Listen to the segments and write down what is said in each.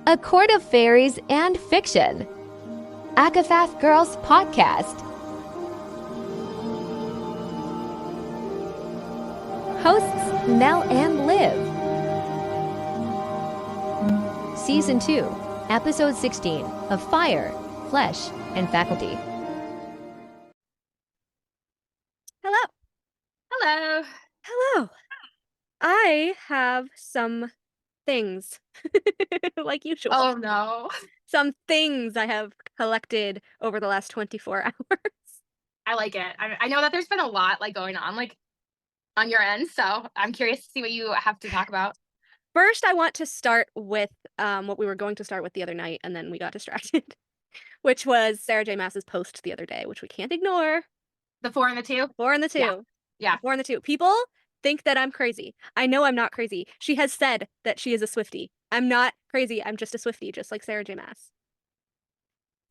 A Court of Fairies and Fiction. Akafath Girls Podcast. Hosts Mel and Liv. Season 2, Episode 16 of Fire, Flesh, and Faculty. Hello. Hello. Hello. I have some things, like usual. Oh no. Some things I have collected over the last 24 hours. I like it. I know that there's been a lot going on your end, so I'm curious to see what you have to talk about. First, I want to start with what we were going to start with the other night, and then we got distracted, which was Sarah J. Maas's post the other day, which we can't ignore. The 4 and the 2? 4 and the 2. Yeah. 4 and the 2. People think that I'm crazy. I know I'm not crazy. She has said that she is a Swiftie. I'm not crazy. I'm just a Swiftie, just like Sarah J. Maas.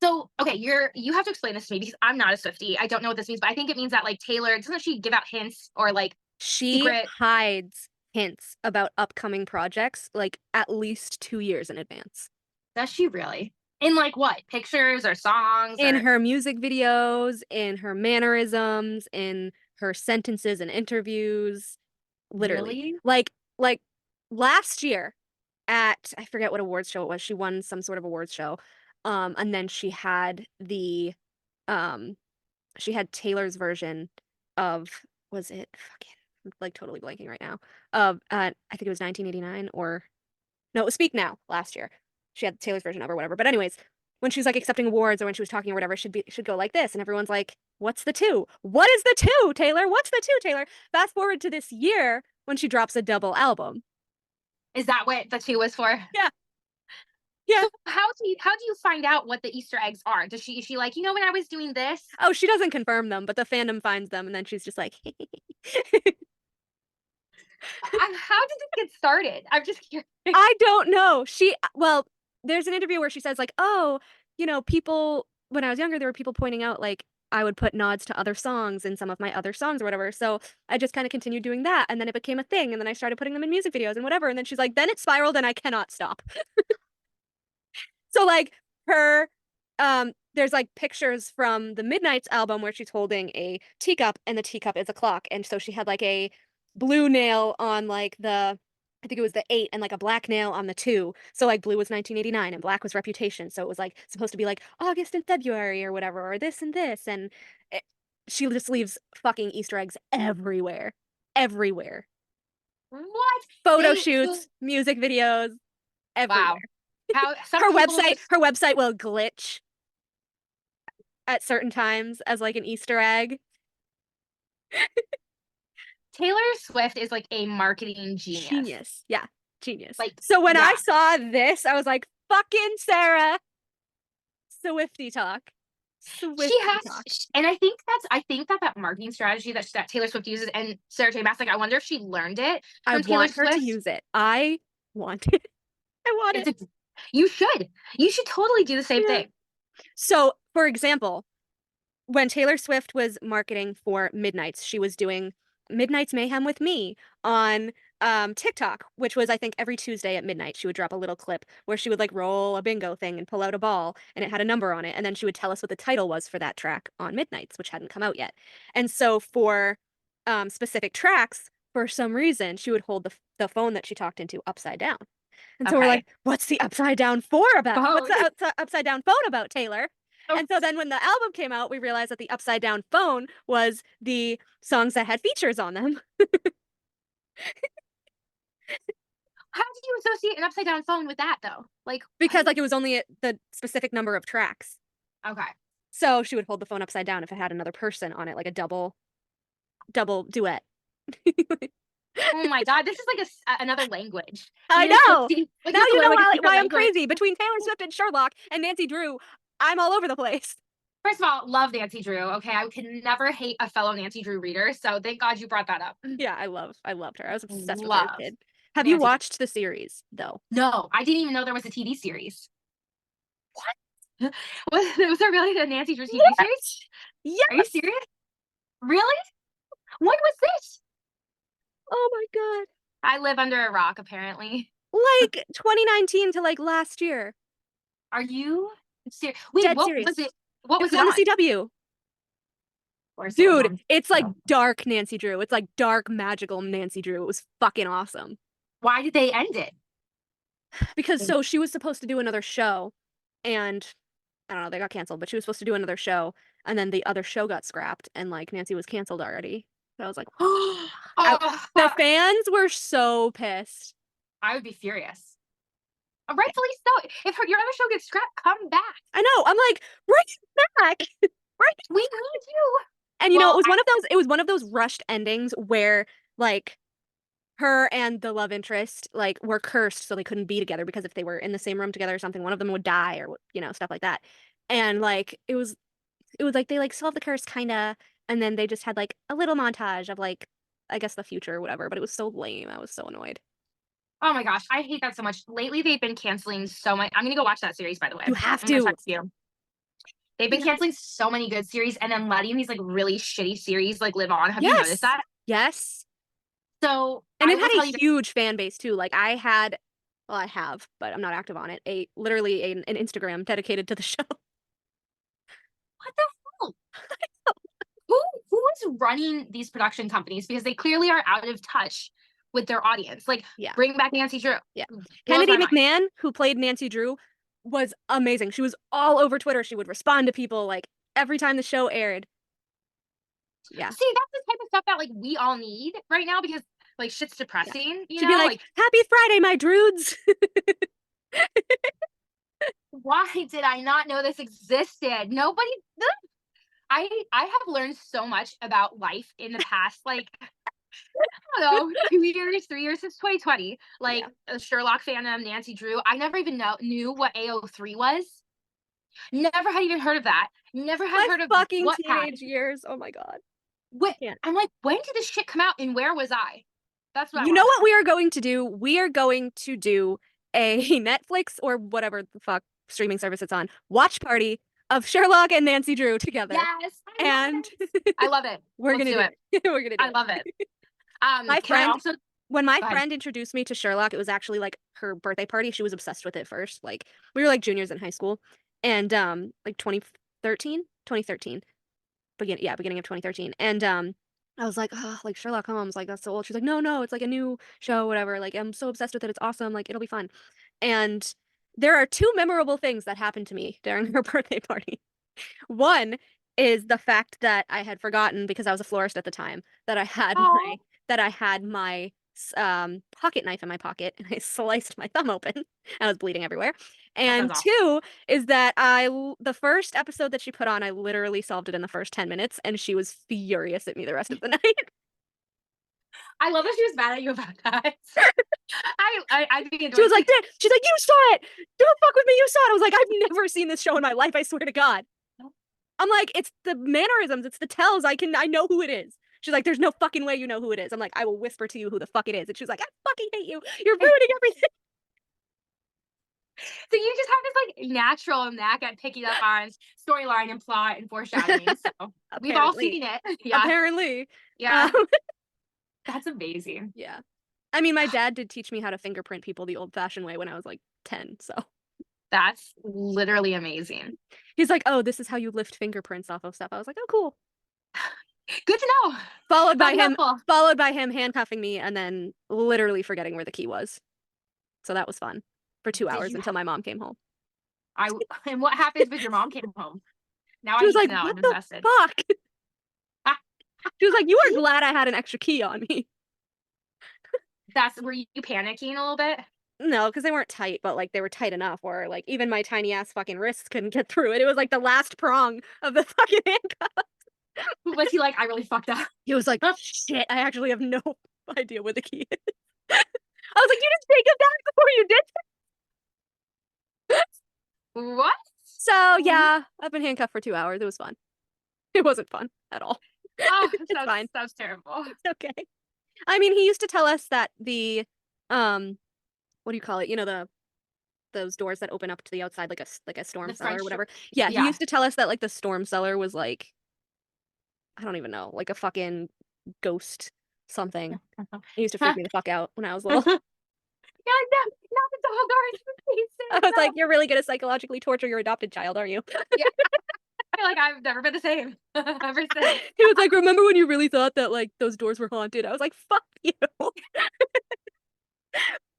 So, okay, you have to explain this to me because I'm not a Swiftie. I don't know what this means, but I think it means that Taylor, doesn't she give out hints or she secret hides hints about upcoming projects at least 2 years in advance. Does she really? In what? Pictures or songs? In her music videos, in her mannerisms, in her sentences and interviews. Literally. Really? Like last year at, I forget what awards show it was. She won some sort of awards show. And then she had Taylor's version of, was it fucking, I'm totally blanking right now, of I think it was 1989, or no, it was Speak Now last year. She had Taylor's version of or whatever. But anyways, when she was accepting awards or when she was talking or whatever, it should go like this, and everyone's like, what's the 2? What is the 2, Taylor? What's the 2, Taylor? Fast forward to this year when she drops a double album. Is that what the 2 was for? Yeah. Yeah. So how do you find out what the Easter eggs are? Is she when I was doing this? Oh, she doesn't confirm them, but the fandom finds them, and then she's just like, How did this get started? I'm just curious. I don't know. There's an interview where she says oh, people, when I was younger, there were people pointing out I would put nods to other songs in some of my other songs or whatever. So I just kind of continued doing that, and then it became a thing, and then I started putting them in music videos and whatever. And then she's like, then it spiraled and I cannot stop. So her there's pictures from the Midnight's album where she's holding a teacup, and the teacup is a clock. And so she had a blue nail on I think it was the 8, and a black nail on the 2. So blue was 1989 and black was Reputation. So it was supposed to be August and February or whatever, or this and this. And she just leaves fucking Easter eggs everywhere. Everywhere. What? Photo shoots, music videos, everywhere. Wow. Her website will glitch at certain times as an Easter egg. Taylor Swift is a marketing genius. Genius. Yeah, genius. So when I saw this, I was like, fucking Sarah. Swiftie talk. And I think that marketing strategy that Taylor Swift uses, and Sarah J. Maas, I wonder if she learned it from Taylor Swift. I want her to use it. I want it. I want it. You should totally do the same thing. So, for example, when Taylor Swift was marketing for Midnights, she was doing Midnight's Mayhem with Me on TikTok, which was, I think, every Tuesday at midnight. She would drop a little clip where she would roll a bingo thing and pull out a ball, and it had a number on it, and then she would tell us what the title was for that track on Midnights, which hadn't come out yet. And so for specific tracks, for some reason, she would hold the phone that she talked into upside down. And so we're like, what's the upside down phone about? What's the upside down phone about, Taylor? Oh. And so then when the album came out, we realized that the upside down phone was the songs that had features on them. How did you associate an upside down phone with that, though? Because it was only the specific number of tracks. Okay. So she would hold the phone upside down if it had another person on it, a double duet. Oh my god, this is another language. I know. Now you know why I'm crazy. Between Taylor Swift and Sherlock and Nancy Drew, I'm all over the place. First of all, love Nancy Drew. Okay, I could never hate a fellow Nancy Drew reader, so thank God you brought that up. Yeah, I loved her. I was obsessed with her as a kid. Have you watched the series though? No, I didn't even know there was a TV series. What? Was there really a Nancy Drew TV series? Yes. Are you serious? Really? When was this? Oh my god. I live under a rock, apparently. Like 2019 to like last year. Are you serious? Wait, Dead what serious. was it? What It was was it on on? the CW. Of course it was Dude, on it's like CW. dark Nancy Drew. It's like dark magical Nancy Drew. It was fucking awesome. Why did they end it? Because so she was supposed to do another show and I don't know, they got canceled, but she was supposed to do another show and then the other show got scrapped and like Nancy was canceled already. So I was like, Oh, the fans were so pissed. I would be furious. Rightfully so. If your other show gets scrapped, come back. I know. I'm like, bring it back. Right. We need you. And you know, Well, it was one of those rushed endings where like her and the love interest like were cursed so they couldn't be together because if they were in the same room together or something, one of them would die or you know, stuff like that. And like it was like they like solved the curse kinda and then they just had like a little montage of like I guess the future or whatever, but it was so lame. I was so annoyed. oh my gosh, I hate that so much. Lately, they've been canceling so much. I'm gonna go watch that series, by the way. You have I'm gonna to. text you. They've been canceling so many good series and then letting these like really shitty series like live on. Have you noticed that? Yes. So And I it will had tell a you, huge fan base too. Like I had, well, I have, but I'm not active on it. An Instagram dedicated to the show. what the hell? Who is running these production companies? Because they clearly are out of touch with their audience. Like, Yeah. bring back Nancy Drew. Yeah. Blows Kennedy my mind. McMahon, who played Nancy Drew, was amazing. She was all over Twitter. She would respond to people like every time the show aired. Yeah. See, that's the type of stuff that like we all need right now because like shit's depressing. You She'd know, be like, "Happy Friday, my druids." why did I not know this existed? Nobody. I have learned so much about life in the past, like I don't know, 2 years, 3 years since 2020. Like a Sherlock fandom, Nancy Drew. I never even knew what AO3 was. Never had even heard of that. Never had My heard of fucking what teenage years. Oh my god. I'm like, when did this shit come out and where was I? That's what You know what we are going to do? We are going to do a Netflix or whatever the fuck streaming service it's on watch party of Sherlock and Nancy Drew together. Yes, and I love it. we're Let's gonna do it. We're gonna do I it. love it. My Can I friend, also when my go ahead. friend introduced me to Sherlock, it was actually like her birthday party. She was obsessed with it first. Like we were like juniors in high school, and like 2013, beginning of 2013, and I was like, oh, like Sherlock Holmes, like that's so old. She's like, no, it's like a new show, whatever. Like I'm so obsessed with it. It's awesome. Like it'll be fun. And there are two memorable things that happened to me during her birthday party. One is the fact that I had forgotten because I was a florist at the time that Aw. I had my pocket knife in my pocket and I sliced my thumb open. I was bleeding everywhere. And sounds two is that the first episode that she put on, I literally solved it in the first 10 minutes and she was furious at me the rest of the night. I love that she was mad at you about that. I think She was like, you saw it. Don't fuck with me. You saw it. I was like, I've never seen this show in my life. I swear to God. I'm like, it's the mannerisms. It's the tells. I know who it is. She's like, there's no fucking way you know who it is. I'm like, I will whisper to you who the fuck it is. And she's like, I fucking hate you. You're ruining everything. So you just have this like natural knack at picking up on storyline and plot and foreshadowing. So we've all seen it. Yeah. Apparently. Yeah. That's amazing. Yeah. I mean, my dad did teach me how to fingerprint people the old fashioned way when I was like 10. So that's literally amazing. He's like, oh, this is how you lift fingerprints off of stuff. I was like, oh, cool. Good to know. Followed by him handcuffing me and then literally forgetting where the key was. So that was fun for 2 hours until my mom came home. And what happens when your mom came home? Now she was like, what the fuck? She was like, you are glad I had an extra key on me. Were you panicking a little bit? No, because they weren't tight, but like they were tight enough where like even my tiny ass fucking wrists couldn't get through it. It was like the last prong of the fucking handcuff. Was he like, I really fucked up? He was like, shit, I actually have no idea where the key is. I was like, you didn't take it back before you did? What? So yeah, I've been handcuffed for 2 hours. It was fun. It wasn't fun at all. Oh, it's fine. Sounds terrible. It's okay. I mean, he used to tell us that the what do you call it? You know, those doors that open up to the outside like a storm cellar or whatever. Yeah, he used to tell us that like the storm cellar was like I don't even know, like a fucking ghost something. He used to freak me the fuck out when I was little. Yeah, was like, you're really gonna psychologically torture your adopted child, are you? Yeah. I feel like I've never been the same ever since. He was like, remember when you really thought that like those doors were haunted? I was like, fuck you.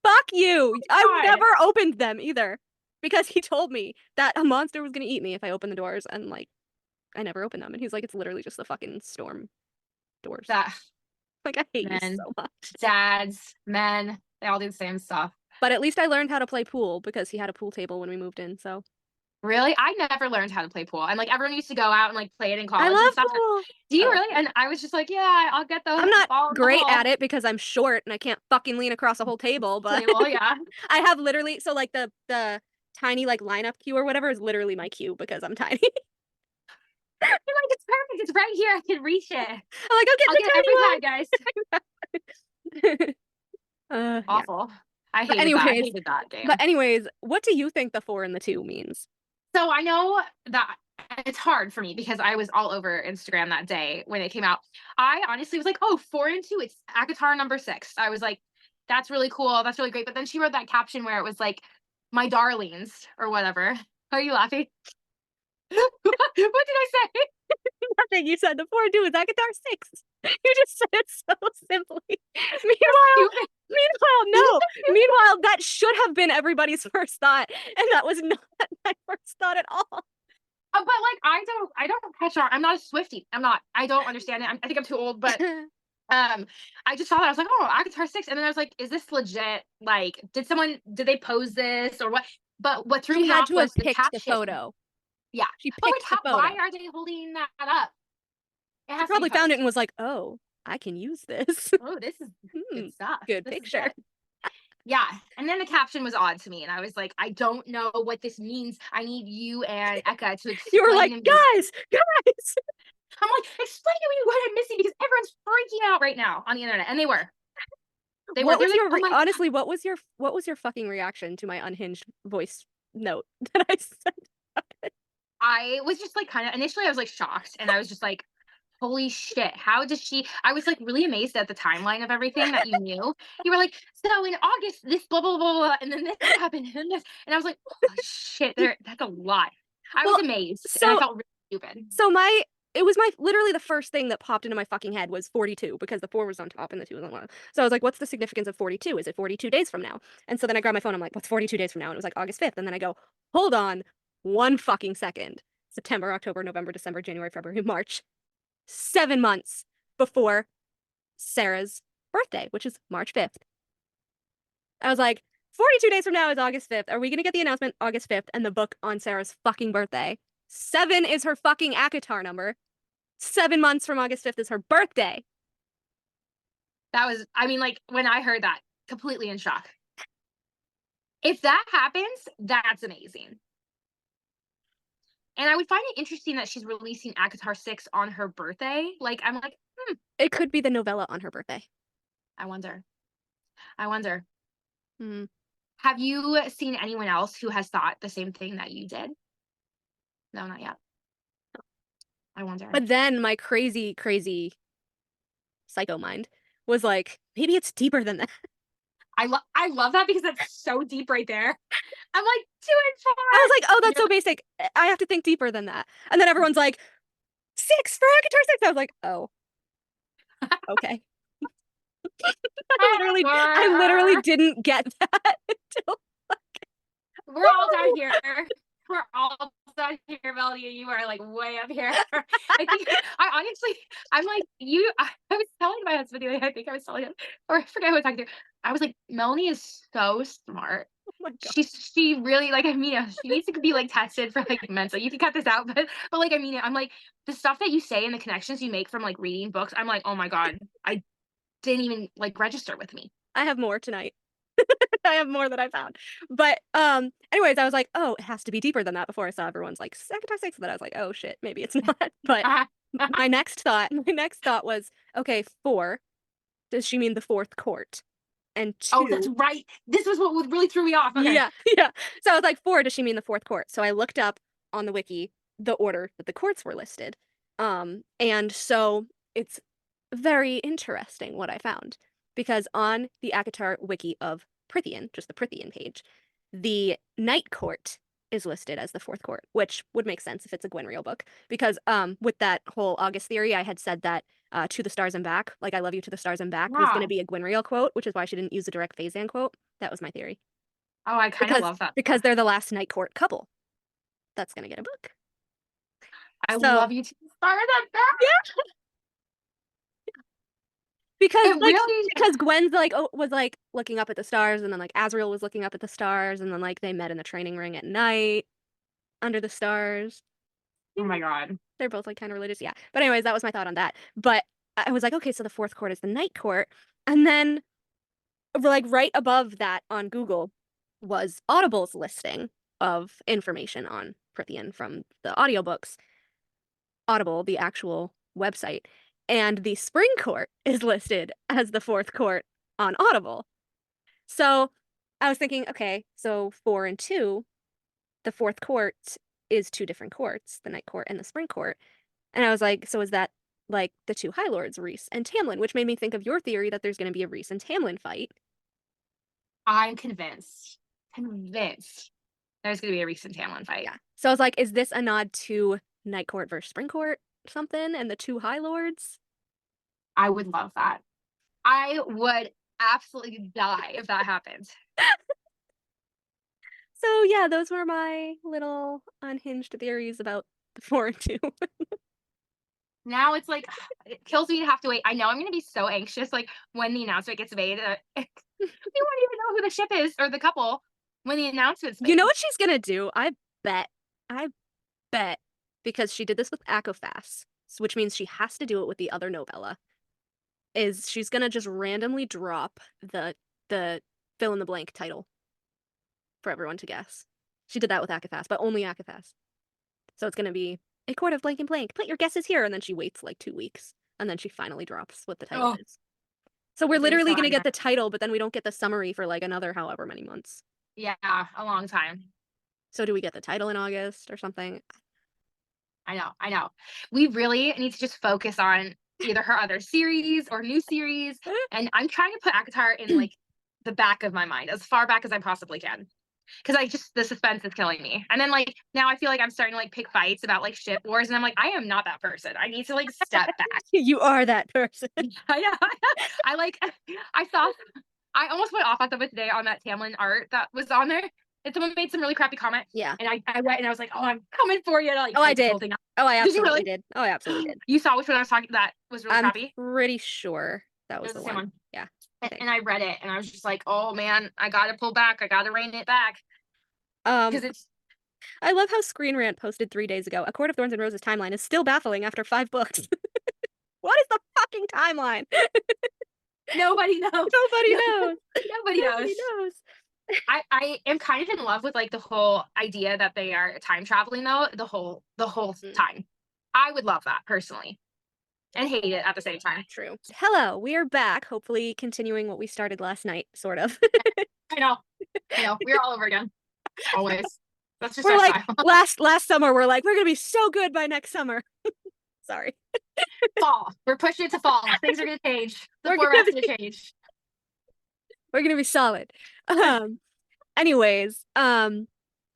Fuck you. I God. never opened them either. Because he told me that a monster was gonna eat me if I opened the doors, and like I never opened them. And he's like, it's literally just the fucking storm doors. That Like, I hate you men, so much. dads, men, they all do the same stuff. But at least I learned how to play pool because he had a pool table when we moved in, so. Really? I never learned how to play pool. And like everyone used to go out and like play it in college I and love stuff. pool. Do you Oh. really? And I was just like, yeah, I'll get the I'm not ball in the great hole. at it because I'm short and I can't fucking lean across a whole table, but Table, yeah. I have literally, so like the tiny like lineup queue or whatever is literally my queue because I'm tiny. You're like, it's perfect. It's right here. I can reach it. I'm like, I'll I'll get get every the time, guys. tiny one. Yeah. Awful. I But hated that. I anyways, hated that game. But anyways, what do you think the 4 and the 2 means? So I know that it's hard for me because I was all over Instagram that day when it came out. I honestly was like, oh, 4 and 2, it's ACOTAR number 6. I was like, that's really cool. That's really great. But then she wrote that caption where it was like, my darlings or whatever. Are you laughing? What did I say? Nothing. You said the 4 and 2 is ACOTAR 6. You just said it so simply. Meanwhile, no. Meanwhile, that should have been everybody's first thought, and that was not my first thought at all. But like, I don't catch on. I'm not a Swiftie. I don't understand it. I think I'm too old, but I just saw that. I was like, oh, ACOTAR 6. And then I was like, is this legit? Like, did they pose this or what? But what threw She me had off to was have the picked caption. the photo. Yeah. She But picked like, the photo. why are they holding that up? It She has to be probably found it posed. and was like, oh, I can use this. Oh, this is good stuff. Good This is picture. good. Yeah. And then the caption was odd to me. And I was like, I don't know what this means. I need you and Eka to explain You were like, to me. guys. I'm like, explain to me what I'm missing because everyone's freaking out right now on the internet. And they were. What was They're your like, oh my honestly, what was your fucking reaction to my unhinged voice note that I sent? I was just like kind of initially I was like shocked and I was just like, holy shit, how does she? I was like really amazed at the timeline of everything that you knew. You were like, so in August, this blah blah blah, blah and then this happened, and this, and I was like, oh shit, that's a lot. I was amazed and I felt really stupid. So it was literally the first thing that popped into my fucking head was 42 because the 4 was on top and the 2 was on bottom. So I was like, what's the significance of 42? Is it 42 days from now? And so then I grabbed my phone. I'm like, what's 42 days from now? And it was like August 5th. And then I go, hold on 1 fucking second. September, October, November, December, January, February, March. 7 months before Sarah's birthday, which is March 5th. I was like, 42 days from now is August 5th. Are we going to get the announcement August 5th and the book on Sarah's fucking birthday? 7 is her fucking ACOTAR number. 7 months from August 5th is her birthday. That was, I mean, like when I heard that, completely in shock. If that happens, that's amazing. And I would find it interesting that she's releasing ACOTAR 6 on her birthday. Like, I'm like, It could be the novella on her birthday. I wonder. Mm-hmm. Have you seen anyone else who has thought the same thing that you did? No, not yet. I wonder. But then my crazy, crazy psycho mind was like, maybe it's deeper than that. I love that because that's so deep right there. I'm like, 2 and 4. I was like, oh, that's so basic. I have to think deeper than that. And then everyone's like, 6 for ACOTAR 6. I was like, oh, okay. I literally didn't get that until we're all down here. We're all down here, Melody, and you are like way up here. I'm like, I was telling my husband, I think I was telling him, or I forget who I was talking to. I was like, Melanie is so smart. Oh my God. She really, like, I mean, she needs to be like tested for like mental. You can cut this out, but like, I mean, I'm like, the stuff that you say and the connections you make from like reading books, I'm like, oh my God, I didn't even like register with me. I have more tonight. I have more that I found. But anyways, I was like, oh, it has to be deeper than that before I saw everyone's like ACOTAR 6. But I was like, oh shit, maybe it's not. But my next thought was, okay, 4. Does she mean the 4th court? And 2. Oh, that's right. This was what really threw me off. Okay. Yeah. So I was like, 4, does she mean the 4th court? So I looked up on the wiki the order that the courts were listed. And so it's very interesting what I found. Because on the ACOTAR wiki of Prythian, just the Prythian page, the Night Court is listed as the fourth court, which would make sense if it's a Gwenryo book. Because with that whole August theory, I had said that to the stars and back, like I love you to the stars and back, was going to be a Gwenryo quote, which is why she didn't use a direct Phazan quote. That was my theory. Oh, I kind of love that. Because they're the last Night Court couple. That's going to get a book. I love you to the stars and back. Yeah. Because Gwen's like was like looking up at the stars, and then like Azriel was looking up at the stars, and then like they met in the training ring at night under the stars. Oh my god. They're both like kind of religious, yeah. But anyways, that was my thought on that. But I was like, okay, so the fourth court is the Night Court. And then like right above that on Google was Audible's listing of information on Prythian from the audiobooks. Audible, the actual website. And the Spring Court is listed as the fourth court on Audible. So I was thinking, okay, so 4 and 2, the fourth court is 2 different courts, the Night Court and the Spring Court. And I was like, so is that like the 2 High Lords, Rhys and Tamlin, which made me think of your theory that there's going to be a Rhys and Tamlin fight. I'm convinced there's going to be a Rhys and Tamlin fight. Yeah. So I was like, is this a nod to Night Court versus Spring Court something and the 2 High Lords? I would love that. I would absolutely die if that happened. So yeah, those were my little unhinged theories about the 4 and 2. Now it's like, it kills me to have to wait. I know I'm going to be so anxious, like, when the announcement gets made. You won't even know who the ship is, or the couple, when the announcement's made. You know what she's going to do? I bet, because she did this with Acophas, which means she has to do it with the other novella, is she's going to just randomly drop the fill-in-the-blank title for everyone to guess. She did that with Acophas, but only Acophas. So it's going to be a court of blank and blank. Put your guesses here. And then she waits like 2 weeks. And then she finally drops what the title is. So we're literally going to get the title, but then we don't get the summary for like another however many months. Yeah, a long time. So do we get the title in August or something? I know. We really need to just focus on either her other series or new series. And I'm trying to put ACOTAR in like the back of my mind, as far back as I possibly can. Because the suspense is killing me. And then like now I feel like I'm starting to like pick fights about like ship wars, and I'm like, I am not that person. I need to like step back. You are that person. I almost went off on them today on that Tamlin art that was on there. And someone made some really crappy comment. Yeah. And I went and I was like, oh, I'm coming for you. And I, like, I did. Oh, I absolutely did. You really? did. Oh, I absolutely did. You saw which one I was talking that was really crappy? I'm pretty sure that was the same one. Yeah. And I read it and I was just like, oh man, I gotta pull back. I gotta rein it back. Because it's I love how Screen Rant posted 3 days ago. A Court of Thorns and Roses timeline is still baffling after 5 books. What is the fucking timeline? Nobody knows. Nobody knows. Nobody knows. I am kind of in love with like the whole idea that they are time traveling though, the whole time. I would love that personally. And hate it at the same time. True. Hello, we are back, hopefully continuing what we started last night, sort of. I know. We're all over again. Always. That's just we're our like style. last summer, we're like, we're gonna be so good by next summer. Sorry. Fall. We're pushing it to fall. Things are gonna change. The format's gonna change. We're gonna be solid. Anyways, I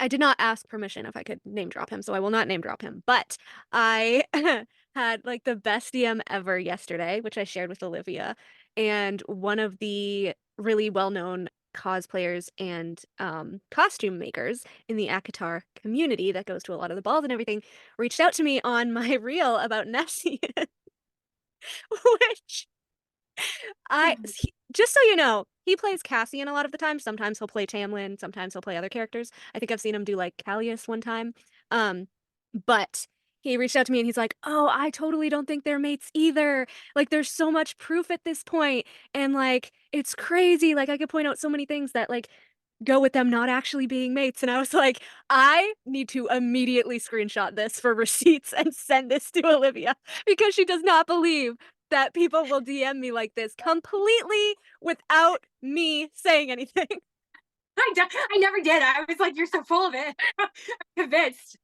did not ask permission if I could name drop him, so I will not name drop him. But I had like the best DM ever yesterday, which I shared with Olivia, and one of the really well-known cosplayers and costume makers in the ACOTAR community that goes to a lot of the balls and everything reached out to me on my reel about Nessie, which just so you know, he plays Cassian a lot of the time. Sometimes he'll play Tamlin, sometimes he'll play other characters. I think I've seen him do like Callius one time. But he reached out to me and he's like, oh, I totally don't think they're mates either. Like, there's so much proof at this point, and like, it's crazy. Like, I could point out so many things that like go with them not actually being mates. And I was like, I need to immediately screenshot this for receipts and send this to Olivia, because she does not believe that people will DM me like this completely without me saying anything. I never did. I was like, you're so full of it. I'm convinced.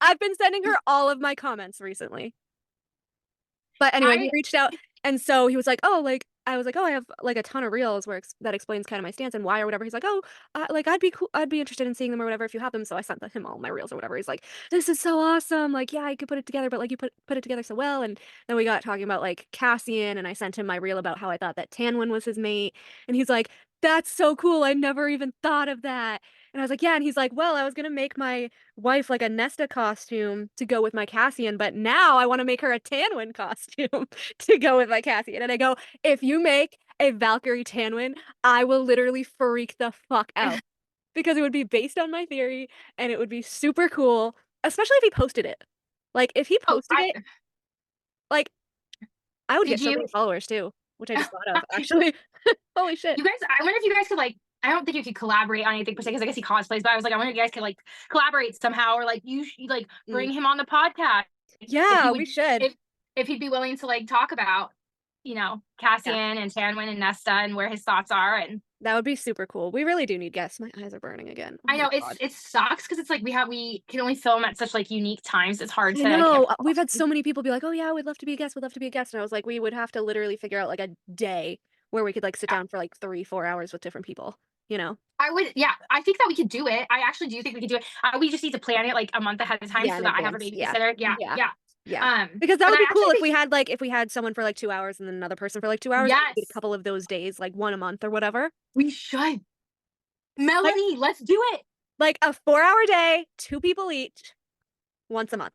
I've been sending her all of my comments recently. But anyway, he reached out, and so he was like, oh, like, I was like, oh, I have like a ton of reels where that explains kind of my stance and why or whatever. He's like, oh, like I'd be cool, I'd be interested in seeing them or whatever if you have them. So I sent him all my reels or whatever. He's like, this is so awesome. Like, yeah, I could put it together, but like you put it together so well. And then we got talking about like Cassian, and I sent him my reel about how I thought that Tanwin was his mate, and he's like, that's so cool. I never even thought of that. And I was like, yeah. And he's like, well, I was gonna make my wife like a Nesta costume to go with my Cassian, but now I want to make her a Tanwin costume to go with my Cassian. And I go, if you make a Valkyrie Tanwin, I will literally freak the fuck out because it would be based on my theory and it would be super cool, especially if he posted it. Like if he Oh, posted it, like I would did get so you? many followers too, which I just thought of actually. Holy shit. You guys, I wonder if you guys could like. I don't think you could collaborate on anything per se because I guess he cosplays. But I was like, I wonder if you guys could like collaborate somehow, or like you like bring him on the podcast. Yeah, we should. If he'd be willing to like talk about, Cassian and Tanwin and Nesta and where his thoughts are, and that would be super cool. We really do need guests. My eyes are burning again. Oh I know my God. it sucks because it's like we can only film at such like unique times. It's hard to. I know. We've had so many people be like, "Oh yeah, we'd love to be a guest. We'd love to be a guest." And I was like, we would have to literally figure out like a day where we could like sit down for like 3-4 hours with different people. I would, yeah. I think that we could do it. I actually do think we could do it. We just need to plan it like a month ahead of time so that I have a babysitter. Yeah. Because that would be cool if we had someone for like 2 hours and then another person for like 2 hours. Yes. A couple of those days, like one a month or whatever. We should. Melanie, let's do it. Like a 4-hour day, 2 people each, once a month.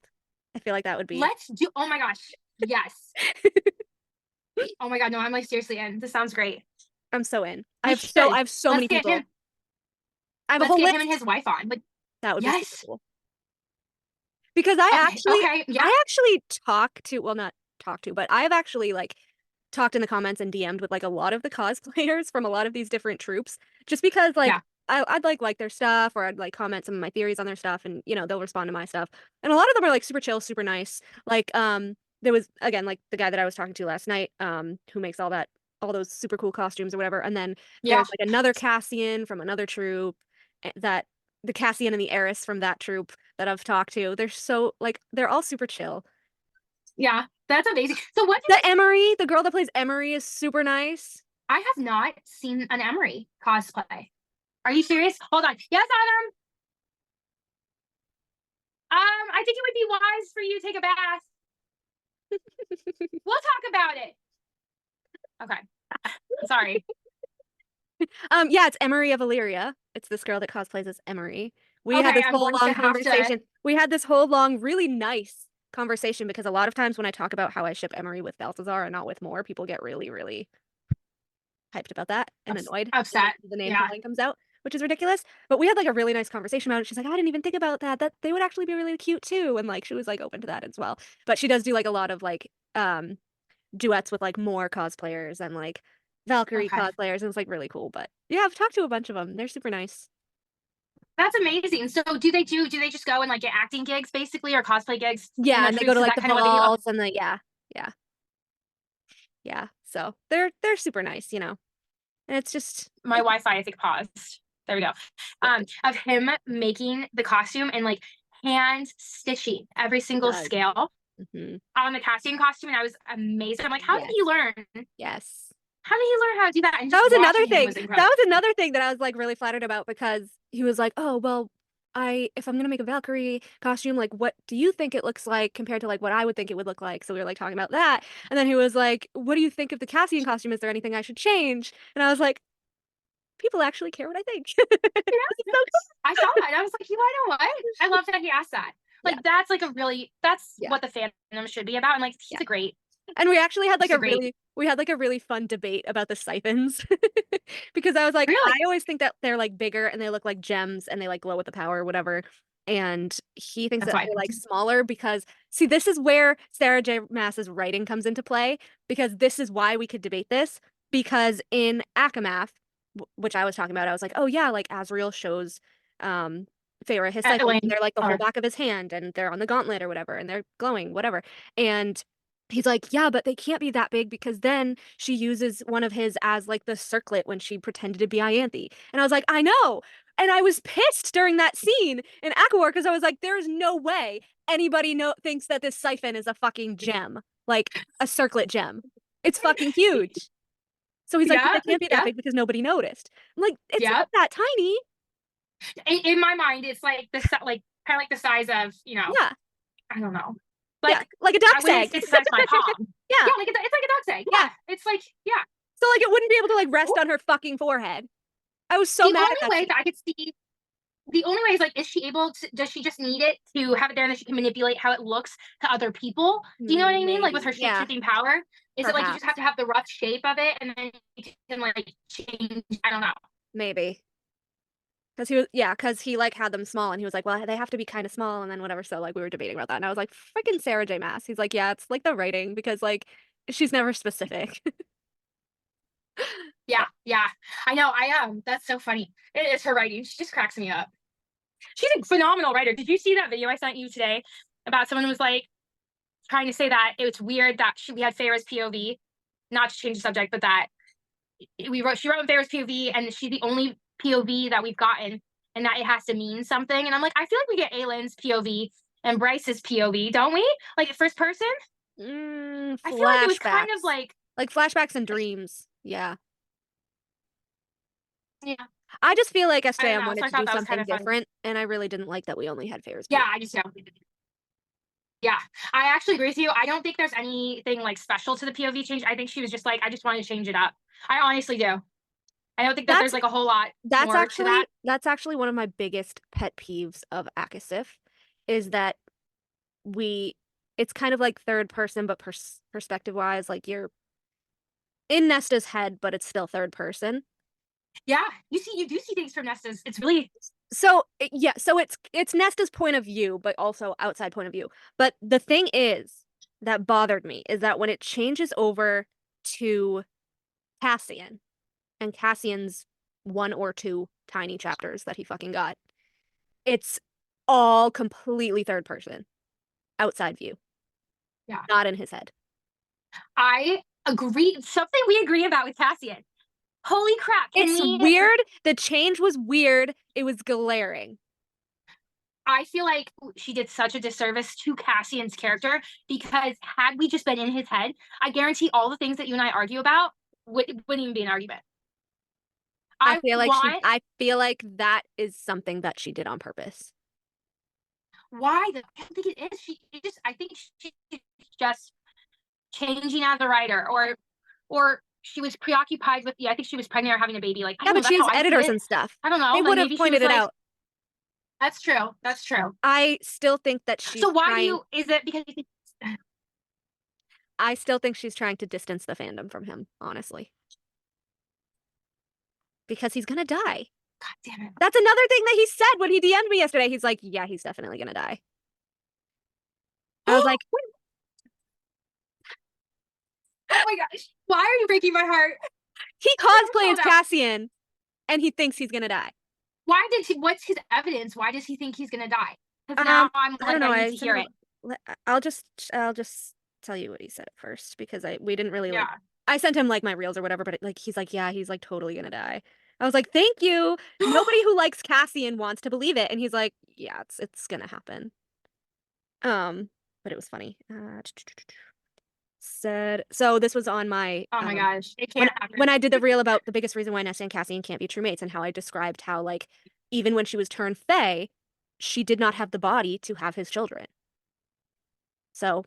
I feel like that would be. Let's do. Oh my gosh. Yes. Oh my God. No, I'm like seriously in. This sounds great. I'm so in. I have so many people. I have a whole list. Let's get him and his wife on. Like that would be super cool. Because I actually not talk to, but I have actually like talked in the comments and DM'd with like a lot of the cosplayers from a lot of these different troops, just because like I'd like their stuff, or I'd like comment some of my theories on their stuff, and they'll respond to my stuff. And a lot of them are like super chill, super nice. Like there was again like the guy that I was talking to last night, who makes all those super cool costumes or whatever. And then there's like another Cassian from another troop, that the Cassian and the Heiress from that troop that I've talked to. They're so like they're all super chill. Yeah, that's amazing. So the girl that plays Emery is super nice. I have not seen an Emery cosplay. Are you serious? Hold on. Yes, Adam. I think it would be wise for you to take a bath. We'll talk about it. Okay. Sorry. Yeah, it's Emery of Illyria. It's this girl that cosplays as Emery. We had this whole long conversation. We had this whole long, really nice conversation because a lot of times when I talk about how I ship Emery with Balthazar and not with Moore, people get really, really hyped about that and annoyed. Upset. The name comes out, which is ridiculous. But we had like a really nice conversation about it. She's like, I didn't even think about that. That they would actually be really cute too. And like she was like open to that as well. But she does do like a lot of like duets with like Moore cosplayers and like Valkyrie cosplayers, and it's like really cool. But yeah, I've talked to a bunch of them. They're super nice. That's amazing. So do they just go and like get acting gigs basically, or cosplay gigs? Yeah, and they go to like the balls and the yeah. So they're super nice, and it's just my Wi-Fi I think paused. There we go. Of him making the costume and like hand stitching every single scale on the Cassian costume, and I was amazed. I'm like, how did you learn? Yes. How did he learn how to do that? And that was another thing. That was another thing that I was like really flattered about, because he was like, "Oh, well, if I'm gonna make a Valkyrie costume, like, what do you think it looks like compared to like what I would think it would look like?" So we were like talking about that, and then he was like, "What do you think of the Cassian costume? Is there anything I should change?" And I was like, "People actually care what I think." I saw that. And I was like, you know what? I love that he asked that. Like, that's like that's what the fandom should be about. And like, he's a great. And we actually had like a really fun debate about the siphons because I was like, I always think that they're like bigger and they look like gems and they like glow with the power or whatever. And he thinks that they're like smaller because see, this is where Sarah J. Maas's writing comes into play, because this is why we could debate this, because in Akamath, which I was talking about, I was like, oh yeah, like Azrael shows Feyre his siphons, and they're like the whole back of his hand and they're on the gauntlet or whatever and they're glowing, whatever. And he's like, yeah, but they can't be that big because then she uses one of his as like the circlet when she pretended to be Ianthe. And I was like, I know. And I was pissed during that scene in Aquawar because I was like, there is no way anybody thinks that this siphon is a fucking gem, like a circlet gem. It's fucking huge. So he's like, Yeah, it can't be that yeah. big because nobody noticed. I'm like, it's Yeah. not that tiny. In my mind, it's like like kind of like the size of, Yeah. I don't know. Yeah, like a I duck's wouldn't egg. say it's the size of my palm. Yeah. Yeah, it's like a duck's egg. Yeah. Yeah. It's like, yeah. So like it wouldn't be able to like rest on her fucking forehead. I was so The mad only at that way scene. that I could see, the only way is like, is she able to, does she just need it to have it there and then she can manipulate how it looks to other people? Do you know what I mean? Like with her Maybe, yeah. shape-shifting power? Is it like you just have Perhaps. to have the rough shape of it and then you can like change? I don't know. Maybe. Because he like had them small and he was like, well, they have to be kind of small and then whatever. So like we were debating about that and I was like, freaking Sarah J. Maas. He's like, yeah, it's like the writing because like she's never specific. Yeah, yeah. I know. That's so funny. It's her writing. She just cracks me up. She's a phenomenal writer. Did you see that video I sent you today about someone who was like trying to say that it's weird that we had Farrah's POV, not to change the subject, but that she wrote in Farrah's POV and she's the only POV that we've gotten and that it has to mean something. And I'm like, I feel like we get Aylin's POV and Bryce's POV, don't we? Like first person? I feel like it was kind of like flashbacks and dreams. Yeah. Yeah. I just feel like I SJM don't know. wanted So I to thought do that was something kind of funny. different, and I really didn't like that we only had Farrah's. Yeah, I just don't. Yeah, I actually agree with you. I don't think there's anything like special to the POV change. I think she was just like, I just wanted to change it up. I honestly do. I don't think that there's like a whole lot more to that. That's actually one of my biggest pet peeves of Akasif, is that it's kind of like third person, but perspective wise, like you're in Nesta's head, but it's still third person. Yeah, you do see things from Nesta's. It's really so it's Nesta's point of view, but also outside point of view. But the thing is that bothered me is that when it changes over to Cassian and Cassian's 1 or 2 tiny chapters that he fucking got, it's all completely third person, outside view. Yeah, not in his head. I agree. Something we agree about with Cassian. Holy crap! It's weird. The change was weird. It was glaring. I feel like she did such a disservice to Cassian's character because had we just been in his head, I guarantee all the things that you and I argue about wouldn't even be an argument. I feel like that is something that she did on purpose. Why? I don't think it is. I think she's just changing as a writer, or she was preoccupied with. Yeah, I think she was pregnant or having a baby. Like, yeah, but she has editors and stuff. I don't know. They would have pointed it out. That's true. That's true. I still think that she's. So why do you? Is it because you think? I still think she's trying to distance the fandom from him, honestly. Because he's gonna die. God damn it. That's another thing that he said when he DM'd me yesterday. He's like, yeah, he's definitely gonna die. I was like, oh my gosh. Why are you breaking my heart? He cosplays Cassian and he thinks he's gonna die. What's his evidence? Why does he think he's gonna die? Because now I don't know. I need to hear it. I'll just tell you what he said at first because we didn't really like. I sent him like my reels or whatever, but he's like, yeah, he's like totally gonna die. I was like, thank you. Nobody who likes Cassian wants to believe it, and he's like, yeah, it's gonna happen. But it was funny. So this was on my. Oh my gosh, it can't happen. When I did the reel about the biggest reason why Nesta and Cassian can't be true mates, and how I described how like even when she was turned Fae, she did not have the body to have his children. So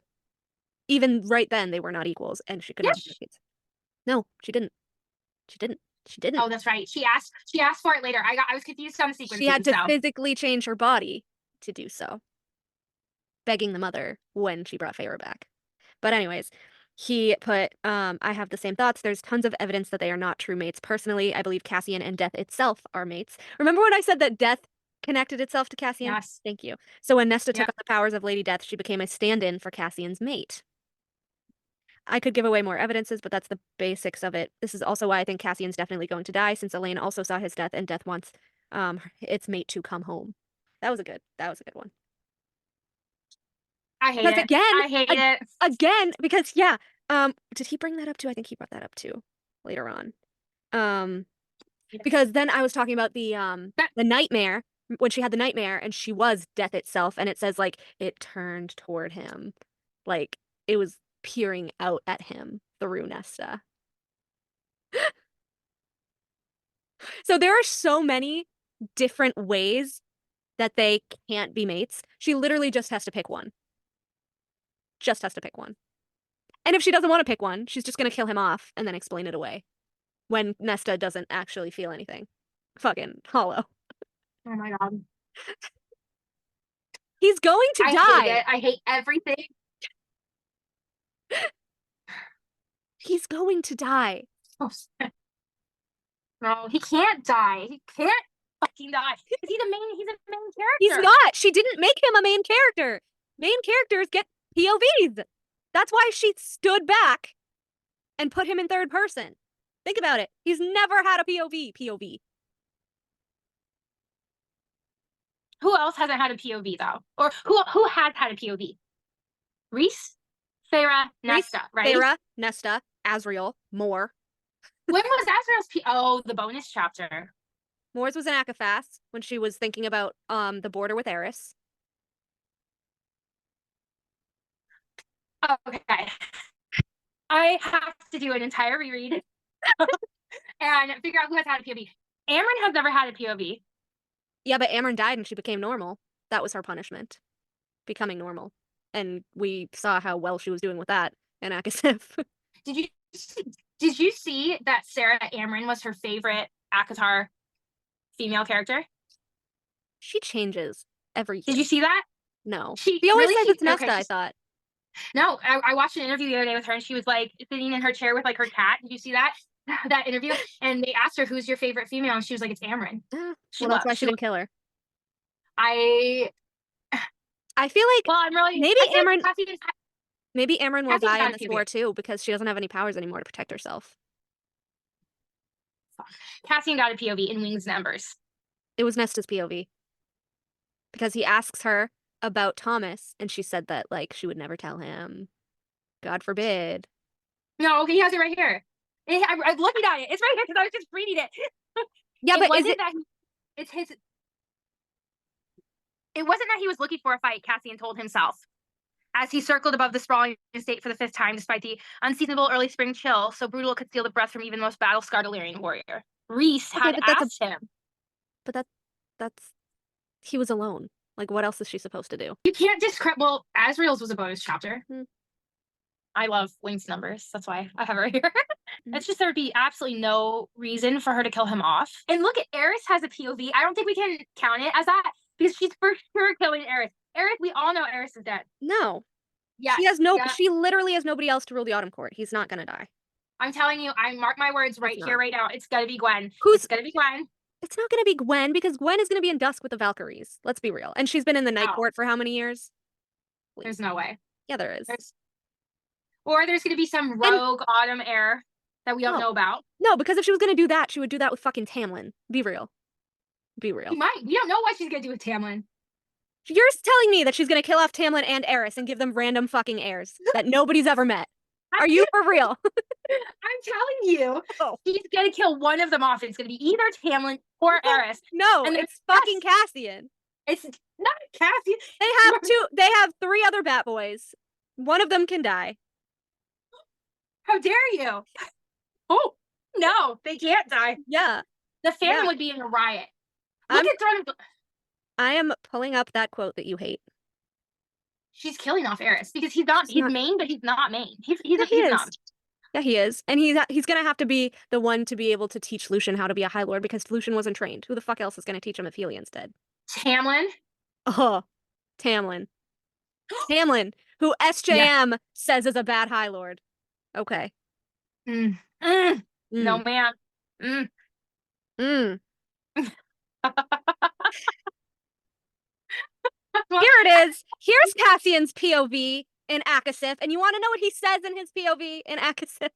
even right then, they were not equals, and she couldn't have kids. No, she didn't. She didn't. Oh, that's right. She asked for it later. I was confused on the sequence. She had to physically change her body to do so, begging the mother when she brought Feyre back. But anyways, he put, I have the same thoughts. There's tons of evidence that they are not true mates. Personally, I believe Cassian and Death itself are mates. Remember when I said that Death connected itself to Cassian? Yes. Thank you. So when Nesta took on the powers of Lady Death, she became a stand-in for Cassian's mate. I could give away more evidences, but that's the basics of it. This is also why I think Cassian's definitely going to die, since Elaine also saw his death, and Death wants its mate to come home. That was a good one. I hate it. I hate it. Again, because did he bring that up too? I think he brought that up too later on. Because then I was talking about the nightmare, when she had the nightmare and she was Death itself, and it says like it turned toward him. Like it was peering out at him through Nesta. So there are so many different ways that they can't be mates. She literally just has to pick one. Just has to pick one. And if she doesn't want to pick one, she's just going to kill him off and then explain it away when Nesta doesn't actually feel anything. Fucking hollow. Oh my god. He's going to I die. hate it. I hate everything. He's going to die. So sad. No, he can't die. He can't fucking die. Because he's a main character. He's not. She didn't make him a main character. Main characters get POVs. That's why she stood back and put him in third person. Think about it. He's never had a POV. Who else hasn't had a POV though? Or who has had a POV? Reese, Sarah, Nesta, right? Sarah, Nesta, Asriel, Moore. When was Azrael's Oh, the bonus chapter. Moore's was in Akafas when she was thinking about the border with Eris. Okay. I have to do an entire reread and figure out who has had a POV. Amryn has never had a POV. Yeah, but Amryn died and she became normal. That was her punishment. Becoming normal. And we saw how well she was doing with that in Akasif. Did you see that Sarah Amryn was her favorite ACOTAR female character? She changes every year. Did you see that? No. She always really- says it's Nesta, okay, I thought. No, I watched an interview the other day with her and she was like sitting in her chair with like her cat. Did you see that? That interview? And they asked her, who's your favorite female? And she was like, it's Amryn. Well, that's why she didn't kill her. I feel like well, I'm really maybe I feel like Amryn maybe Amryn will Cassie's die got in a this POV. war too because she doesn't have any powers anymore to protect herself. Cassian got a POV in Wings and Embers. It was Nesta's POV. Because he asks her about Thomas and she said that like she would never tell him. God forbid. No, he has it right here. I'm looking at it. It's right here because I was just reading it. Yeah, but is wasn't it that it's his it wasn't that he was looking for a fight, Cassian told himself. As he circled above the sprawling estate for the 5th time, despite the unseasonable early spring chill, so brutal it could steal the breath from even the most battle-scarred Illyrian warrior. Reese had but that's asked him. But that's he was alone. Like what else is she supposed to do? You can't discredit. Well, Asriel's was a bonus chapter. Hmm. I love Wings Numbers. That's why I have her here. It's just there would be absolutely no reason for her to kill him off. And look at Eris has a POV. I don't think we can count it as that because she's for sure killing Eris. Eris, we all know Eris is dead. No. Yeah. She literally has nobody else to rule the Autumn Court. He's not gonna die. I'm telling you, I mark my words right It's here, not. right now. It's gonna be Gwen. Who's It's gonna be Gwen. It's not gonna be Gwen because Gwen is gonna be in Dusk with the Valkyries. Let's be real. And she's been in the Night No. Court for how many years? There's no way. Yeah, there is. Or there's gonna be some rogue Autumn heir that we don't know about. No, because if she was gonna do that, she would do that with fucking Tamlin. Be real. Be real. She might. We don't know what she's gonna do with Tamlin. You're telling me that she's gonna kill off Tamlin and Eris and give them random fucking heirs that nobody's ever met. Are you for real? I'm telling you, Oh. she's gonna kill one of them off. It's gonna be either Tamlin or Eris. No, And it's fucking Cassian. It's not Cassie. They have 3 other Bat Boys. One of them can die. How dare you? Oh no, they can't die. Yeah. The family Yeah. would be in a riot. I'm- Look at Throne of. I am pulling up that quote that you hate. She's killing off Eris because he's not. She's He's not- main, but he's not main. He's Yeah, he not. is. Yeah, he is. And he's gonna have to be the one to be able to teach Lucian how to be a High Lord because Lucian wasn't trained. Who the fuck else is gonna teach him if Helian's dead? Tamlin. Oh, Tamlin. Tamlin, who SJM says is a bad High Lord. Okay. No, Mm. ma'am. Mm. Here it is. Here's Cassian's POV in Akasif. And you want to know what he says in his POV in Akasif?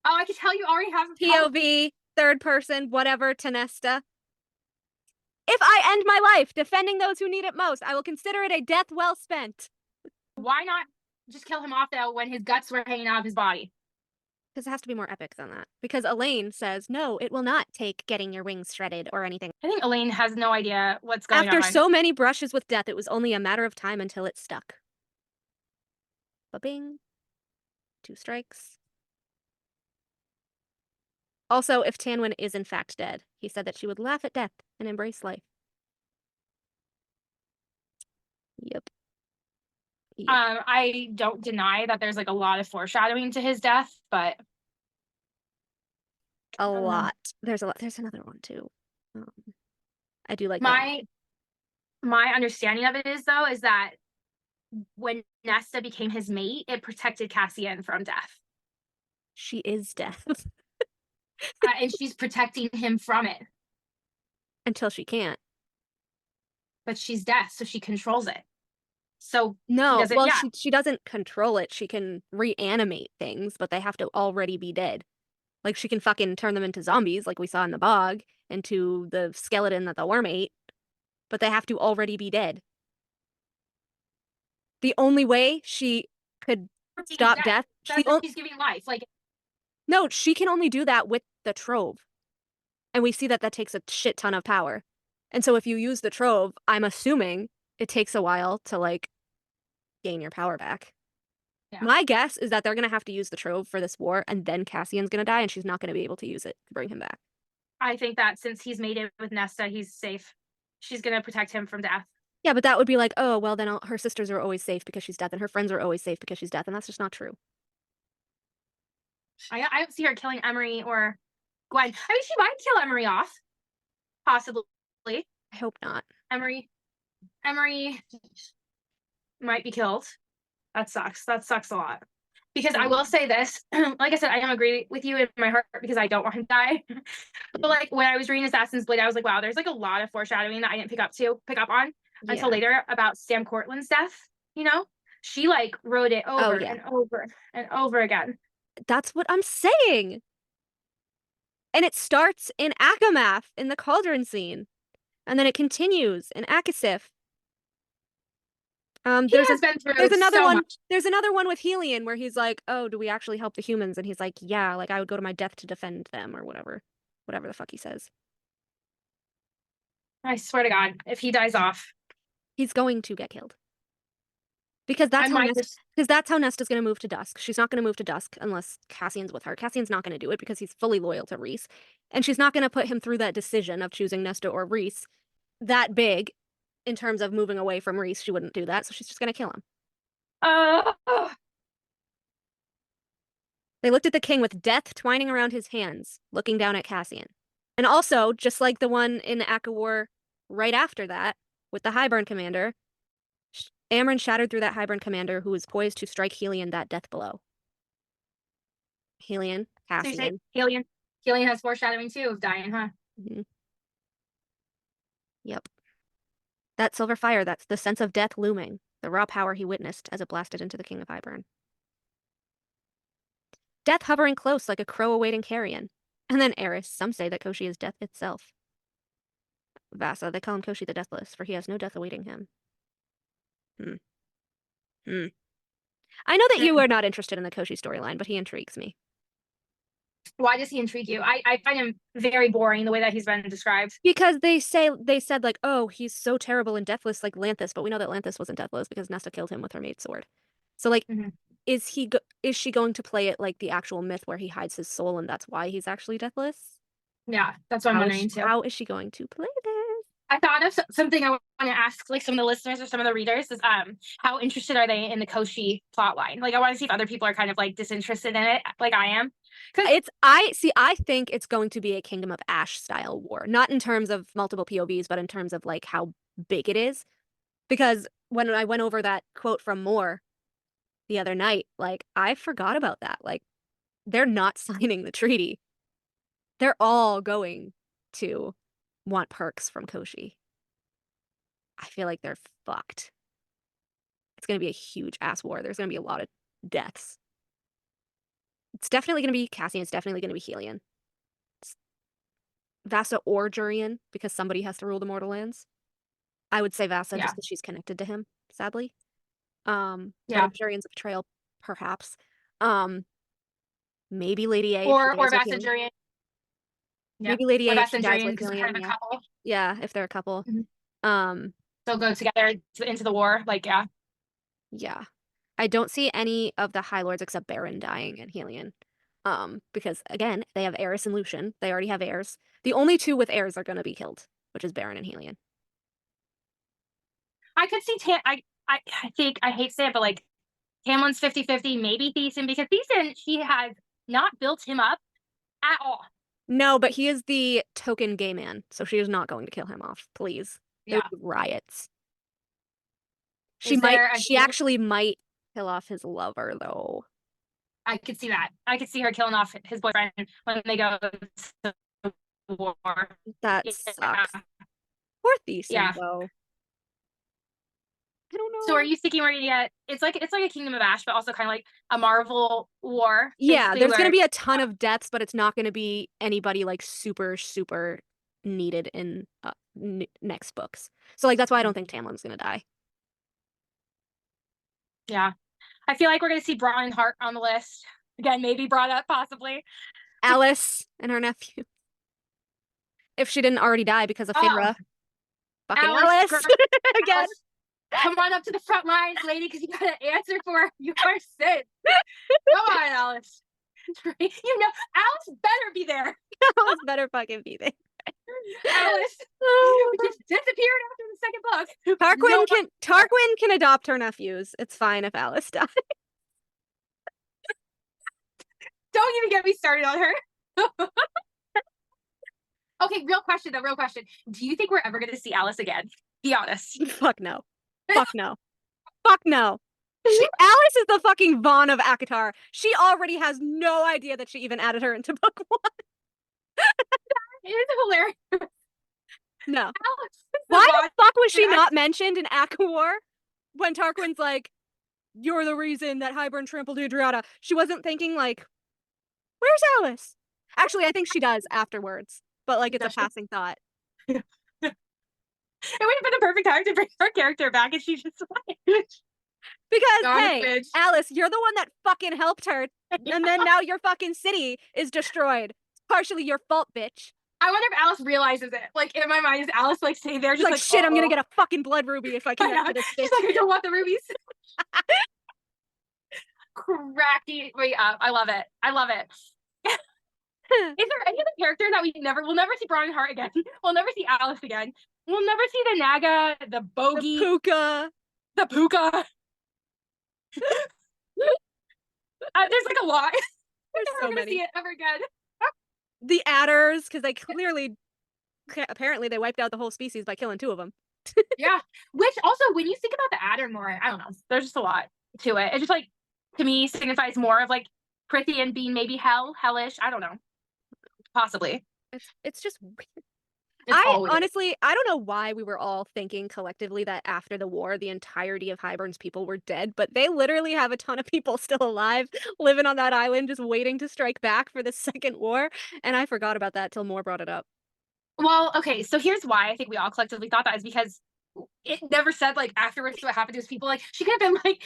Oh, I can tell you already have a POV, third person, whatever, to Nesta. If I end my life defending those who need it most, I will consider it a death well spent. Why not just kill him off though when his guts were hanging out of his body? Because it has to be more epic than that. Because Elaine says, no, it will not take getting your wings shredded or anything. I think Elaine has no idea what's going After on. so many brushes with death, it was only a matter of time until it stuck. Ba-bing. 2 strikes. Also, if Tanwyn is in fact dead, he said that she would laugh at death and embrace life. Yep. I don't deny that there's like a lot of foreshadowing to his death, but A know. lot. There's a lot. There's another one too. I do like that one. my understanding of it is though is that when Nesta became his mate, it protected Cassian from death, She is death and she's protecting him from it. until she can't. But she's death, so she controls it. So No, he doesn't. well, Yeah, she doesn't control it. She can reanimate things, but they have to already be dead. Like she can fucking turn them into zombies, like we saw in the bog, into the skeleton that the worm ate, but they have to already be dead. The only way she could stop death, she's giving life. Like no, she can only do that with the trove. And we see that that takes a shit ton of power. And so if you use the trove, I'm assuming it takes a while to like gain your power back. Yeah. My guess is that they're going to have to use the trove for this war, and then Cassian's going to die, and she's not going to be able to use it to bring him back. I think that since he's made it with Nesta, he's safe. She's gonna protect him from death. Yeah, but that would be like, oh, well, then her sisters are always safe because she's death, and her friends are always safe because she's death, and that's just not true. I don't see her killing Emery or Gwen. I mean, she might kill Emery off, possibly. I hope not. Emery might be killed. That sucks. That sucks a lot. Because I will say this, like I said, I don't agree with you in my heart because I don't want him to die. But like when I was reading Assassin's Blade, I was like, wow, there's like a lot of foreshadowing that I didn't pick up on until later about Sam Cortland's death. You know, she like wrote it over and over and over again. That's what I'm saying. And it starts in Akamath in the cauldron scene, and then it continues in Akasif. There's another one. There's another one with Helion where he's like, "Oh, do we actually help the humans?" And he's like, "Yeah, like I would go to my death to defend them or whatever the fuck he says." I swear to God, if he dies off, he's going to get killed. Because that's how Nesta's going to move to Dusk. She's not going to move to Dusk unless Cassian's with her. Cassian's not going to do it because he's fully loyal to Rhys, and she's not going to put him through that decision of choosing Nesta or Rhys that big. In terms of moving away from Rhys, she wouldn't do that, so she's just gonna kill him. They looked at the king with death twining around his hands, looking down at Cassian. And also, just like the one in Aka War right after that, with the Highburn commander, Amren shattered through that Highburn commander who was poised to strike Helion that death blow. Helion, Cassian. So Helion has foreshadowing too of dying, huh? Mm-hmm. Yep. That silver fire, that's the sense of death looming, the raw power he witnessed as it blasted into the King of Highburn. Death hovering close like a crow awaiting carrion. And then Eris, some say that Koshi is death itself. Vasa, they call him Koshi the Deathless, for he has no death awaiting him. I know that you are not interested in the Koshi storyline, but he intrigues me. Why does he intrigue you? I find him very boring the way that he's been described. Because they said like, oh, he's so terrible and deathless like Lanthus, but we know that Lanthus wasn't deathless because Nesta killed him with her maid sword. So like, is she going to play it like the actual myth where he hides his soul and that's why he's actually deathless? Yeah, that's what I'm wondering too. How is she going to play this? I thought of something I want to ask like some of the listeners or some of the readers is how interested are they in the Koshi plotline? Like I want to see if other people are kind of like disinterested in it, like I am. I think it's going to be a Kingdom of Ash style war, not in terms of multiple POVs, but in terms of like how big it is. Because when I went over that quote from Moore the other night, like I forgot about that. Like they're not signing the treaty. They're all going to want perks from Koshi. I feel like they're fucked. It's going to be a huge ass war. There's going to be a lot of deaths. It's definitely going to be Cassian. It's definitely going to be Helion. It's Vasa or Jurian, because somebody has to rule the Mortal Lands. I would say Vasa just because she's connected to him, sadly. But if Jurian's a betrayal, perhaps. Maybe Lady A. Or Vasa Jurian. Yeah. Maybe Lady A. Vasa Jurian, kind of a couple. Yeah, if they're a couple. They'll go together into the war, like, Yeah. I don't see any of the High Lords except Baron dying and Helion. Because again, they have Eris and Lucian. They already have heirs. The only two with heirs are going to be killed, which is Baron and Helion. I could see I think I hate to say it, but like Tamlin's 50-50, maybe Thiessen, because Thiessen, she has not built him up at all. No, but he is the token gay man, so she is not going to kill him off. Please, there Yeah. would be riots. Is there a She actually might kill off his lover, though. I could see that. I could see her killing off his boyfriend when they go to war. That Yeah. sucks. Poor Thiessen, Yeah. though. I don't know. So are you thinking we're gonna get it's like a Kingdom of Ash, but also kind of like a Marvel war? Yeah, basically, there's going where- to be a ton of deaths, but it's not going to be anybody like super, super needed in next books. So like that's why I don't think Tamlin's going to die. Yeah. I feel like we're gonna see Bronn and Hart on the list. Again, maybe brought up possibly. Alice and her nephew. If she didn't already die because of Finra. Fucking Alice! Again. Alice, come on up to the front lines, lady, because you gotta answer for your sin. Come on, Alice. You know, Alice better be there. Alice better fucking be there. Alice just disappeared after the second book. Tarquin can adopt her nephews. It's fine if Alice dies. Don't even get me started on her. Okay, real question. Do you think we're ever gonna see Alice again? Be honest. Fuck no. Fuck no. Fuck no. Alice is the fucking Vaughn of ACOTAR. She already has no idea that she even added her into book 1. It is hilarious. No. Alice, why the fuck was she not mentioned in ACOWAR? When Tarquin's like, you're the reason that Hybern trampled Adriata. She wasn't thinking like, where's Alice? Actually, I think she does afterwards. But like it's a passing thought. It would have been the perfect time to bring her character back, and she just like because hey, bitch. Alice, you're the one that fucking helped her, and then now your fucking city is destroyed. It's partially your fault, bitch. I wonder if Alice realizes it. Like in my mind, is Alice like sitting there just like shit? I'm gonna get a fucking blood ruby if I can get to this bitch. She's like, I don't want the rubies. Cracky me up. I love it. Is there any other characters that we'll never see Bronn and Hart again? We'll never see Alice again. We'll never see the Naga, the Bogey, the Puka. There's like a lot. There's so many. many. See it ever again. The adders, because they clearly, apparently, they wiped out the whole species by killing 2 of them. Yeah. Which also, when you think about the adder more, I don't know. There's just a lot to it. It just like to me signifies more of like Prithian being maybe hellish. I don't know. Possibly. It's just weird. It's honestly, I don't know why we were all thinking collectively that after the war, the entirety of Hybern's people were dead, but they literally have a ton of people still alive, living on that island, just waiting to strike back for the second war, and I forgot about that till Moore brought it up. Well, okay, so here's why I think we all collectively thought that is because it never said like afterwards what happened to his people. Like she could have been like,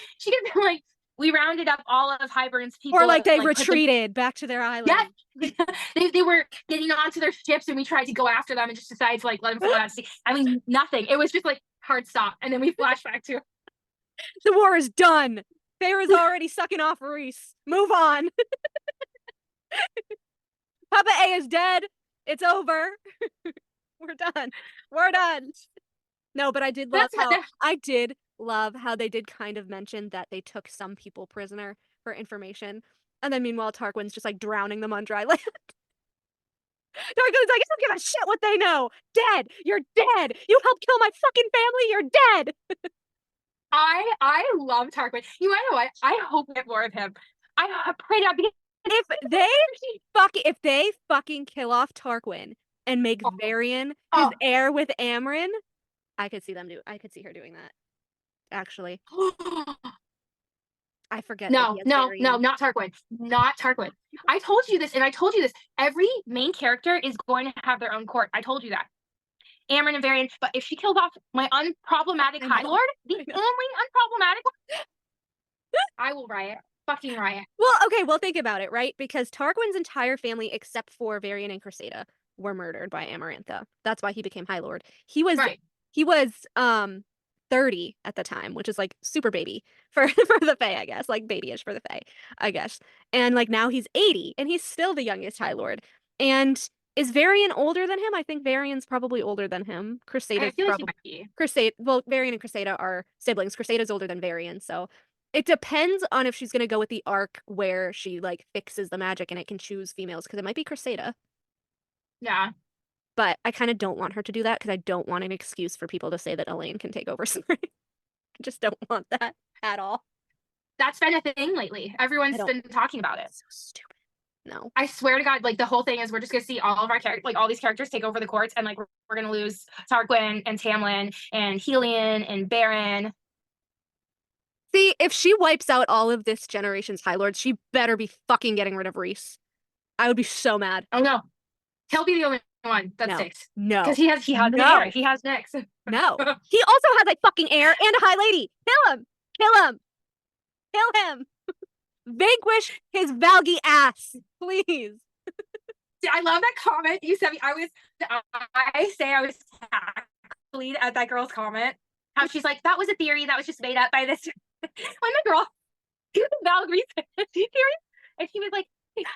we rounded up all of Hybern's people. Or like they retreated back to their island. Yeah. they were getting onto their ships and we tried to go after them and just decided to like let them go out to sea. I mean, nothing. It was just like hard stop. And then we flash back to the war is done. Feyre's already sucking off Reese. Move on. Papa A is dead. It's over. We're done. No, but I did love how they did kind of mention that they took some people prisoner for information. And then meanwhile, Tarquin's just like drowning them on dry land. Tarquin's like, I don't give a shit what they know. Dead. You're dead. You helped kill my fucking family. You're dead. I love Tarquin. You know what? I hope we get more of him. I pray not because if they fucking kill off Tarquin and make Varian his heir with Amren, I could see her doing that. Actually. I forget. No, not Tarquin. Not Tarquin. I told you this, and I told you this. Every main character is going to have their own court. I told you that. Amren and Varian. But if she killed off my unproblematic High Lord, the only unproblematic one, I will riot. Fucking riot. Well, think about it, right? Because Tarquin's entire family, except for Varian and Cressida, were murdered by Amarantha. That's why he became High Lord. He was 30 at the time, which is like super baby for the Fae, I guess, like babyish for the Fae, I guess. And like now he's 80 and he's still the youngest High Lord. And is Varian older than him? I think Varian's probably older than him. I Crusade's feel like he probably might be. Crusade. Well, Varian and Crusada are siblings. Crusada's older than Varian, so it depends on if she's gonna go with the arc where she like fixes the magic and it can choose females, because it might be Crusada. Yeah. But I kind of don't want her to do that because I don't want an excuse for people to say that Elaine can take over Spring. I just don't want that at all. That's been a thing lately. Everyone's don't- been talking about it. So stupid. No. I swear to God, like the whole thing is we're just gonna see all of our characters, like all these characters take over the courts, and like we're gonna lose Tarquin and Tamlin and Helion and Baron. See, if she wipes out all of this generation's High Lords, she better be fucking getting rid of Rhys. I would be so mad. Oh no, he'll be the only one that No. sticks No. because he has an No. heir. He has next. No. He also has a fucking heir and a High Lady. Kill him. Kill him. Kill him. Vanquish his Valgy ass, please. I love that comment you sent me. I was tackled at that girl's comment. How she's like, that was a theory that was just made up by this when the girl Valkyrie said the theory, and she was like,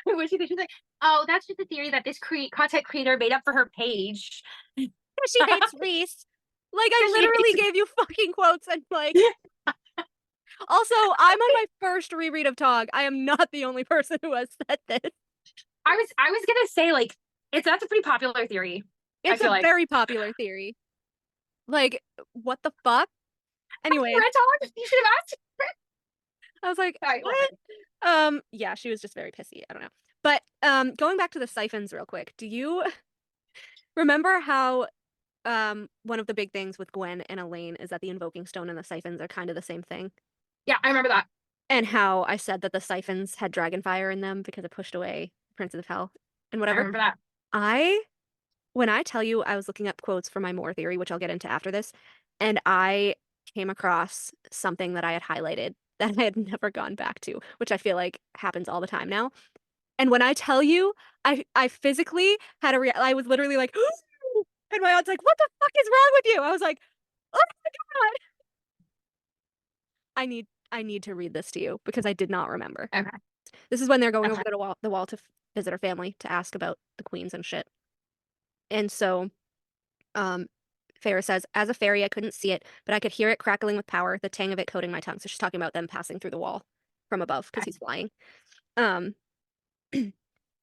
what she said, she's like, oh, that's just a theory that this content creator made up for her page. She hates Rhys. Like, I She literally hates- gave you fucking quotes and like. Also, I'm on my first reread of Tog. I am not the only person who has said this. I was gonna say, like, that's a pretty popular theory. It's a feel like. very popular theory. Like, what the fuck? Anyway, Red Dog, you should have asked. I was like, I love what? Yeah, she was just very pissy. I don't know. But going back to the siphons real quick, do you remember how one of the big things with Gwen and Elaine is that the invoking stone and the siphons are kind of the same thing? Yeah, I remember that. And how I said that the siphons had dragon fire in them because it pushed away Princes of Hell and I whatever. remember that. When I tell you I was looking up quotes for my Moore theory, which I'll get into after this, and I came across something that I had highlighted that I had never gone back to, which I feel like happens all the time now. And when I tell you, I physically had I was literally like, and my aunt's like, what the fuck is wrong with you? I was like, oh my God. I need to read this to you because I did not remember. Okay. This is when they're going Okay. over the wall to visit her family to ask about the queens and shit. And so, Feyre says, as a fairy, I couldn't see it, but I could hear it crackling with power, the tang of it coating my tongue. So she's talking about them passing through the wall from above because he's flying.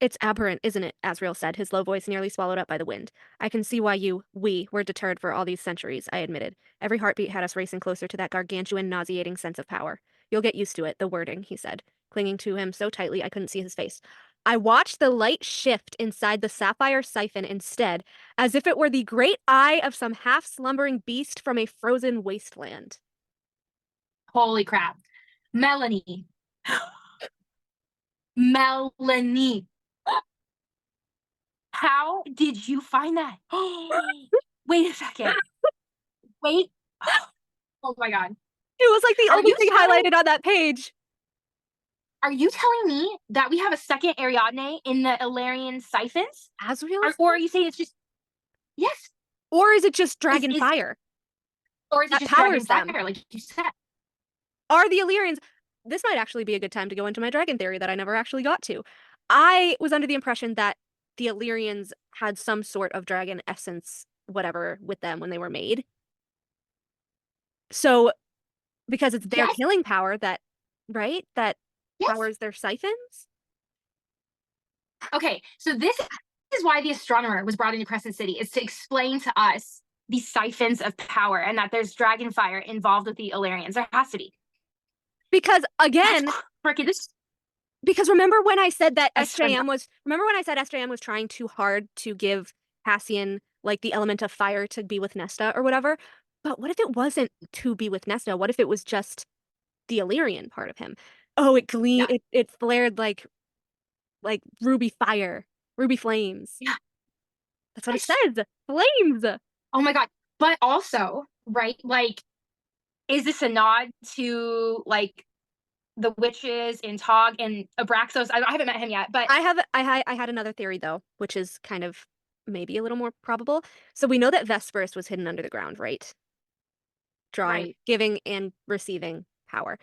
It's aberrant, isn't it? Asriel said, his low voice nearly swallowed up by the wind. I can see why we were deterred for all these centuries, I admitted. Every heartbeat had us racing closer to that gargantuan, nauseating sense of power. You'll get used to it, the wording, he said, clinging to him so tightly I couldn't see his face. I watched the light shift inside the sapphire siphon instead, as if it were the great eye of some half-slumbering beast from a frozen wasteland. Holy crap. Melanie. Melanie. How did you find that? Wait a second. Wait. Oh my God. It was like the Are only you thing telling- highlighted on that page. Are you telling me that we have a second Ariadne in the Illyrian siphons? Asriel? Or are you saying it's just yes? Or is it just dragon is- fire? Or is it That just dragon powers them. fire, like you said? Are the Illyrians... This might actually be a good time to go into my dragon theory that I never actually got to. I was under the impression that the Illyrians had some sort of dragon essence, whatever, with them when they were made. So, because it's their Yes. killing power that, right? That Yes. powers their siphons? Okay, so this is why the astronomer was brought into Crescent City, is to explain to us the siphons of power and that there's dragon fire involved with the Illyrians. There has to be. Because, again... Freaking this. Because remember when I said that I swear to SJM was trying too hard to give Cassian like the element of fire to be with Nesta or whatever? But what if it wasn't to be with Nesta? What if it was just the Illyrian part of him? Oh, it gleamed, Yeah. it flared like ruby fire, ruby flames. Yeah. That's what it says. Flames. Oh my God. But also, right, like, is this a nod to like the witches in Tog and Abraxos? I haven't met him yet, but I had another theory though, which is kind of maybe a little more probable. So we know that Vespers was hidden under the ground, right? drawing, Right. giving and receiving power.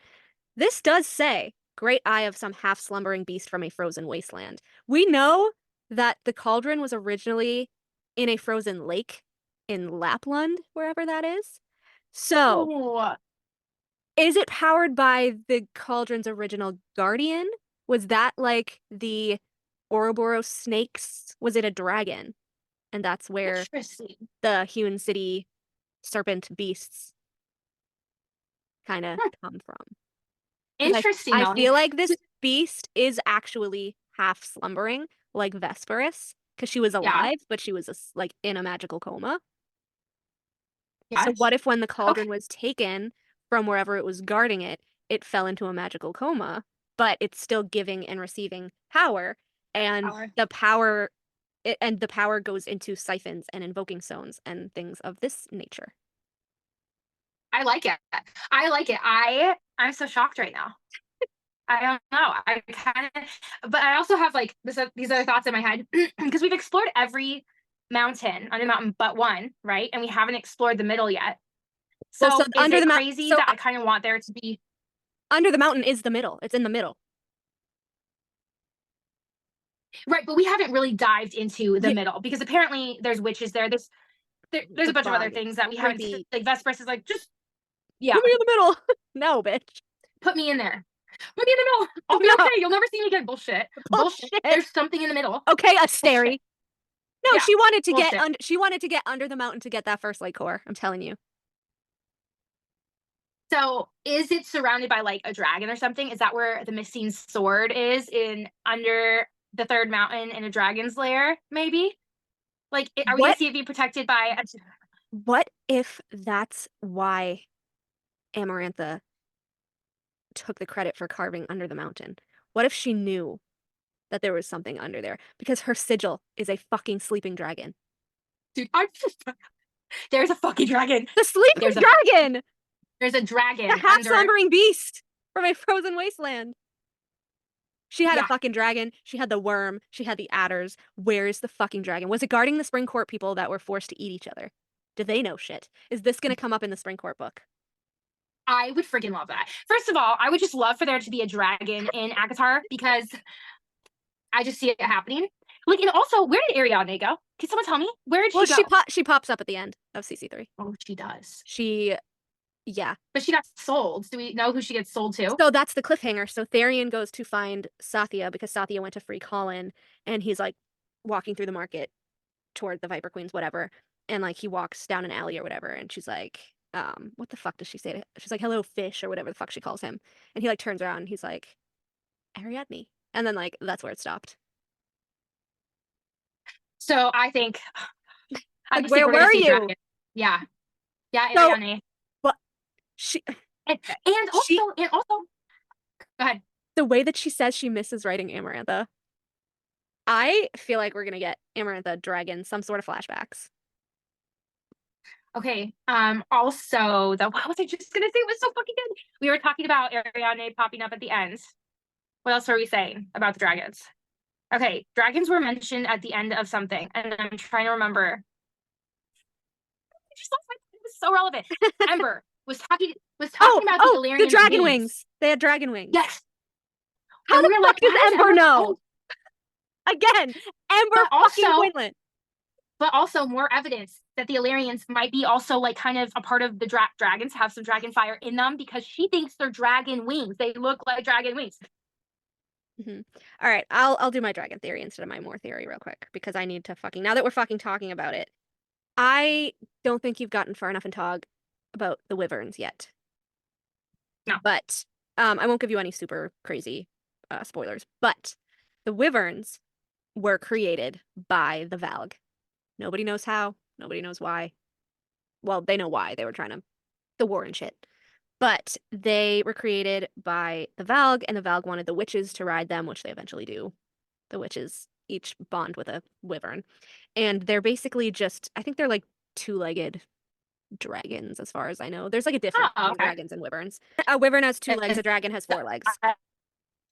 This does say, great eye of some half-slumbering beast from a frozen wasteland. We know that the cauldron was originally in a frozen lake in Lapland, wherever that is. So, Oh, is it powered by the cauldron's original guardian? Was that like the Ouroboros snakes? Was it a dragon? And that's where interesting. the Hewn City serpent beasts kind of Hmm. come from. 'Cause Interesting, I Melanie. feel like this beast is actually half slumbering, like Vesperus, because she was Yeah. alive, but she was like in a magical coma. So Yes. what if when the cauldron Okay. was taken from wherever it was guarding it, it fell into a magical coma, but it's still giving and receiving power, and Power. the power goes into siphons and invoking stones and things of this nature. I like it. I like it. I'm so shocked right now. I don't know. I kind of, but I also have like these other thoughts in my head because we've explored every mountain on the mountain but one, right? And we haven't explored the middle yet. Well, So so is under it the crazy that I kind of want there to be? under the mountain is the middle. It's in the middle. Right, but we haven't really dived into the Yeah. middle because apparently there's witches there. There's a bunch of other things that we haven't, Creepy. like Vesperus is like, just, yeah, Put me in the middle. No, bitch. put me in there. Put me in the middle. I'll be No. okay. You'll never see me again. Bullshit. Bullshit. Bullshit. There's something in the middle. Okay, Asteri. No, Yeah, she wanted to bullshit. get under the mountain to get that first light core. I'm telling you. So is it surrounded by like a dragon or something? Is that where the missing sword is, in under the third mountain in a dragon's lair? Maybe. Like, are we gonna What see it be protected by a? what if that's why Amarantha took the credit for carving under the mountain? What if she knew that there was something under there? Because her sigil is a fucking sleeping dragon. Dude, there's a fucking dragon. The sleeping There's a dragon! There's a dragon The under. half-slumbering beast from a frozen wasteland. She had a Yeah. fucking dragon. She had the worm. She had the adders. Where's the fucking dragon? Was it guarding the Spring Court people that were forced to eat each other? Do they know shit? Is this gonna come up in the Spring Court book? I would freaking love that. First of all, I would just love for there to be a dragon in Akatar because I just see it happening. Like, and also, where did Ariadne go? Can someone tell me? Where did Well, she go? she pops up at the end of CC3. Oh, she does. Yeah. But she got sold. Do we know who she gets sold to? So that's the cliffhanger. So Therian goes to find Sathya because Sathya went to free Colin, and he's like walking through the market toward the Viper Queens, whatever. And like he walks down an alley or whatever, and she's like, what the fuck does she say to him? She's like, hello, fish, or whatever the fuck she calls him. And he like turns around and he's like, Ariadne. And then like that's where it stopped. So I think Like, where were you? Dragon. Yeah. Yeah, So- Ariadne. But she And also go ahead. the way that she says she misses writing Amarantha, I feel like we're gonna get Amarantha dragon, some sort of flashbacks. Okay. Also, what was I just gonna say? It was so fucking good. We were talking about Ariadne popping up at the end. What else were we saying about the dragons? Okay, dragons were mentioned at the end of something, and I'm trying to remember. I just lost my. It was so relevant. Ember was talking about the Illyrian the dragon wings. They had dragon wings. Yes. How And the we were fuck like, does "How Ember Ember know? Again, Ember But fucking also- Quinlan. But also more evidence that the Illyrians might be also like kind of a part of the dragons, have some dragon fire in them, because she thinks they're dragon wings. They look like dragon wings. All right, I'll do my dragon theory instead of my more theory real quick because I need to fucking, now that we're fucking talking about it, I don't think you've gotten far enough in Tog about the wyverns yet. No. But I won't give you any super crazy spoilers, but the wyverns were created by the Valg. Nobody knows how, nobody knows why. Well, they know why. They were trying to, the war and shit. But they were created by the Valg, and the Valg wanted the witches to ride them, which they eventually do. The witches each bond with a wyvern. And they're basically just, I think they're like two-legged dragons, as far as I know. There's like a difference between dragons and wyverns. A wyvern has 2 legs, a dragon has 4 legs.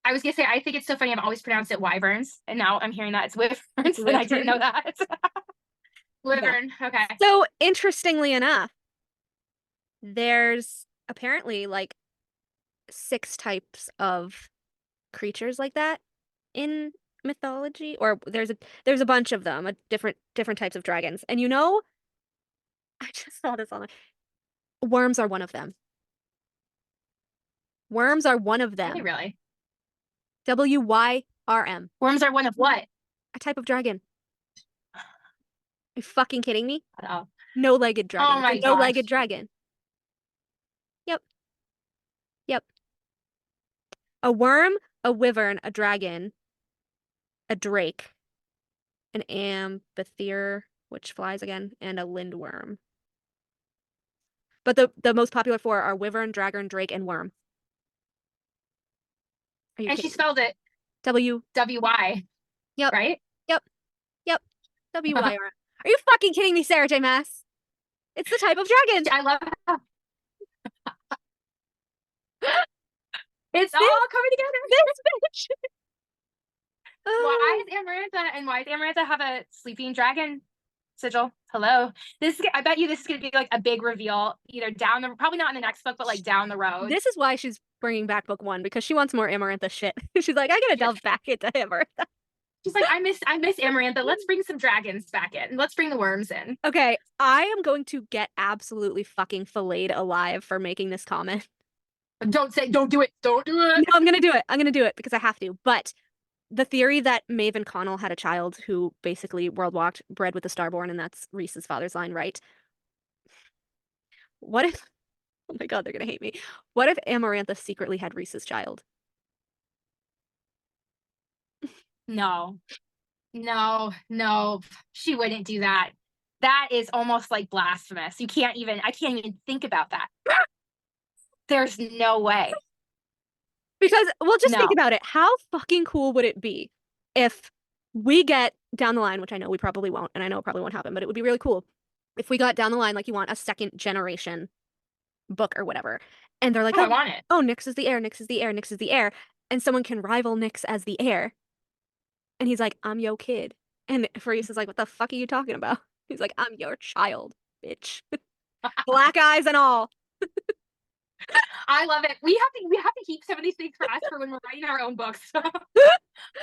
I was gonna say, I think it's so funny. I've always pronounced it wyverns, and now I'm hearing that it's wyverns, and I didn't know that. Wyvern, okay. So, interestingly enough, there's apparently like 6 types of creatures like that in mythology, or there's a bunch of them, different types of dragons. And you know, I just saw this online. Worms are one of them. Worms are one of Are they them. really? WYRM. Worms are one of what? A type of dragon. Are you fucking kidding me? Oh, No-legged dragon. oh my It's a no-legged gosh. dragon. Yep. Yep. A worm, a wyvern, a dragon, a drake, an amphitheater, which flies again, and a lindworm. But the most popular 4 are wyvern, dragon, drake, and worm. Are you And she kidding? spelled it W. W-Y, Yep. right? Yep. Yep. WYR. Are you fucking kidding me, Sarah J. Maas? It's the type of dragon. I love how it's all coming together. This bitch. Why does Amarantha have a sleeping dragon sigil? Hello. I bet you this is gonna be like a big reveal, either probably not in the next book, but like down the road. This is why she's bringing back book 1, because she wants more Amarantha shit. She's like, I gotta delve back into Amarantha. She's like, I miss Amarantha. Let's bring some dragons back in. Let's bring the worms in. Okay, I am going to get absolutely fucking filleted alive for making this comment. Don't do it. Don't do it. No, I'm gonna do it. I'm gonna do it because I have to. But the theory that Maeve and Connell had a child who basically world walked, bred with the Starborn, and that's Rhys's father's line, right? What if, oh my God, they're gonna hate me. What if Amarantha secretly had Rhys's child? No. She wouldn't do that. That is almost like blasphemous. I can't even think about that. There's no way. Because, well, just think No. about it. How fucking cool would it be if we get down the line, which I know we probably won't, and I know it probably won't happen, but it would be really cool if we got down the line, like you want a second generation book or whatever, and they're like, Oh, I want it. oh, Nyx is the heir, Nyx is the heir, Nyx is the heir, and someone can rival Nyx as the heir, and he's like, I'm yo kid, and Faris is like, what the fuck are you talking about? He's like, I'm your child, bitch. Black eyes and all. I love it. We have to keep some of these things for us for when we're writing our own books.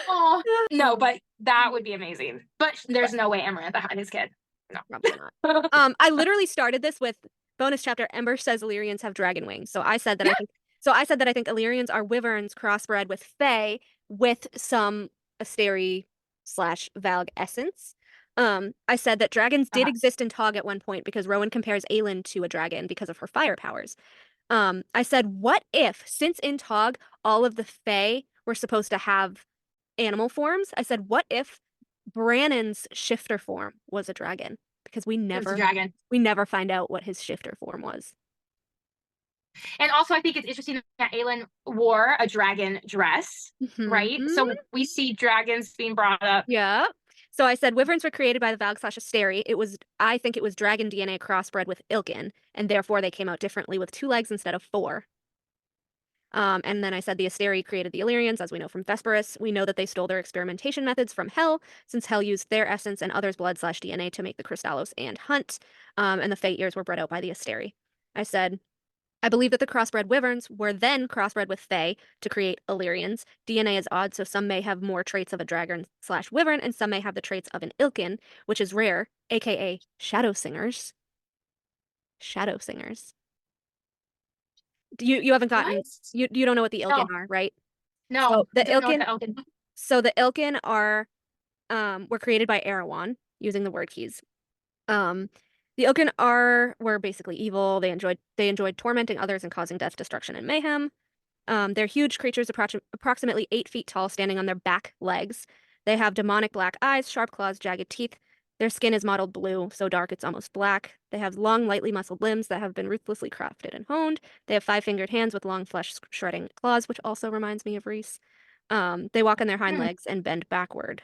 Oh no, but that would be amazing. But there's no way Amarantha had his kid. No, probably not. I literally started this with bonus chapter. Ember says Illyrians have dragon wings, so I said that I think Illyrians are wyverns crossbred with Fae with some Asteri / Valg essence. I said that dragons did exist in Tog at one point because Rowan compares Aelin to a dragon because of her fire powers. I said, what if, since in Tog all of the Fae were supposed to have animal forms, I said, what if Brannon's shifter form was a dragon? Because we it was never a dragon. we never find out what his shifter form was. And also, I think it's interesting that Aelin wore a dragon dress, right? So we see dragons being brought up. Yeah. So I said wyverns were created by the Valg / Asteri. I think it was dragon DNA crossbred with Ilkin, and therefore they came out differently with 2 legs instead of 4. And then I said the Asteri created the Illyrians, as we know from Vesperus. We know that they stole their experimentation methods from Hell, since Hell used their essence and others' blood / DNA to make the Crystallos and Hunt. And the Fate ears were bred out by the Asteri. I said, I believe that the crossbred wyverns were then crossbred with Fae to create Illyrians. DNA is odd, so some may have more traits of a dragon / wyvern, and some may have the traits of an Ilkin, which is rare, aka shadow singers. Shadow singers. You haven't gotten you don't know what the Ilkin are, right? No, so the I don't Ilkin, know what the Ilkin. So the Ilkin were created by Erewhon using the word keys. The Ilkin were basically evil. They enjoyed tormenting others and causing death, destruction, and mayhem. They're huge creatures, approximately 8 feet tall, standing on their back legs. They have demonic black eyes, sharp claws, jagged teeth. Their skin is mottled blue, so dark it's almost black. They have long, lightly muscled limbs that have been ruthlessly crafted and honed. They have 5-fingered hands with long flesh-shredding claws, which also reminds me of Rhys. They walk on their hind legs and bend backward.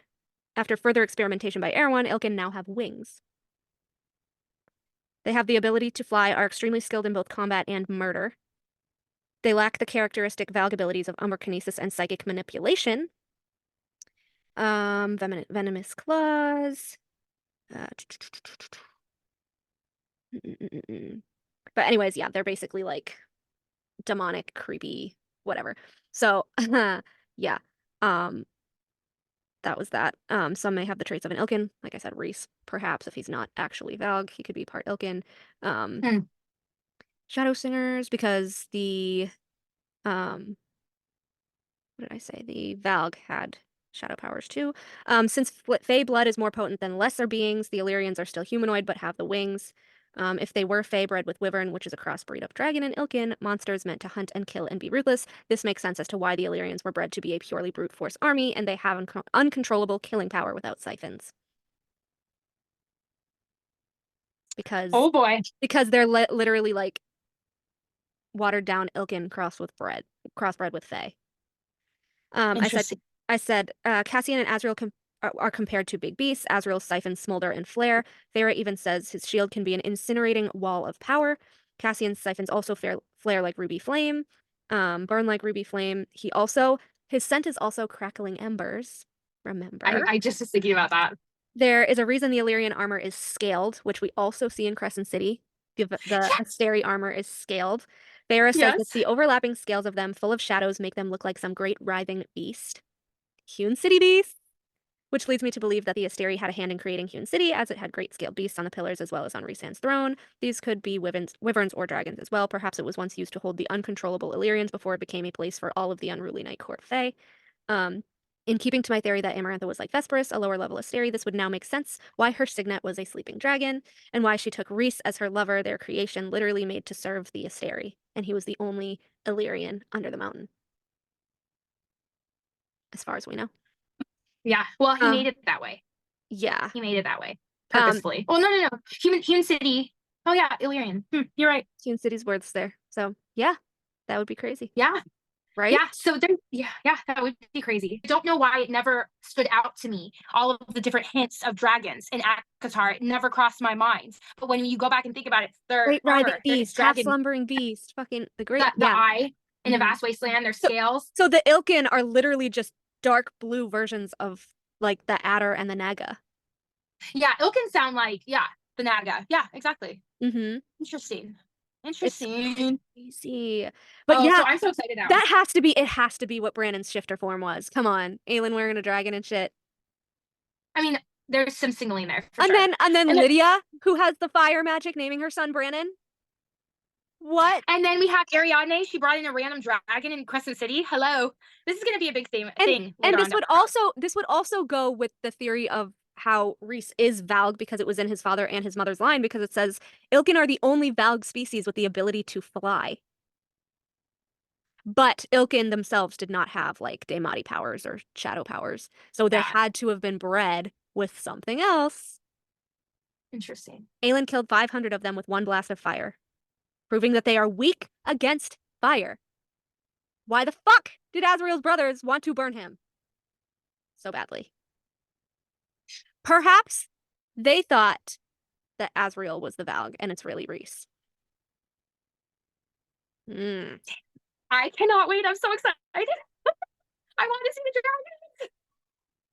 After further experimentation by Erewhon, Ilkin now have wings. They have the ability to fly, are extremely skilled in both combat and murder. They lack the characteristic Valg abilities of umbrokinesis and psychic manipulation. Venomous claws. But anyways, yeah, they're basically like demonic, creepy, whatever. So yeah. That was that. Some may have the traits of an Ilkin. Like I said, Reese, perhaps if he's not actually Valg, he could be part Ilkin. Hmm. Shadow Singers, because the what did I say? The Valg had shadow powers too. Since Fey blood is more potent than lesser beings, the Illyrians are still humanoid but have the wings. If they were Fey bred with Wyvern, which is a crossbreed of dragon and Ilkin, monsters meant to hunt and kill and be ruthless, this makes sense as to why the Illyrians were bred to be a purely brute force army, and they have uncontrollable killing power without siphons. Because Oh boy. they're literally like watered down Ilkin crossbred with Fey. Interesting. I said Cassian and Azrael are compared to big beasts. Azrael's siphons smolder and flare. Thera even says his shield can be an incinerating wall of power. Cassian's siphons also flare like ruby flame, burn like ruby flame. His scent is also crackling embers. Remember? I just was thinking about that. There is a reason the Illyrian armor is scaled, which we also see in Crescent City. The Asteri armor is scaled. Thera says that the overlapping scales of them, full of shadows, make them look like some great writhing beast. Hewn City beast! Which leads me to believe that the Asteri had a hand in creating Hewn City, as it had great scaled beasts on the pillars as well as on Rhysand's throne. These could be wyverns or dragons as well. Perhaps it was once used to hold the uncontrollable Illyrians before it became a place for all of the unruly Night Court Fae. In keeping to my theory that Amarantha was like Vesperus, a lower level Asteri, this would now make sense why her signet was a sleeping dragon, and why she took Rhys as her lover, their creation literally made to serve the Asteri, and he was the only Illyrian under the mountain. As far as we know. Yeah, well, he made it that way. Yeah. He made it that way. Purposefully. Well, no. Hewn City. Oh yeah, Illyrian. You're right. Hewn City's words there. So yeah, that would be crazy. Yeah. Right? Yeah, so that would be crazy. I don't know why it never stood out to me. All of the different hints of dragons in ACOTAR, it never crossed my mind. But when you go back and think about it, their great writhing armor, beast, half slumbering beast, fucking the great the eye in a vast wasteland, their scales. So the Ilkin are literally just dark blue versions of like the Adder and the Naga. Yeah, Ilkin sound like the Naga. Yeah, exactly. Interesting. Crazy. But so I'm so excited now. It has to be what Brandon's shifter form was. Come on. Aelin wearing a dragon and shit. I mean, there's some singling there. And then Lydia, who has the fire magic, naming her son Brandon. What? And then we have Ariadne. She brought in a random dragon in Crescent City. Hello. This is gonna be a big thing. And this would also go with the theory of how Rhys is Valg because it was in his father and his mother's line, because it says Ilkin are the only Valg species with the ability to fly. But Ilkin themselves did not have like Daemati powers or shadow powers. So they had to have been bred with something else. Interesting. Aelin killed 500 of them with one blast of fire, proving that they are weak against fire. Why the fuck did Azrael's brothers want to burn him so badly? Perhaps they thought that Azrael was the Valg, and it's really Rhys. I cannot wait. I'm so excited. I want to see the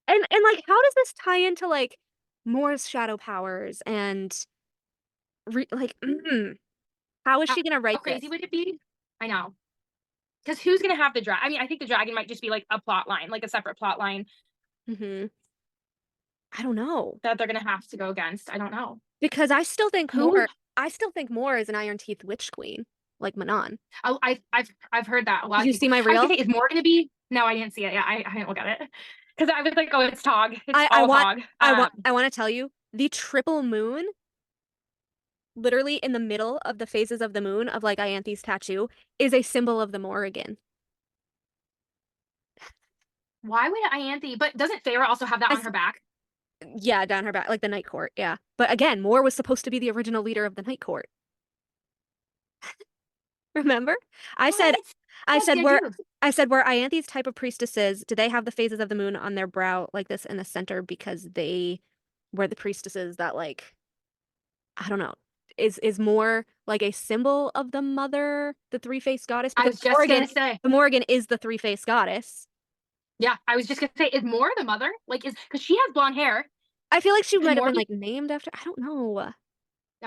And dragon. like, how does this tie into like Mor's shadow powers and how is she gonna write this? How crazy would it be? I know. Because who's gonna have the dragon? I mean, I think the dragon might just be like a plot line, like a separate plot line. I don't know. That they're gonna have to go against. I don't know. Because I still think Mor is an Iron Teeth Witch Queen, like Manon. Oh, I've heard that a lot. Did you see my reel? Is Mor gonna be? No, I didn't see it. Yeah, I didn't look at it. Because I was like, oh, it's Tog. I want to tell you, the triple moon, literally in the middle of the phases of the moon of like Ianthe's tattoo, is a symbol of the Morrigan. Why would Ianthe? But doesn't Feyre also have that on her back? Yeah, down her back, like the Night Court, yeah. But again, Mor was supposed to be the original leader of the Night Court. Remember? I said where Ianthe's type of priestesses, do they have the phases of the moon on their brow like this in the center because they were the priestesses that like, I don't know, is more like a symbol of the mother, the three-faced goddess? I was just gonna say the Morrigan is the three-faced goddess. Yeah, I was just gonna say, is Mor the mother? Like, because she has blonde hair. I feel like she might have been like named after. I don't know.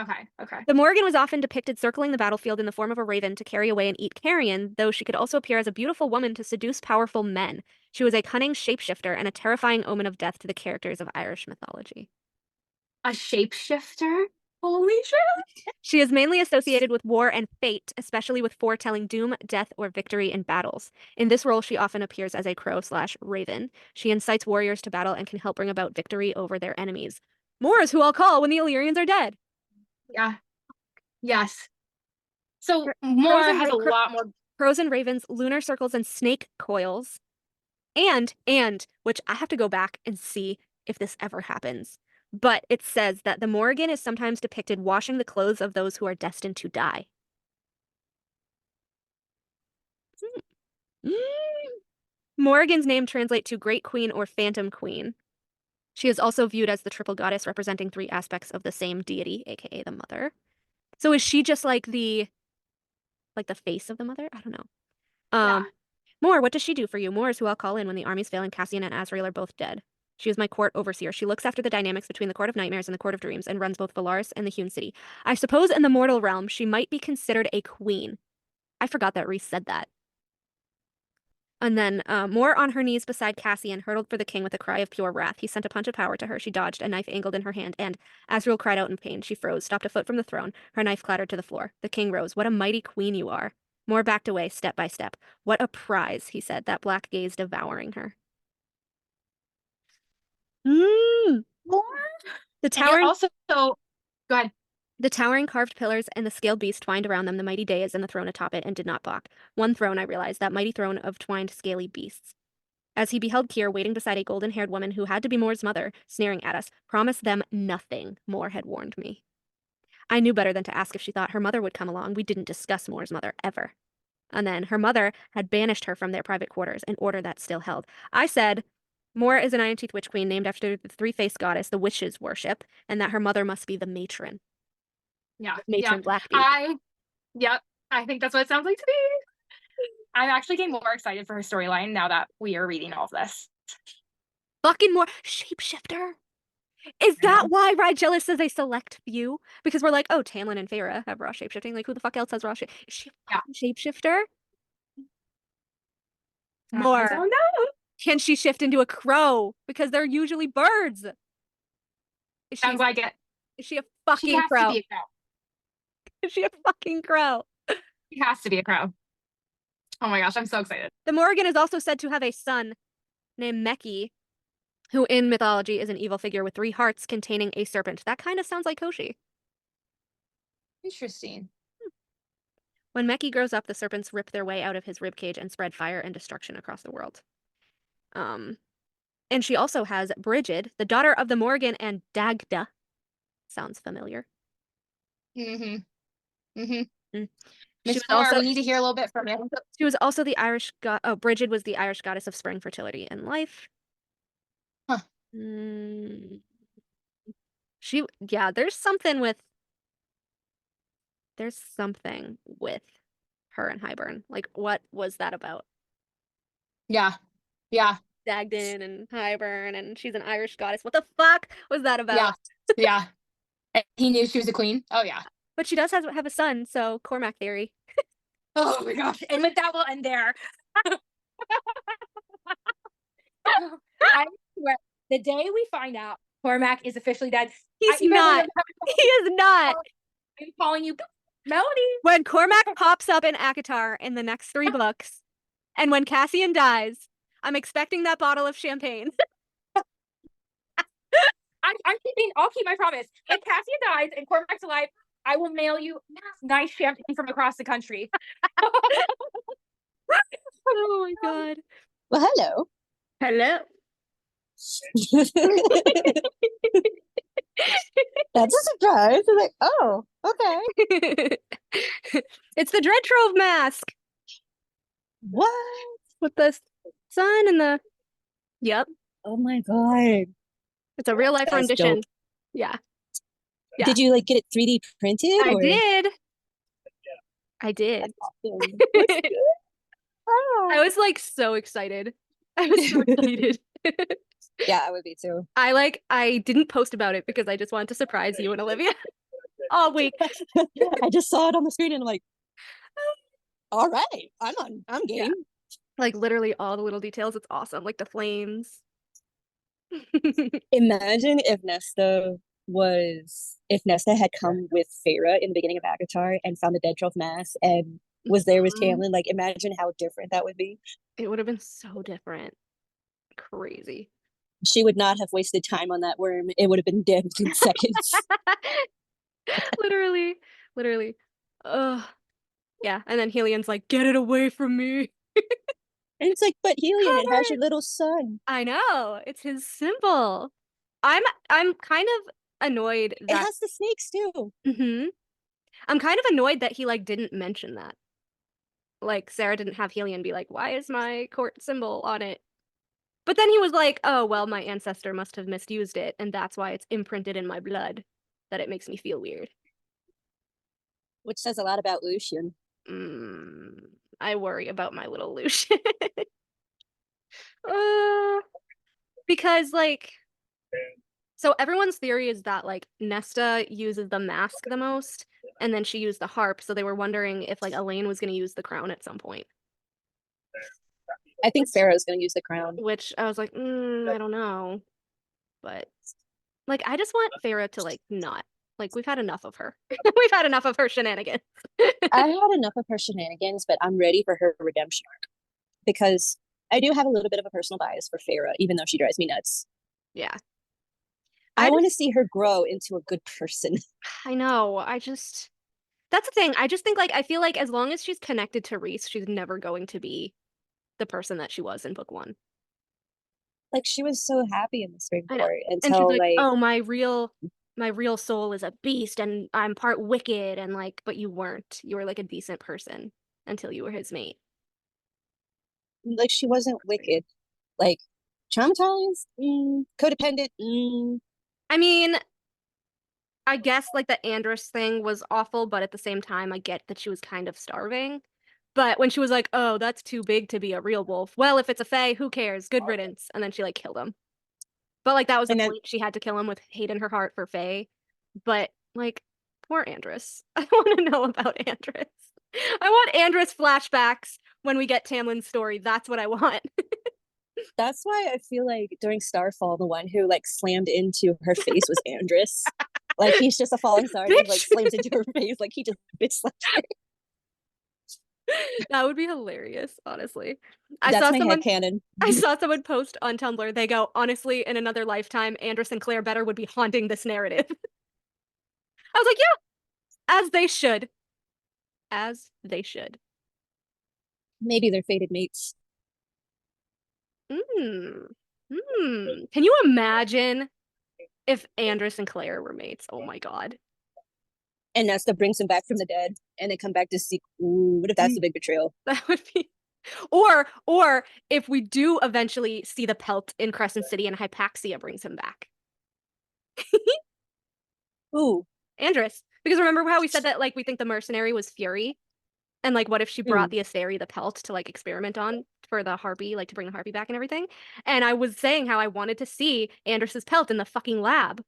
Okay. The Morrigan was often depicted circling the battlefield in the form of a raven to carry away and eat carrion, though she could also appear as a beautiful woman to seduce powerful men. She was a cunning shapeshifter and a terrifying omen of death to the characters of Irish mythology. A shapeshifter? Holy shit. She is mainly associated with war and fate, especially with foretelling doom, death, or victory in battles. In this role, she often appears as a crow/raven. She incites warriors to battle and can help bring about victory over their enemies. More is who I'll call when the Illyrians are dead. Yeah. Yes. So Crows more and has a lot more. Crows and ravens, lunar circles, and snake coils. And, which I have to go back and see if this ever happens. But it says that the Morrigan is sometimes depicted washing the clothes of those who are destined to die. Morrigan's name translates to Great Queen or Phantom Queen. She is also viewed as the triple goddess representing 3 aspects of the same deity, aka the mother. So is she just like the face of the mother? I don't know. Yeah. More, what does she do for you? More is who I'll call in when the armies fail and Cassian and Azrael are both dead. She is my court overseer. She looks after the dynamics between the Court of Nightmares and the Court of Dreams and runs both Valaris and the Hewn City. I suppose in the mortal realm, she might be considered a queen. I forgot that Reese said that. And then, More on her knees beside Cassian, hurtled for the king with a cry of pure wrath. He sent a punch of power to her. She dodged, a knife angled in her hand, and Azrael cried out in pain. She froze, stopped a foot from the throne. Her knife clattered to the floor. The king rose. What a mighty queen you are. More backed away, step by step. What a prize, he said, that black gaze devouring her. More? The And towering, also, go ahead. the towering carved pillars and the scaled beast twined around them, the mighty dais and the throne atop it, and did not balk. One throne, I realized, that mighty throne of twined, scaly beasts. As he beheld Kier waiting beside a golden-haired woman who had to be Moore's mother, sneering at us, promise them nothing, Moore had warned me. I knew better than to ask if she thought her mother would come along. We didn't discuss Moore's mother, ever. And then her mother had banished her from their private quarters, an order that still held. I said, Moore is an Iron-Teeth Witch Queen named after the 3-faced goddess the witches worship, and that her mother must be the matron. Yeah. Matron Blackbeak. Yep. I think that's what it sounds like to me. I'm actually getting more excited for her storyline now that we are reading all of this. Fucking more shapeshifter. Is that why Rigella says a select few? Because we're like, oh, Tamlin and Feyre have raw shapeshifting. Like, who the fuck else has raw shape? Is she a fucking shapeshifter? More. I don't know. Can she shift into a crow? Because they're usually birds. Sounds like it. Is she a She fucking has crow? to be a crow. Is she a fucking crow? She has to be a crow. Oh my gosh, I'm so excited. The Morrigan is also said to have a son named Meki, who in mythology is an evil figure with 3 hearts containing a serpent. That kind of sounds like Koshi. Interesting. When Meki grows up, the serpents rip their way out of his ribcage and spread fire and destruction across the world. And she also has Brigid, the daughter of the Morrigan and Dagda. Sounds familiar. Mm. She was also, we need to hear a little bit from you. She was also the Irish god. Oh, Brigid was the Irish goddess of spring, fertility, and life. Huh. Yeah, there's something with her and Hybern. Like, what was that about? Yeah. Dagden and Hybern, and she's an Irish goddess. What the fuck was that about? Yeah. And he knew she was a queen. Oh yeah. But she does have a son, so Cormac theory. Oh my gosh. And with that, we'll end there. I swear, the day we find out Cormac is officially dead, He's not. He is not. I'm calling you Melody. When Cormac pops up in ACOTAR in the next 3 books, and when Cassian dies, I'm expecting that bottle of champagne. I'll keep my promise. When Cassian dies and Cormac's alive, I will mail you nice champagne from across the country. Oh my god. Well, hello. Hello. That's a surprise. I'm like, oh, okay. It's the Dread Trove mask What? with the sun and the. Yep. Oh my god. It's a real life That's rendition. dope. Yeah. Did you like get it 3D printed? I or? did. I did. That's awesome. That's good. Oh. I was like so excited. I was so excited. Yeah, I would be too. I didn't post about it because I just wanted to surprise you and Olivia. all week. I just saw it on the screen and I'm like, all right, I'm game. Yeah. Like literally all the little details. It's awesome. Like the flames. Imagine if Nesta had come with Feyre in the beginning of Avatar and found the dead troll mass and was there with Tamlin. Like, imagine how different that would be. It would have been so different. Crazy. She would not have wasted time on that worm. It would have been dead in seconds. Literally. Ugh. Yeah. And then Helian's like, get it away from me. And it's like, but Helion, it Cover has it. your little son. I know. It's his symbol. I'm kind of annoyed It that has the snakes too. I'm kind of annoyed that he like didn't mention that. Like Sarah didn't have Helion be like, why is my court symbol on it? But then he was like, oh, well, my ancestor must have misused it, and that's why it's imprinted in my blood, that it makes me feel weird. Which says a lot about Lucian. I worry about my little Lucian. Because, like, so everyone's theory is that, like, Nesta uses the mask the most, and then she used the harp, so they were wondering if, like, Elaine was going to use the crown at some point. I think Pharaoh's going to use the crown. Which I was like, I don't know. But, like, I just want Farah to, like, not. Like, we've had enough of her. We've had enough of her shenanigans. I had enough of her shenanigans, but I'm ready for her redemption arc. Because I do have a little bit of a personal bias for Farah, even though she drives me nuts. Yeah. I want to see her grow into a good person. I know. That's the thing. I just think, like, I feel like as long as she's connected to Rhys, she's never going to be the person that she was in book 1. Like, she was so happy in the Spring Court And until, she's like, oh, my real soul is a beast and I'm part wicked, and like, but you weren't. You were like a decent person until you were his mate. Like, she wasn't wicked. Like, traumatized? Codependent? I mean, I guess like the Andrus thing was awful, but at the same time, I get that she was kind of starving. But when she was like, oh, that's too big to be a real wolf. Well, if it's a fae, who cares? Good riddance. And then she like killed him. But like that was the point. She had to kill him with hate in her heart for fae. But like, poor Andrus. I want to know about Andrus. I want Andrus flashbacks when we get Tamlin's story. That's what I want. That's why I feel like during Starfall, the one who like slammed into her face was Andrus. Like, he's just a falling star and he like slams into her face, like he just bitch slapped her. That would be hilarious, honestly. That's my headcanon. I saw someone post on Tumblr. They go, honestly, in another lifetime, Andrus and Claire Better would be haunting this narrative. I was like, yeah, as they should. As they should. Maybe they're fated mates. Can you imagine if Andrus and Claire were mates? Oh my god. And Nesta brings him back from the dead, and they come back to see. Ooh, what if that's the big betrayal? That would be. Or if we do eventually see the pelt in Crescent City and Hypaxia brings him back. Ooh. Andrus. Because remember how we said that like we think the mercenary was Fury? And like what if she brought the Asteri the pelt to like experiment on for the harpy, like to bring the harpy back and everything? And I was saying how I wanted to see Andrus's pelt in the fucking lab.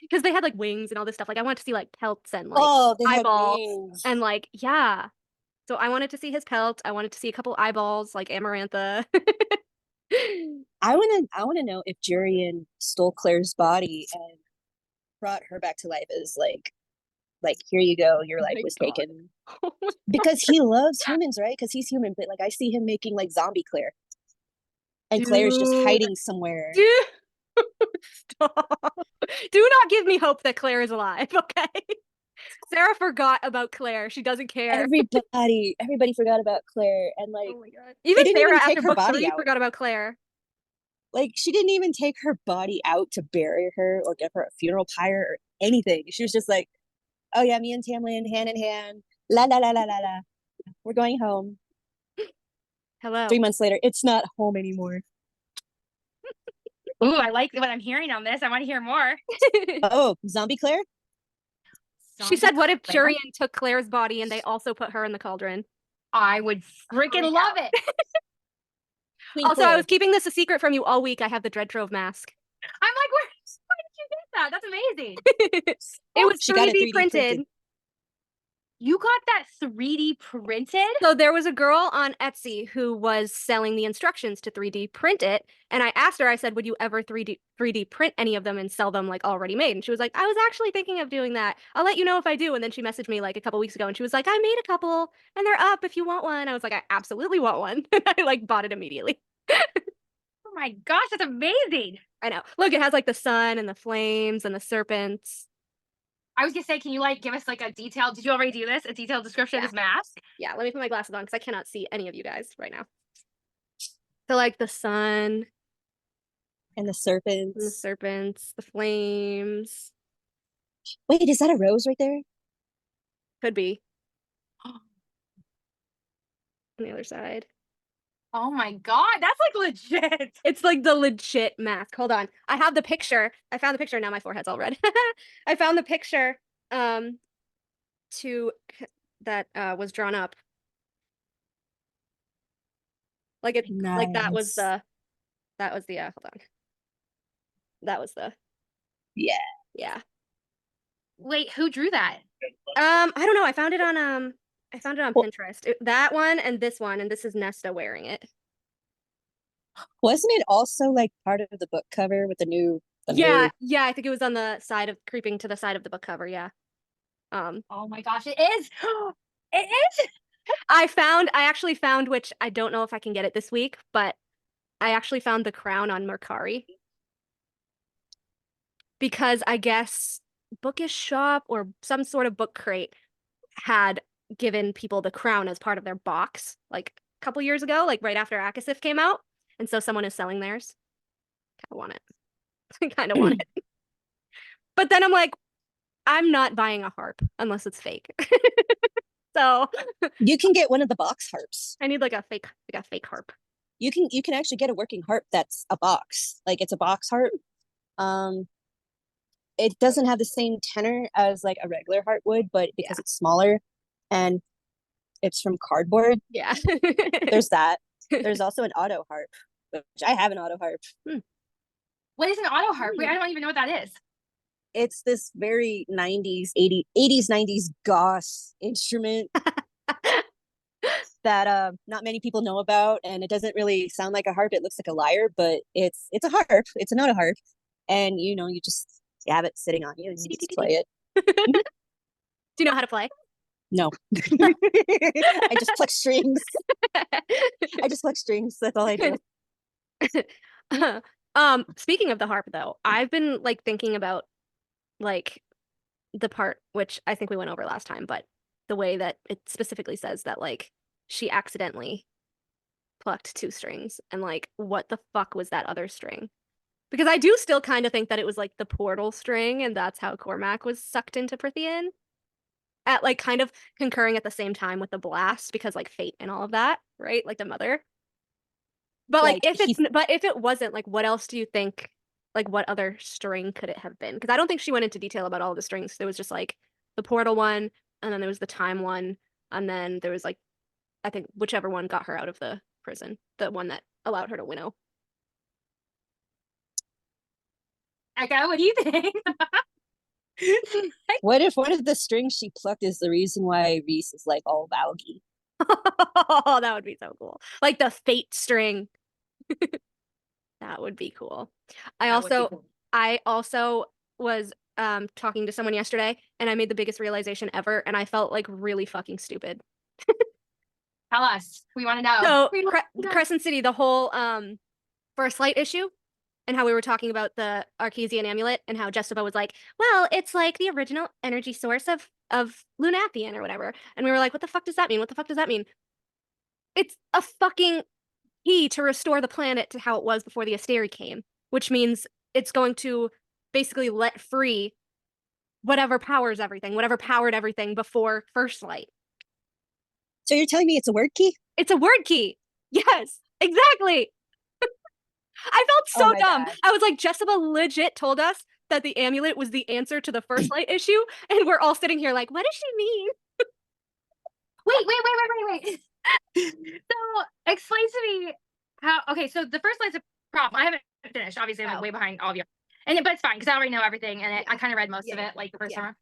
Because they had like wings and all this stuff. Like I wanted to see like pelts and like eyeballs and like so I wanted to see his pelt. I wanted to see a couple eyeballs like Amarantha. I want to know if Jurian stole Claire's body and brought her back to life as like here you go, your life was taken. Because he loves humans, right? Because he's human, but like I see him making like zombie Claire, and Claire's just hiding somewhere. Stop. Do not give me hope that Claire is alive, okay? Sarah forgot about Claire. She doesn't care. Everybody forgot about Claire, and like, oh my god, even Sarah after book 3 forgot about Claire. Like, she didn't even take her body out to bury her or give her a funeral pyre or anything. She was just like, oh yeah, me and Tamlin hand in hand, la la la la la la, we're going home. Hello. 3 months later, it's not home anymore. Ooh, I like what I'm hearing on this. I want to hear more. Oh, zombie Claire? She said, what if Jurian took Claire's body and they also put her in the cauldron? I would freaking love it. Also, I was keeping this a secret from you all week. I have the Dread Trove mask. I'm like, where did you get that. That's amazing. It was She got it 3D 3D printed. printed. You got that 3D printed? So there was a girl on Etsy who was selling the instructions to 3D print it, and I asked her, I said, would you ever 3D print any of them and sell them like already made? And she was like, I was actually thinking of doing that. I'll let you know if I do. And then she messaged me like a couple weeks ago and she was like, I made a couple and they're up if you want one. I was like, I absolutely want one. I like bought it immediately. Oh my gosh, that's amazing. I know. Look, it has like the sun and the flames and the serpents. I was gonna say, can you like give us like a detailed, did you already do this? A detailed description of Yeah. this mask? Yeah, let me put my glasses on because I cannot see any of you guys right now. So like the sun And the and the serpents. serpents, the flames. Wait, is that a rose right there? Could be. On the other side. Oh my god, that's like legit. It's like the legit mask. Hold on. I have the picture. I found the picture. Now my forehead's all red. I found the picture to that was drawn up. Like it like that was Nice. the hold on. That was the Yeah. yeah. Wait, who drew that? I don't know. I found it on Well- Pinterest. That one and this is Nesta wearing it. Wasn't it also like part of the book cover with the new Yeah, I think it was on the side of creeping to the side of the book cover, yeah. Oh my gosh, it is. It is. I actually found, which I don't know if I can get it this week, but I actually found the crown on Mercari. Because I guess Bookish Shop or some sort of book crate had given people the crown as part of their box like a couple years ago, like right after Akasif came out. And so someone is selling theirs. Kind of want it. I kind of want it. But then I'm like, I'm not buying a harp unless it's fake. So You can get one of the box harps. I need like a fake harp. You can actually get a working harp that's a box. Like it's a box harp. It doesn't have the same tenor as like a regular harp would, but because it's smaller and it's from cardboard, Yeah. there's that. There's also an auto harp, which I have an auto harp. What is an auto harp? Wait, I don't even know what that is. It's this very 90s, 80s, 90s goth instrument that not many people know about, and it doesn't really sound like a harp. It looks like a lyre, but it's a harp. It's an auto harp. And you have it sitting on you and you just play it. Do you know how to play? No. I just pluck strings. That's all I do. Speaking of the harp though, I've been like thinking about like the part which I think we went over last time, but the way that it specifically says that like she accidentally plucked 2 strings and like what the fuck was that other string? Because I do still kind of think that it was like the portal string and that's how Cormac was sucked into Prithian. At like kind of concurring at the same time with the blast because like fate and all of that, right? Like the mother. But like if it wasn't, like what else do you think, like what other string could it have been? Because I don't think she went into detail about all the strings. There was just like the portal one, and then there was the time one, and then there was like I think whichever one got her out of the prison, the one that allowed her to winnow. Eka, what do you think? What if one of the strings she plucked is the reason why Reese is like all valgy? Oh, that would be so cool. Like the fate string. That would be cool. I also was talking to someone yesterday and I made the biggest realization ever and I felt like really fucking stupid. Tell us. We want to know. So We wanna know. Crescent City, the whole First Light issue and how we were talking about the Arcesian amulet and how Jessica was like, well, it's like the original energy source of Lunathian or whatever. And we were like, what the fuck does that mean? What the fuck does that mean? It's a fucking key to restore the planet to how it was before the Asteri came, which means it's going to basically let free whatever powers everything, whatever powered everything before First Light. So you're telling me it's a word key? It's a word key. Yes, exactly. I felt so dumb. God. I was like, Jessica legit told us that the amulet was the answer to the First Light issue, and we're all sitting here like, what does she mean? Wait. So explain to me how. Okay, so the First Light's a prop. I haven't finished. Obviously, I'm like way behind all of you. but it's fine because I already know everything, and I kind of read most of it, like the first time.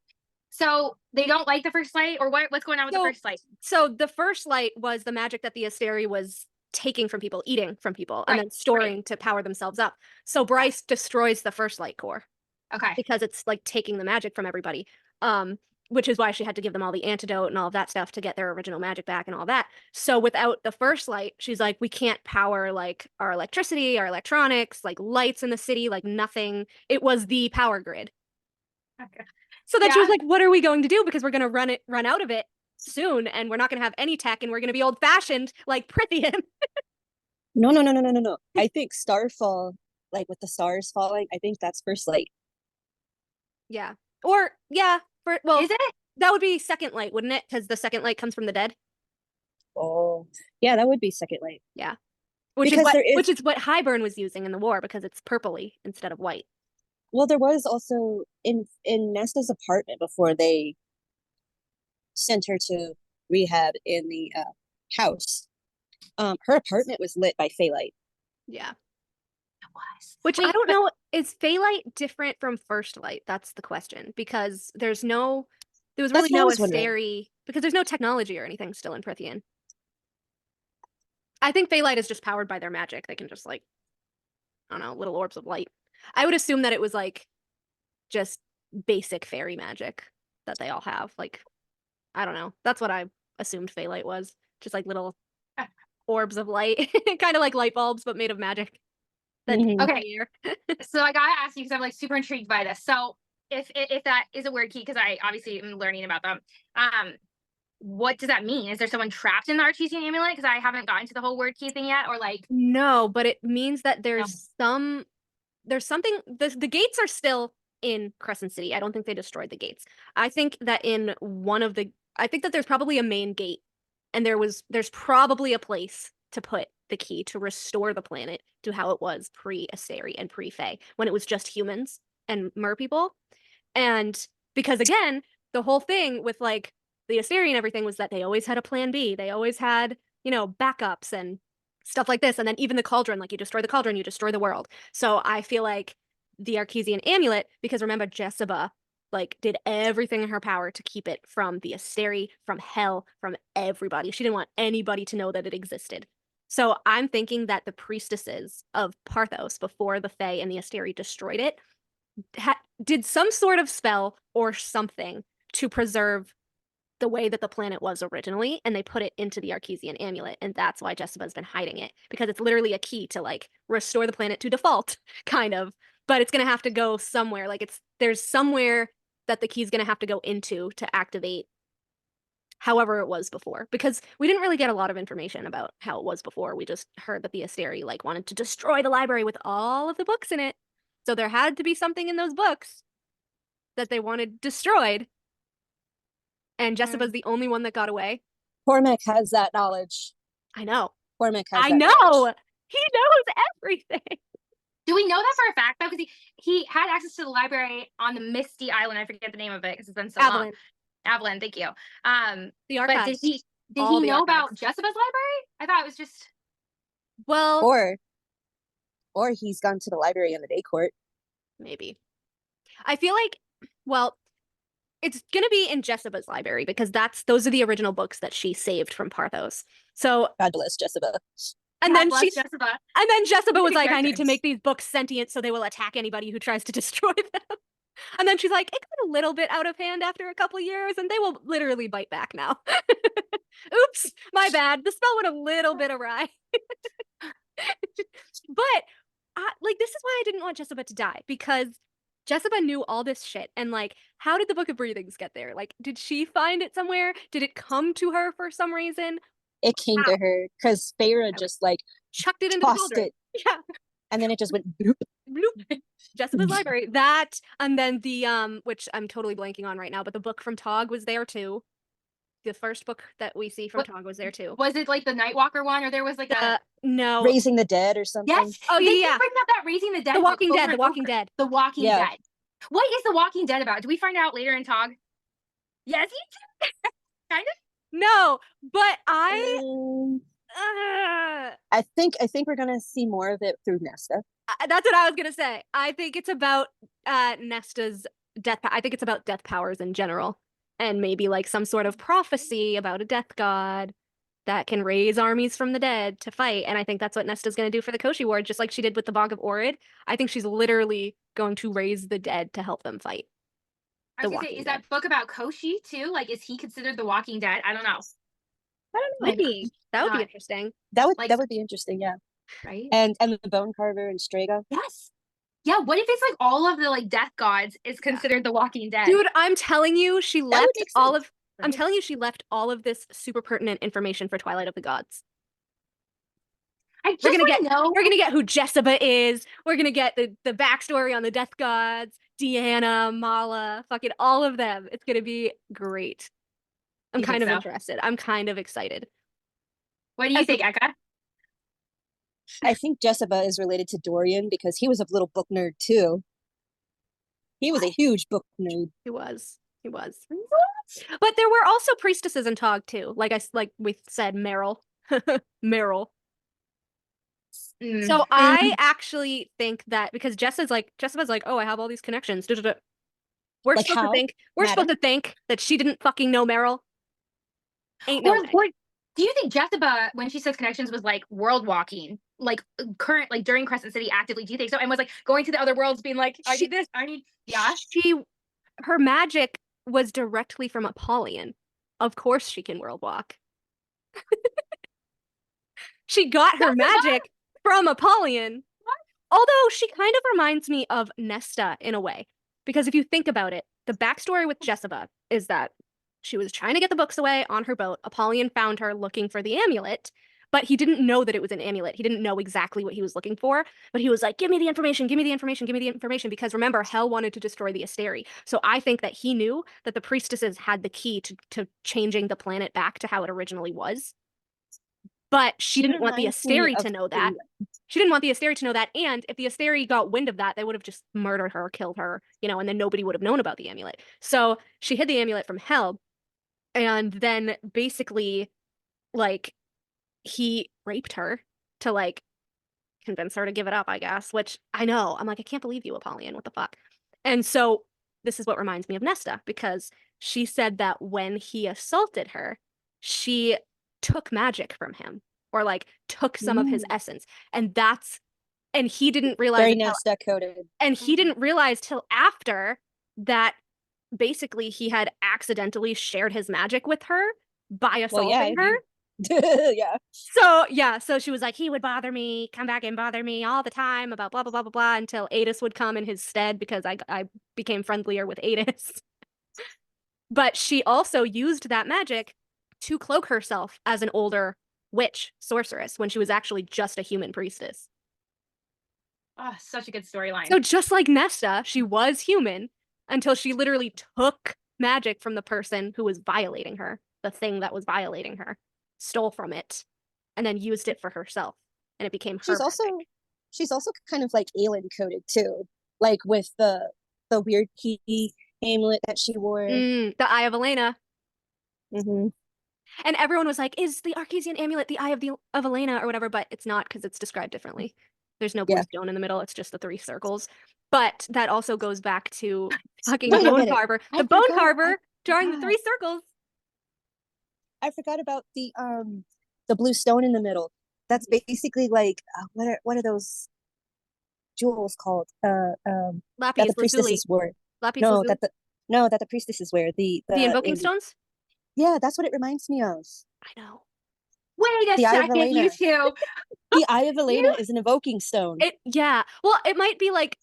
So they don't like the first light, or what's going on with the first light? So the first light was the magic that the Asteri was taking from people, eating from people, and then storing to power themselves up. So Bryce destroys the first light core. Okay. Because it's like taking the magic from everybody. Which is why she had to give them all the antidote and all of that stuff to get their original magic back and all that. So without the first light, she's like, we can't power like our electricity, our electronics, like lights in the city, like nothing. It was the power grid. Okay. So then she was like, what are we going to do? Because we're going to run out of it soon, and we're not going to have any tech, and we're going to be old fashioned like Prithian. No. I think Starfall, like with the stars falling, I think that's first light. Yeah. Or well, is it? That would be second light, wouldn't it? Because the second light comes from the dead. Oh, yeah, that would be second light. Yeah. Which is what Highburn was using in the war, because it's purpley instead of white. Well, there was also in Nesta's apartment before they sent her to rehab in the house. Her apartment was lit by Phalite. Yeah. It was. Which I don't know, is Phalite different from First Light? That's the question, because there was really no Asteri, because there's no technology or anything still in Prithian. I think Phalite is just powered by their magic. They can just like, I don't know, little orbs of light. I would assume that it was like just basic fairy magic that they all have. Like, I don't know. That's what I assumed Phalite was. Just like little orbs of light, kind of like light bulbs, but made of magic. Okay. So I gotta ask you, because I'm like super intrigued by this. So if that is a word key, because I obviously am learning about them, what does that mean? Is there someone trapped in the Artesian amulet? Because I haven't gotten to the whole word key thing yet, or like no, but it means that there's something. The gates are still in Crescent City. I don't think they destroyed the gates. I think that I think that there's probably a main gate, and there's probably a place to put the key to restore the planet to how it was pre-Asteri and pre-Fae, when it was just humans and mer people. And because again, the whole thing with like the Asteri and everything was that they always had a plan B. They always had, backups and stuff like this. And then even the cauldron, like you destroy the cauldron, you destroy the world. So I feel like the Archesian amulet, because remember Jessica like did everything in her power to keep it from the Asteri, from hell, from everybody. She didn't want anybody to know that it existed. So I'm thinking that the priestesses of Parthos before the Fae and the Asteri destroyed it did some sort of spell or something to preserve the way that the planet was originally, and they put it into the Archesian amulet, and that's why Jessica's been hiding it, because it's literally a key to like restore the planet to default, kind of. But it's gonna have to go somewhere. Like there's somewhere that the key's gonna have to go into to activate however it was before, because we didn't really get a lot of information about how it was before. We just heard that the Asteri like wanted to destroy the library with all of the books in it. So there had to be something in those books that they wanted destroyed. And Jessica's the only one that got away. Cormac has that knowledge. I know. Cormac has I that know. knowledge. He knows everything. Do we know that for a fact though? Because he had access to the library on the Misty Island. I forget the name of it because it's been so long. Avalon, thank you. The archives. But did he know about Jessica's library? I thought it was just or he's gone to the library in the day court. Maybe. I feel like, well, it's gonna be in Jessica's library, because those are the original books that she saved from Parthos. So God bless Jessica. And then Jessica was like, I need to make these books sentient so they will attack anybody who tries to destroy them. And then she's like, it got a little bit out of hand after a couple years, and they will literally bite back now. Oops, my bad. The spell went a little bit awry. But this is why I didn't want Jessica to die, because Jessica knew all this shit. And like, how did the Book of Breathings get there? Like, did she find it somewhere? Did it come to her for some reason? It came to her because Feyre just like chucked it into the cauldron. Yeah. And then it just went bloop. Bloop. Jessica's library. That, and then the which I'm totally blanking on right now, but the book from Tog was there too. The first book that we see from Tog was there too. Was it like the Nightwalker one, or there was like no, Raising the Dead or something? Yes. Oh yeah. Bring up that Raising the Dead. The Walking Dead. The Walking Dead. The Walking Dead. What is The Walking Dead about? Do we find out later in Tog? Yes, you do. Kind of. No, but I think we're gonna see more of it through Nesta. That's what I was gonna say. I think it's about Nesta's death. I think it's about death powers in general, and maybe like some sort of prophecy about a death god that can raise armies from the dead to fight. And I think that's what Nesta's gonna do for the Koshi War, just like she did with the Bog of Orid. I think she's literally going to raise the dead to help them fight. I was gonna say, is that book about Koshi too? Like, is he considered the Walking Dead? I don't know. I don't know. Maybe that would be interesting. That would be interesting, yeah. Right? And the Bone Carver and Strega. Yes. Yeah, what if it's like all of the like death gods is considered the Walking Dead? Dude, I'm telling you, she left all of I'm right? telling you, she left all of this super pertinent information for Twilight of the Gods. I just want to know. We're gonna get who Jessica is. We're gonna get the backstory on the Death Gods, Deanna, Mala, fucking all of them. It's gonna be great. I'm kind of interested. I'm kind of excited. What do you think, Eka? I think Jessica is related to Dorian because he was a little book nerd too. He was a huge book nerd. He was. What? But there were also priestesses in Tog too. Like we said, Meryl. Meryl. So I actually think that because Jessica's like, oh, I have all these connections. We're like supposed to think that she didn't fucking know Meryl. Ain't no way. Do you think Jessica, when she says connections, was like world walking, like current, like during Crescent City actively? Do you think so? And was like going to the other worlds, being like, I need this, I need, yeah. Her magic was directly from Apollyon. Of course, she can world walk. She got her magic from Apollyon. Although she kind of reminds me of Nesta in a way. Because if you think about it, the backstory with Jessica is that she was trying to get the books away on her boat. Apollyon found her looking for the amulet, but he didn't know that it was an amulet. He didn't know exactly what he was looking for, but he was like, give me the information, give me the information, give me the information. Because remember, Hel wanted to destroy the Asteri. So I think that he knew that the priestesses had the key to changing the planet back to how it originally was. But she didn't want the Asteri to know that. She didn't want the Asteri to know that. And if the Asteri got wind of that, they would have just murdered her, killed her, and then nobody would have known about the amulet. So she hid the amulet from Hel. And then basically, like, he raped her to, like, convince her to give it up, I guess. Which I know. I'm like, I can't believe you, Apollyon. What the fuck? And so this is what reminds me of Nesta. Because she said that when he assaulted her, she took magic from him, or like took some of his essence, and he didn't realize very Nesta coded, and he didn't realize till after that basically he had accidentally shared his magic with her by assaulting her. So she was like, he would bother me, come back and bother me all the time about blah blah blah blah blah, until Adis would come in his stead because I became friendlier with Adis. But she also used that magic to cloak herself as an older witch sorceress when she was actually just a human priestess. Oh, such a good storyline. So just like Nesta, she was human until she literally took magic from the person who was violating her, the thing that was violating her, stole from it, and then used it for herself, and it became her. She's also kind of like Aelin coded too, like with the weird key amulet that she wore, the Eye of Elena. Mm-hmm. And everyone was like, is the Arcasian amulet the Eye of Elena or whatever? But it's not, because it's described differently. There's no blue stone in the middle. It's just the 3 circles. But that also goes back to fucking the Bone Carver. The Bone Carver drawing the 3 circles. I forgot about the blue stone in the middle. That's basically like what are those jewels called? Lapis that the priestesses wear. Lapis that the priestesses wear. The invoking stones? Yeah, that's what it reminds me of. I know. Wait a second, you two. The Eye of Elena is an invoking stone. Well, it might be like,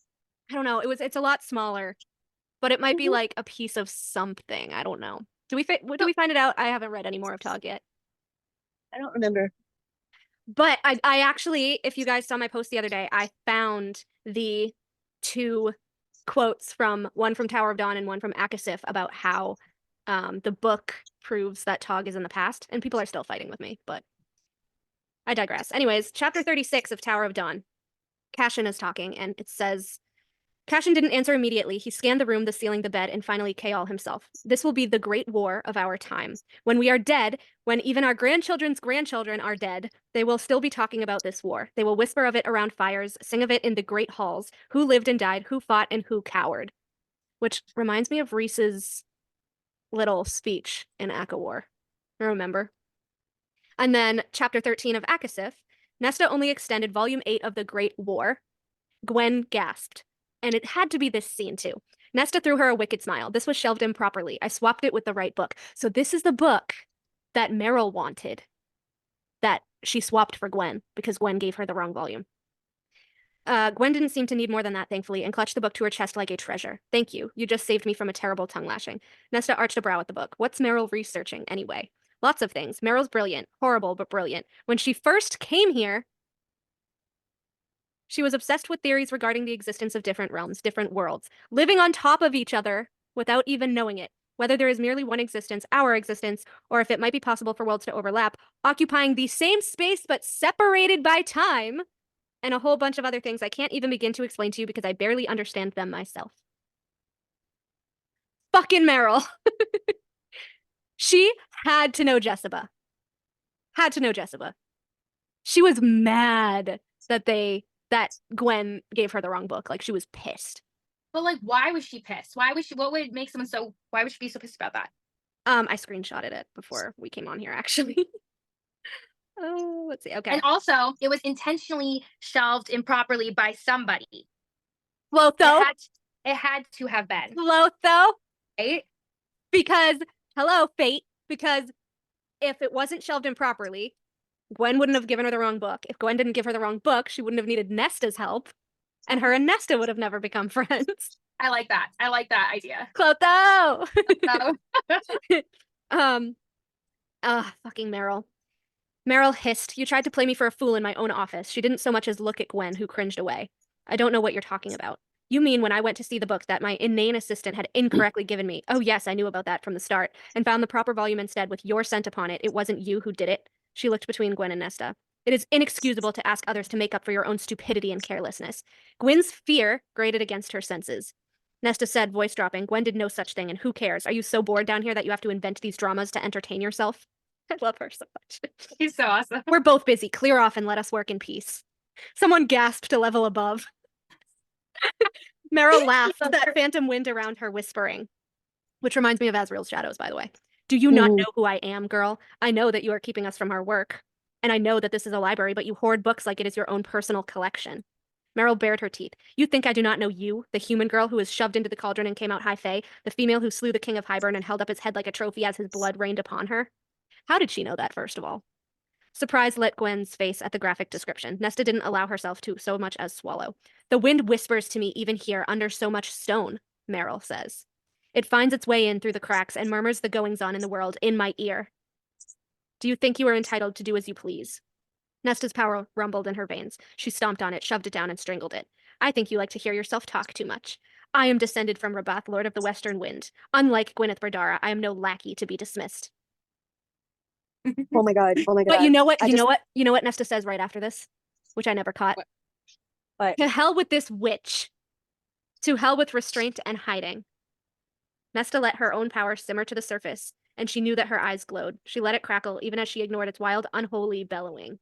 I don't know. It's a lot smaller, but it might be like a piece of something. I don't know. Do we find it out? I haven't read any more of Tog yet. I don't remember. But I actually, if you guys saw my post the other day, I found the 2 quotes one from Tower of Dawn and one from Akasif about how the book proves that Tog is in the past, and people are still fighting with me, but I digress. Anyways, chapter 36 of Tower of Dawn. Cashin is talking, and it says, Cashin didn't answer immediately. He scanned the room, the ceiling, the bed, and finally Kayal himself. This will be the great war of our time. When we are dead, when even our grandchildren's grandchildren are dead, they will still be talking about this war. They will whisper of it around fires, sing of it in the great halls, who lived and died, who fought, and who cowered. Which reminds me of Rhys's little speech in Akawar. Remember? And then chapter 13 of Akasif, Nesta only extended volume 8 of the Great War. Gwen gasped. And it had to be this scene too. Nesta threw her a wicked smile. This was shelved improperly. I swapped it with the right book. So this is the book that Meryl wanted, that she swapped for Gwen because Gwen gave her the wrong volume. Gwen didn't seem to need more than that, thankfully, and clutched the book to her chest like a treasure. Thank you. You just saved me from a terrible tongue lashing. Nesta arched a brow at the book. What's Meryl researching, anyway? Lots of things. Meryl's brilliant. Horrible, but brilliant. When she first came here, she was obsessed with theories regarding the existence of different realms, different worlds, living on top of each other without even knowing it. Whether there is merely one existence, our existence, or if it might be possible for worlds to overlap, occupying the same space but separated by time, and a whole bunch of other things I can't even begin to explain to you because I barely understand them myself. Fucking Meryl. She had to know Jessica. Had to know Jessica. She was mad that Gwen gave her the wrong book. Like, she was pissed. But like, why was she pissed? What would make someone so, why would she be so pissed about that? I screenshotted it before we came on here, actually. Oh, let's see. Okay. And also, it was intentionally shelved improperly by somebody. Lotho. It had to have been. Lotho. Right? Because, hello, fate. Because if it wasn't shelved improperly, Gwen wouldn't have given her the wrong book. If Gwen didn't give her the wrong book, she wouldn't have needed Nesta's help. And her and Nesta would have never become friends. I like that. I like that idea. Clotho! So, Fucking Meryl. Meryl hissed. You tried to play me for a fool in my own office. She didn't so much as look at Gwen, who cringed away. I don't know what you're talking about. You mean when I went to see the book that my inane assistant had incorrectly given me? Oh yes, I knew about that from the start, and found the proper volume instead with your scent upon it. It wasn't you who did it. She looked between Gwen and Nesta. It is inexcusable to ask others to make up for your own stupidity and carelessness. Gwen's fear grated against her senses. Nesta said, voice dropping, Gwen did no such thing, and who cares? Are you so bored down here that you have to invent these dramas to entertain yourself? I love her so much. he's so awesome. We're both busy. Clear off and let us work in peace. Someone gasped a level above. Meryl laughed, that phantom wind around her whispering. Which reminds me of Azriel's shadows, by the way. Do you not know who I am, girl? I know that you are keeping us from our work. And I know that this is a library, but you hoard books like it is your own personal collection. Meryl bared her teeth. You think I do not know you, the human girl who was shoved into the cauldron and came out high fae, the female who slew the king of Hybern and held up his head like a trophy as his blood rained upon her? How did she know that, first of all? Surprise lit Gwen's face at the graphic description. Nesta didn't allow herself to so much as swallow. The wind whispers to me even here under so much stone, Meryl says. It finds its way in through the cracks and murmurs the goings-on in the world in my ear. Do you think you are entitled to do as you please? Nesta's power rumbled in her veins. She stomped on it, shoved it down, and strangled it. I think you like to hear yourself talk too much. I am descended from Rabath, Lord of the Western Wind. Unlike Gwyneth Berdara, I am no lackey to be dismissed. Oh my god. Oh my god. But you know what? You know what Nesta says right after this, which I never caught. What? To hell with this witch. To hell with restraint and hiding. Nesta let her own power simmer to the surface, and she knew that her eyes glowed. She let it crackle, even as she ignored its wild, unholy bellowing.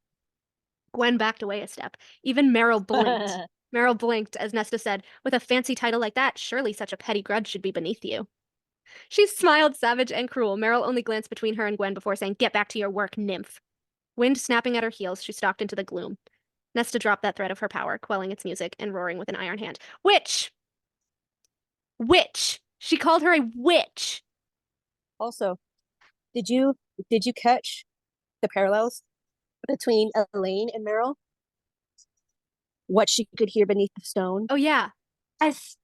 Gwen backed away a step. Even Meryl blinked. Meryl blinked as Nesta said, with a fancy title like that, surely such a petty grudge should be beneath you. She smiled, savage and cruel. Meryl only glanced between her and Gwen before saying, get back to your work, nymph. Wind snapping at her heels, she stalked into the gloom. Nesta dropped that thread of her power, quelling its music and roaring with an iron hand. Witch! Witch! She called her a witch! Also, did you catch the parallels between Elaine and Meryl? What she could hear beneath the stone? Oh, yeah. As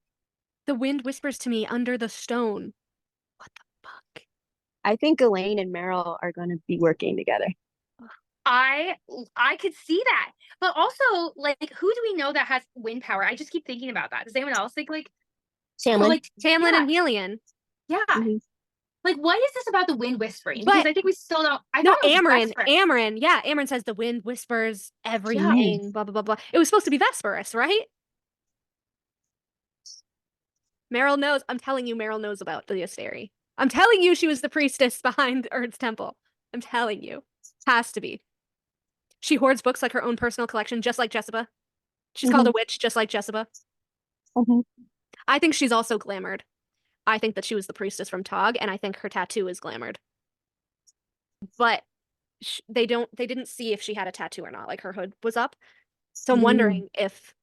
the wind whispers to me under the stone. What the fuck? I think Elaine and Meryl are going to be working together. I could see that. But also, like, who do we know that has wind power? I just keep thinking about that. Does anyone else think, like... Tamlin. Like, Tamlin yeah. and Helion. Yeah. Mm-hmm. Like, what is this about the wind whispering? Because I think we still don't... No, Amarin. Yeah, Amarin says the wind whispers everything, blah, blah, blah, blah. It was supposed to be Vesperus, right? Meryl knows. I'm telling you, Meryl knows about the Asteri. I'm telling you, she was the priestess behind Erd's temple. I'm telling you. Has to be. She hoards books like her own personal collection, just like Jessica. She's called a witch, just like Jessica. I think she's also glamored. I think that she was the priestess from Tog, and I think her tattoo is glamored. But they didn't see if she had a tattoo or not. Like her hood was up. So I'm wondering if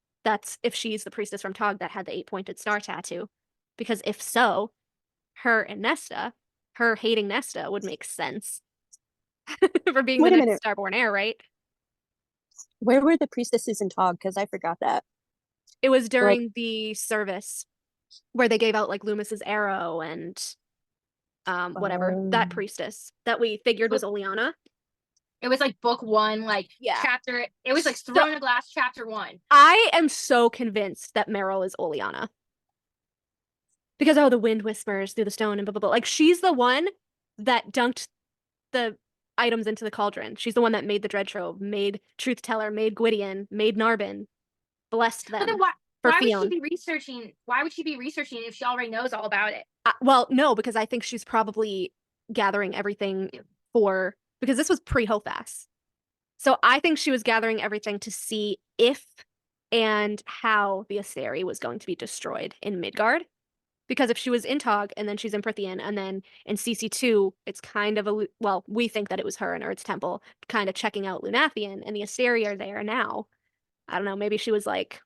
she's the priestess from Tog that had the 8-pointed star tattoo. Because if so, her hating Nesta would make sense for being the next Starborn heir, right? Where were the priestesses in Tog? Because I forgot that. It was during the service where they gave out like Loomis's arrow and whatever, that priestess that we figured was Oleana. It was like book 1, like chapter. It was like Throne of Glass chapter 1. I am so convinced that Meryl is Oleana. Because the wind whispers through the stone and blah blah blah. Like she's the one that dunked the items into the cauldron. She's the one that made the Dread Trove, made Truth Teller, made Gwydion, made Narbin, blessed them. But then why would she be researching? Why would she be researching if she already knows all about it? Well, no, because I think she's probably gathering everything because this was pre-Hofas. So I think she was gathering everything to see if and how the Asteri was going to be destroyed in Midgard. Because if she was in Tog and then she's in Prithian and then in CC2, it's kind of we think that it was her in Erd's temple, kind of checking out Lunathian, and the Asteri are there now. I don't know, maybe she was like,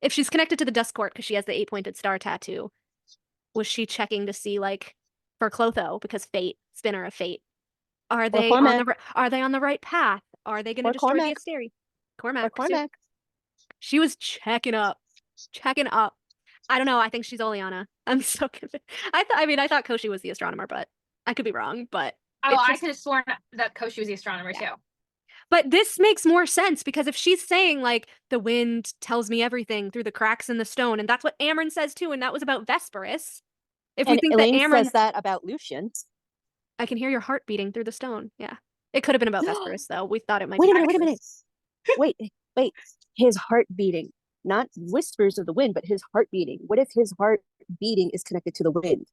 if she's connected to the Dust Court because she has the 8-pointed star tattoo, was she checking to see like for Clotho because Fate, spinner of Fate, are they on the right path? Are they going to destroy the Asteri? Cormac. She was checking up. I don't know. I think she's Oleana. I'm so convinced. I thought Koshi was the astronomer, but I could be wrong. But I could have sworn that Koshi was the astronomer too. But this makes more sense because if she's saying like the wind tells me everything through the cracks in the stone, and that's what Amryn says too, and that was about Vesperus. If we think Elaine that Amryn says that about Lucian, I can hear your heart beating through the stone. Yeah, it could have been about Vesperus though. We thought it might. Wait a minute. Wait. His heart beating. Not whispers of the wind, but his heart beating. What if his heart beating is connected to the wind?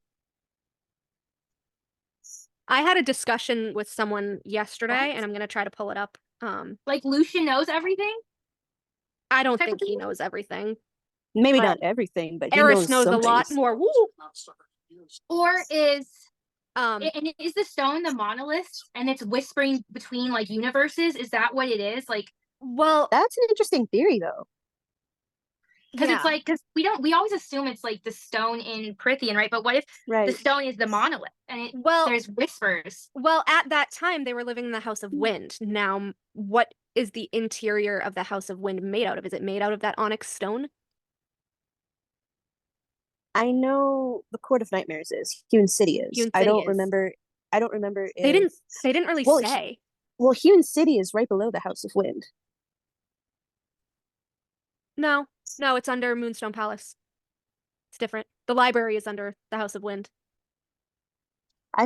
I had a discussion with someone yesterday, and I'm going to try to pull it up. Like Lucian knows everything? I don't think he knows everything. Maybe not everything, but Eris knows a lot more. Woo! Or is the stone the monolith and it's whispering between like universes? Is that what it is? Like, well, that's an interesting theory though. Because it's like, we always assume it's like the stone in Prithian, right? But what if the stone is the monolith and there's whispers? Well, at that time they were living in the House of Wind. Now, what is the interior of the House of Wind made out of? Is it made out of that onyx stone? I know the Court of Nightmares is. Hewn City is. I don't remember. They didn't really say. Hewn City is right below the House of Wind. No, it's under Moonstone Palace. It's different. The library is under the House of Wind. I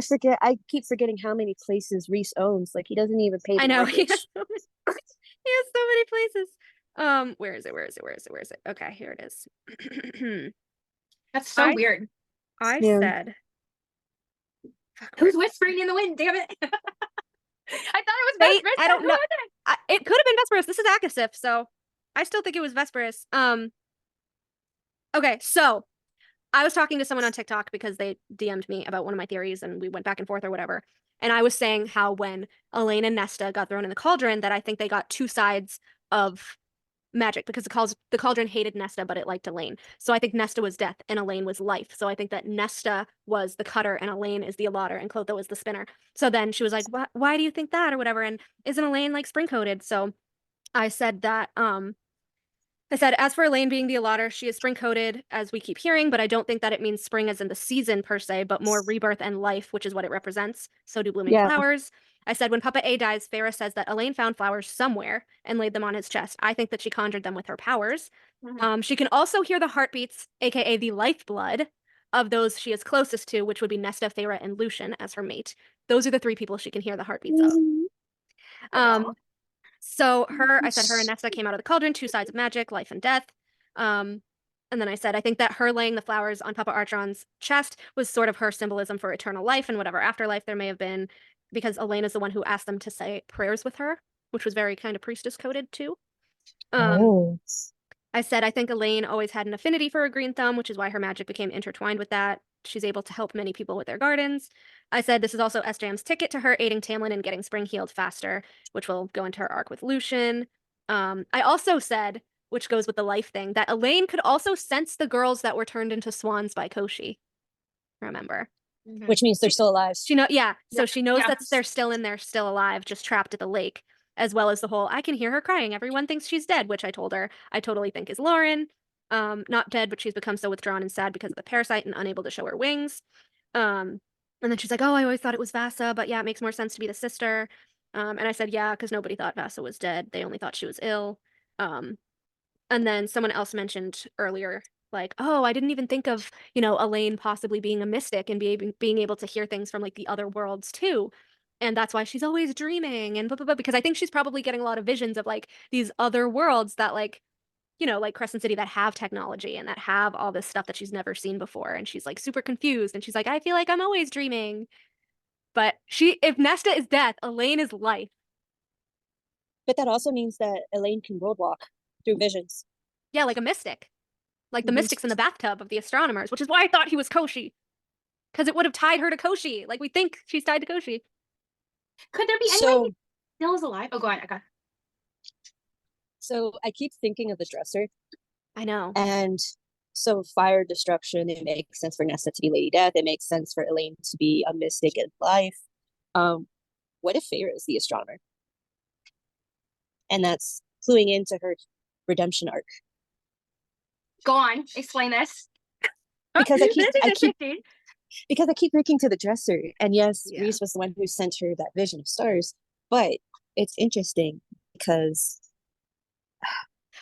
keep forgetting how many places Rhys owns. Like, he doesn't even pay the mortgage. He has so many places. Where is it? Okay, here it is. That's so weird. I said... Who's whispering in the wind? Damn it. I thought it was Vesperus. I don't know. It could have been Vesperus. This is Akasif, so... I still think it was Vesperus. Okay, so I was talking to someone on TikTok because they DM'd me about one of my theories and we went back and forth or whatever. And I was saying how when Elaine and Nesta got thrown in the cauldron, that I think they got two sides of magic because the cauldron hated Nesta, but it liked Elaine. So I think Nesta was death and Elaine was life. So I think that Nesta was the cutter and Elaine is the allotter and Clotho was the spinner. So then she was like, why do you think that or whatever? And isn't Elaine like spring-coated? So I said that, as for Elaine being the allotter, she is spring-coated, as we keep hearing, but I don't think that it means spring as in the season, per se, but more rebirth and life, which is what it represents. So do blooming flowers. I said, when Papa A dies, Farah says that Elaine found flowers somewhere and laid them on his chest. I think that she conjured them with her powers. She can also hear the heartbeats, aka the lifeblood, of those she is closest to, which would be Nesta, Farah, and Lucian as her mate. Those are the 3 people she can hear the heartbeats of. So I said her and Nesta came out of the cauldron, 2 sides of magic, life and death. And then I said, I think that her laying the flowers on Papa Archeron's chest was sort of her symbolism for eternal life and whatever afterlife there may have been, because Elaine is the one who asked them to say prayers with her, which was very kind of priestess coded too. Oh. I said, I think Elaine always had an affinity for a green thumb, which is why her magic became intertwined with that. She's able to help many people with their gardens. I said, this is also SJM's ticket to her aiding Tamlin in getting spring healed faster, which will go into her arc with Lucian. I also said, which goes with the life thing, that Elaine could also sense the girls that were turned into swans by Koshi. Remember? Which means they're still alive. So she knows Yeah. that they're still in there, still alive, just trapped at the lake, as well as the whole, I can hear her crying. Everyone thinks she's dead, which I told her I totally think is Lauren. Not dead, but she's become so withdrawn and sad because of the parasite and unable to show her wings. And then she's like, oh, I always thought it was Vasa, but yeah, it makes more sense to be the sister. And I said, yeah, because nobody thought Vasa was dead. They only thought she was ill. And then someone else mentioned earlier, like, oh, I didn't even think of, Elaine possibly being a mystic and being able to hear things from like the other worlds too. And that's why she's always dreaming and blah, blah, blah, because I think she's probably getting a lot of visions of like these other worlds that like, like Crescent City that have technology and that have all this stuff that she's never seen before. And she's like super confused. And she's like, I feel like I'm always dreaming. But if Nesta is death, Elaine is life. But that also means that Elaine can world walk through visions. Yeah, like a mystic. Like the mystics in the bathtub of the astronomers, which is why I thought he was Koshi. Because it would have tied her to Koshi. Like we think she's tied to Koshi. Could there be anyone who still is alive? Oh, go ahead. Okay. So I keep thinking of the dresser. I know. And so fire destruction, it makes sense for Nesta to be Lady Death. It makes sense for Elaine to be a mystic in life. What if Feyre is the astronomer? And that's cluing into her redemption arc. Go on, explain this. Because I keep thinking to the dresser, and yes, Rhys was the one who sent her that vision of stars, but it's interesting because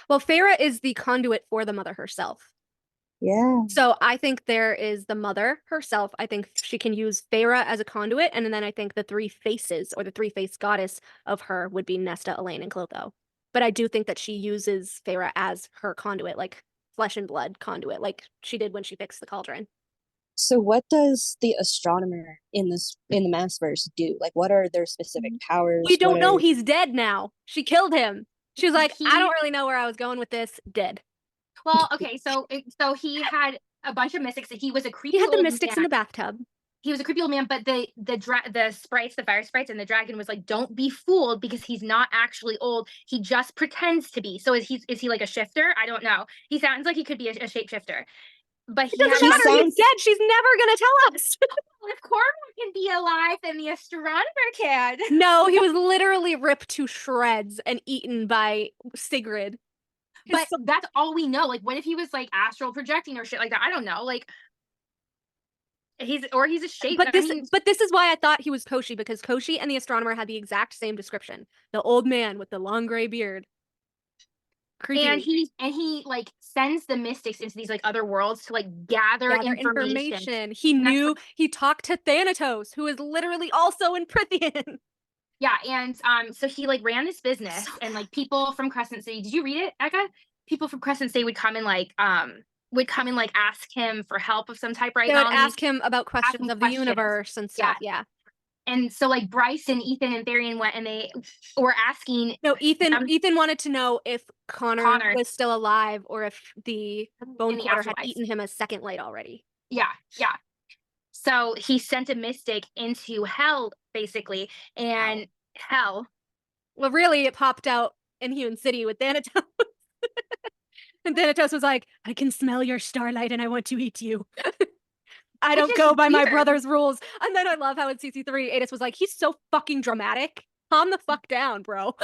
well, Feyre is the conduit for the mother herself. Yeah. So I think there is the mother herself. I think she can use Feyre as a conduit, and then I think the three faces or the three-faced goddess of her would be Nesta, Elaine, and Clotho. But I do think that she uses Feyre as her conduit, like flesh and blood conduit, like she did when she fixed the cauldron. So what does the astronomer in the Massverse do? Like, what are their specific powers? We don't know. He's dead now. She killed him. She was like, I don't really know where I was going with this. Dead. Well, okay, so he had a bunch of mystics. He was a creepy. He had the old mystics man. in the bathtub. He was a creepy old man, but the sprites, the fire sprites, and the dragon was like, don't be fooled because he's not actually old. He just pretends to be. So is he like a shifter? I don't know. He sounds like he could be a shapeshifter. But it doesn't matter. He's dead. She's never gonna tell us. If Cormac can be alive, then the astronomer can. No, he was literally ripped to shreds and eaten by Sigrid. But that's all we know. Like, what if he was like astral projecting or shit like that? I don't know. Like, he's a shape. But this is why I thought he was Koshi, because Koshi and the astronomer had the exact same description. The old man with the long gray beard. Creepy. And he like sends the mystics into these like other worlds to like gather information. He talked to Thanatos, who is literally also in Prythian. Yeah, and so he like ran this business, and like people from Crescent City. Did you read it, Eka? People from Crescent City would come and ask him for help of some type, right? They would ask him about questions of the universe and stuff. Yeah. And so like Bryce and Ethan and Therian went, and they were asking. No, Ethan wanted to know if Connor was still alive or if the Bone Quarter had eaten him a second light already. Yeah. So he sent a mystic into hell, basically, and hell. Well, really, it popped out in Human City with Thanatos. And Thanatos was like, I can smell your starlight and I want to eat you. I don't go by my brother's rules. And then I love how in CC3, Adis was like, he's so fucking dramatic. Calm the fuck down, bro.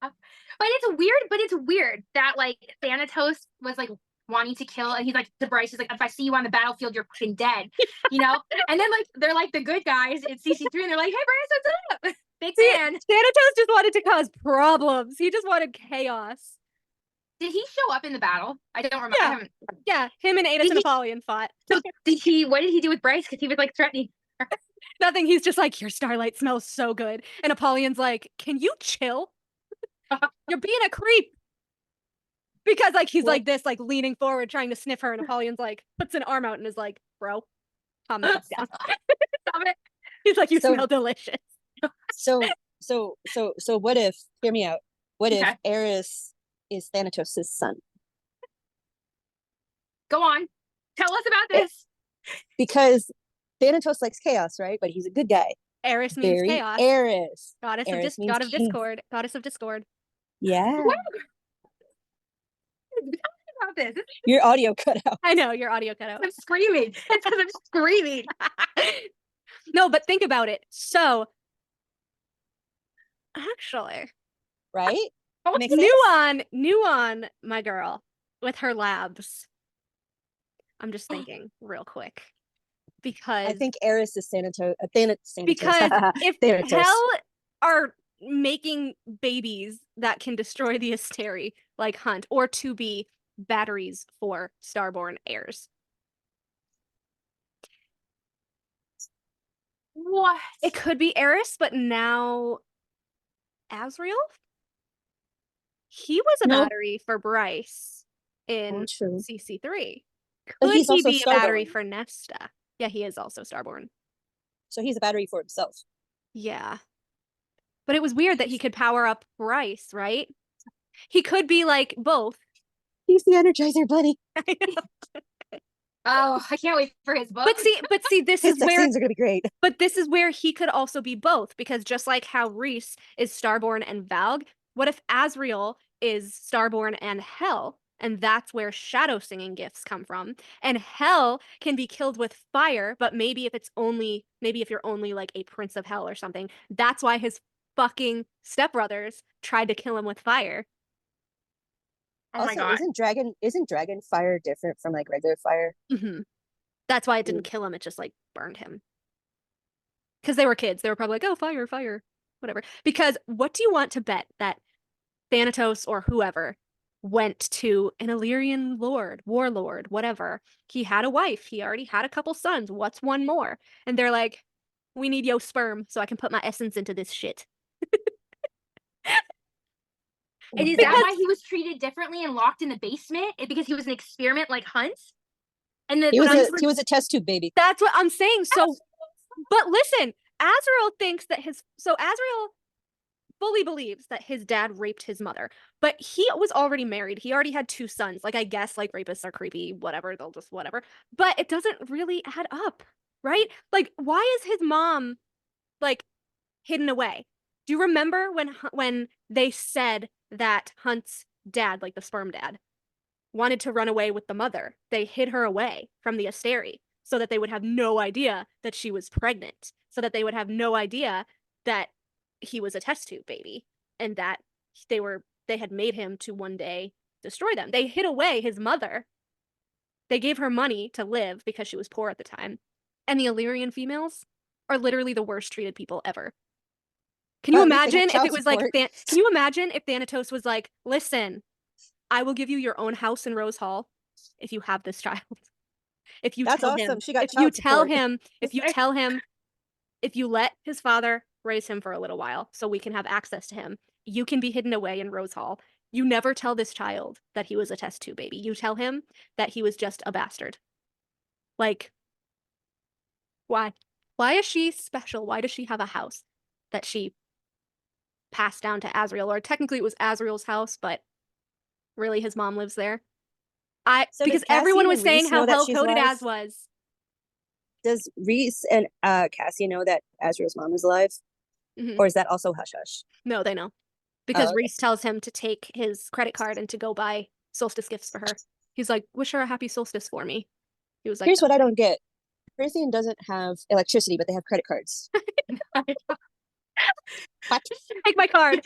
But it's weird that like Thanatos was like wanting to kill, and he's like to Bryce, he's like, if I see you on the battlefield, you're fucking dead, you know? And then like they're like the good guys in CC3, and they're like, hey Bryce, what's up? Big fan. Thanatos just wanted to cause problems. He just wanted chaos. Did he show up in the battle? I don't remember. Yeah, him and Adis and Apollyon fought. So what did he do with Bryce? Because he was like threatening her. Nothing. He's just like, your starlight smells so good. And Apollyon's like, can you chill? You're being a creep. Because like he's What? like this, like leaning forward, trying to sniff her, and Apollyon's like puts an arm out and is like, "Bro, calm the fuck down." Stop it. He's like, "You So- smell delicious." So what if, hear me out, what if Okay. Eris is Thanatos' son? Go on. Tell us about Eh, this. Because Thanatos likes chaos, right? But he's a good guy. Eris means Very chaos. Eris. Goddess Eris means god of chaos. discord. Goddess of discord. Yeah. What? Tell me about this. Your audio cut out. I know, your audio cut out. I'm screaming. It's because I'm screaming. No, but think about it. So, actually, Right? Oh, Makes sense? new on my girl with her labs. I'm just thinking real quick because I think Eris is Thanatos. because if Thanatos. Hell are making babies that can destroy the Asteri, like Hunt, or to be batteries for Starborn heirs. what? It could be Eris, but now Azriel? He was a No. battery for Bryce in True. CC3. But Could he's he also be a battery Starborn. for Nesta? Yeah, he is also Starborn. So he's a battery for himself. Yeah. But it was weird that he could power up Bryce, right? He could be like both. He's the Energizer Bunny. Oh, I can't wait for his book. But see, this His is sex where scenes are gonna be great. But this is where he could also be both, because just like how Reese is Starborn and Valg, what if Azriel is Starborn and Hell? And that's where shadow singing gifts come from. And Hell can be killed with fire, but maybe if you're only like a Prince of Hell or something, that's why his fucking stepbrothers tried to kill him with fire. Oh my Also, god. isn't dragon fire different from like regular fire? That's why it didn't kill him, it just like burned him. Because they were kids. They were probably like, oh, fire, fire, whatever. Because what do you want to bet that Thanatos or whoever went to an Illyrian warlord, whatever. He had a wife. He already had a couple sons. What's one more? And they're like, we need yo sperm so I can put my essence into this shit. And is that why he was treated differently and locked in the basement? Because he was an experiment like Hunt? And He was a test tube baby. That's what I'm saying. So, but listen, Azrael thinks that Azrael fully believes that his dad raped his mother, but he was already married. He already had 2 sons. Like, I guess like rapists are creepy, whatever, they'll just whatever. But it doesn't really add up, right? Like, why is his mom like hidden away? Do you remember when they said that Hunt's dad, like the sperm dad, wanted to run away with the mother? They hid her away from the Asteri so that they would have no idea that she was pregnant, so that they would have no idea that he was a test tube baby and that they had made him to one day destroy them. They hid away his mother. They gave her money to live because she was poor at the time. And the Illyrian females are literally the worst treated people ever. Can you imagine if it was like can you imagine if Thanatos was like, listen, I will give you your own house in Rose Hall if you have this child. If you That's tell awesome. him, She got if you child tell support. him, if you let his father raise him for a little while so we can have access to him, you can be hidden away in Rose Hall. You never tell this child that he was a test tube baby. You tell him that he was just a bastard. Like, why? Why is she special? Why does she have a house that she passed down to Azriel? Or technically it was Azriel's house, but really his mom lives there. So because does everyone Cassian was and saying Reese how know that she's hell-coded alive? Az was. Does Reese and Cassie know that Azrael's mom is alive? Mhm. Or is that also hush hush? No, they know. Because okay. Reese tells him to take his credit card and to go buy solstice gifts for her. He's like, wish her a happy solstice for me. He was like, Here's what I don't get. Prithian doesn't have electricity, but they have credit cards. What? take my card.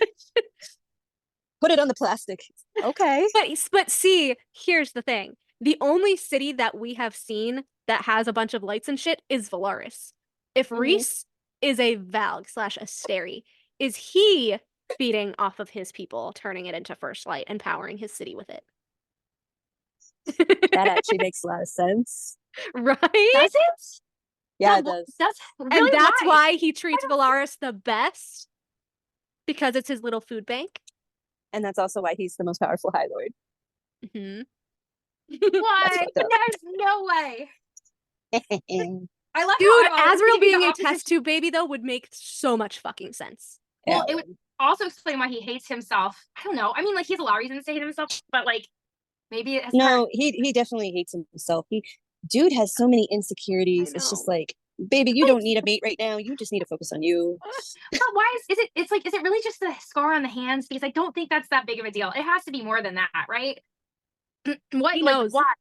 Put it on the plastic. Okay. But see, here's the thing. The only city that we have seen that has a bunch of lights and shit is Valaris. If Reese is a Valg/Asteri, is he feeding off of his people, turning it into first light and powering his city with it? That actually makes a lot of sense. Right? Does it? Yeah, it does. That's And really that's why he treats Valaris the best. Because it's his little food bank. And that's also why he's the most powerful High Lord. Hmm. What? fucked up. There's no way. I love Dude, how I'm Azriel being a opposite. test tube baby though would make so much fucking sense. Well, it would also explain why he hates himself. I don't know. I mean, like, he has a lot of reasons to hate himself, but like, maybe it has No, he definitely hates himself. Dude has so many insecurities. I It's just know. like, baby, you don't need a mate right now. You just need to focus on you. But why is it? It's like, is it really just the scar on the hands? Because I don't think that's that big of a deal. It has to be more than that, right? What? He Like, knows. why?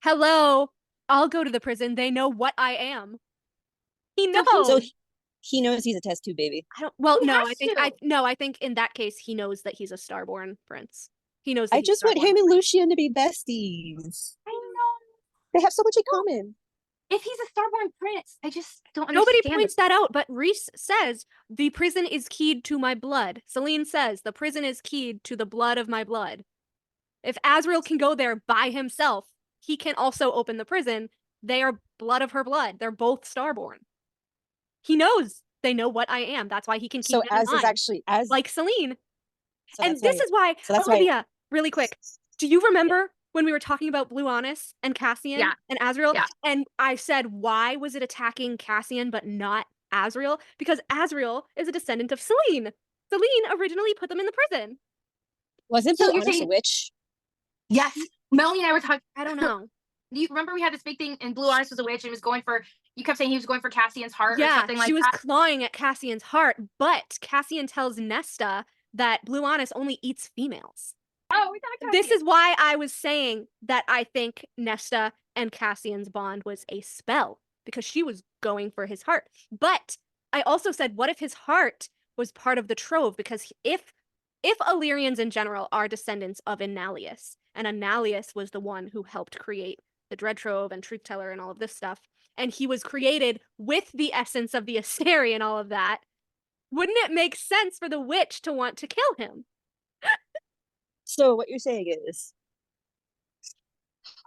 Hello, I'll go to the prison. They know what I am. He knows. So he knows he's a test tube baby. I don't. Well, He no, has I think in that case he knows that he's a starborn prince. He knows. That I he's just want starborn. him and Lucian to be besties. I know. They have so much in common. If he's a starborn prince, I just don't Nobody understand. points that out, but Rhys says the prison is keyed to my blood. Selene says the prison is keyed to the blood of my blood. If Azriel can go there by himself, he can also open the prison. They are blood of her blood. They're both starborn. He knows. They know what I am. That's why he can keep So it in Az is mind. actually as Like Selene. so And that's this why- is why, so that's why- Olivia, really quick, do you remember when we were talking about Blue Honest and Cassian Yeah. and Azriel? Yeah. And I said, why was it attacking Cassian but not Azriel? Because Azriel is a descendant of Selene. Selene originally put them in the prison. wasn't So Blue you're Honest a saying- witch? Yes, Melanie and I were talking. I don't know. Do you remember we had this big thing and Blue Honest was a witch and was going for? You kept saying he was going for Cassian's heart or Yeah, something like she was that. clawing at Cassian's heart, but Cassian tells Nesta that Blue Honest only eats females. Oh, we thought This Cassian. is why I was saying that I think Nesta and Cassian's bond was a spell, because she was going for his heart. But I also said, what if his heart was part of the trove? Because if Illyrians in general are descendants of Annalius, and Annalius was the one who helped create the Dread Trove and Truth Teller and all of this stuff, and he was created with the essence of the Asteri and all of that, wouldn't it make sense for the witch to want to kill him? So what you're saying is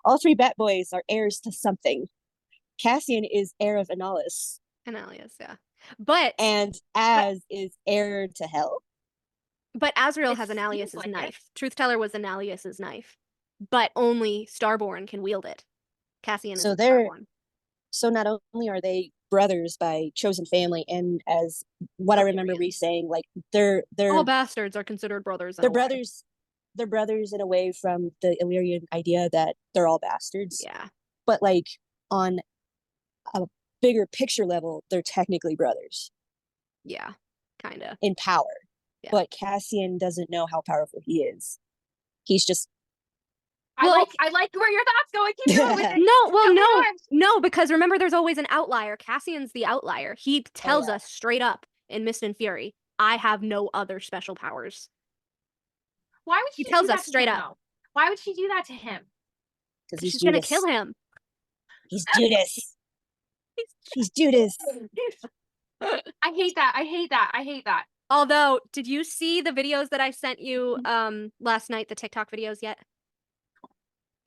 all three Bat Boys are heirs to something. Cassian is heir of Annalus, Annalius, yeah. But and Az is heir to Hell. Azriel It has seems Annalius's like it. knife. Truth Teller was Annalius's knife, but only Starborn can wield it. Cassian So is they're- Starborn. So not only are they brothers by chosen family, and as what I remember Illyrians. Reese saying, like they're All bastards are considered brothers. In they're a way. brothers. They're brothers in a way from the Illyrian idea that they're all bastards. Yeah. But like on a bigger picture level, they're technically brothers Yeah. Kinda. in power. Yeah. But Cassian doesn't know how powerful he is. He's just Well- I like where your thoughts going. Keep going with it. No, well, Tell me no, more. no, because remember, there's always an outlier. Cassian's the outlier. He tells yeah. us straight up in Mist and Fury, I have no other special powers. Why would He she tells do that us to straight him, up. though? Why would she do that to him? because he's She's gonna Judas. kill him. He's Judas. He's Judas. I hate that. I hate that. I hate that. Although, did you see the videos that I sent you last night, the TikTok videos yet?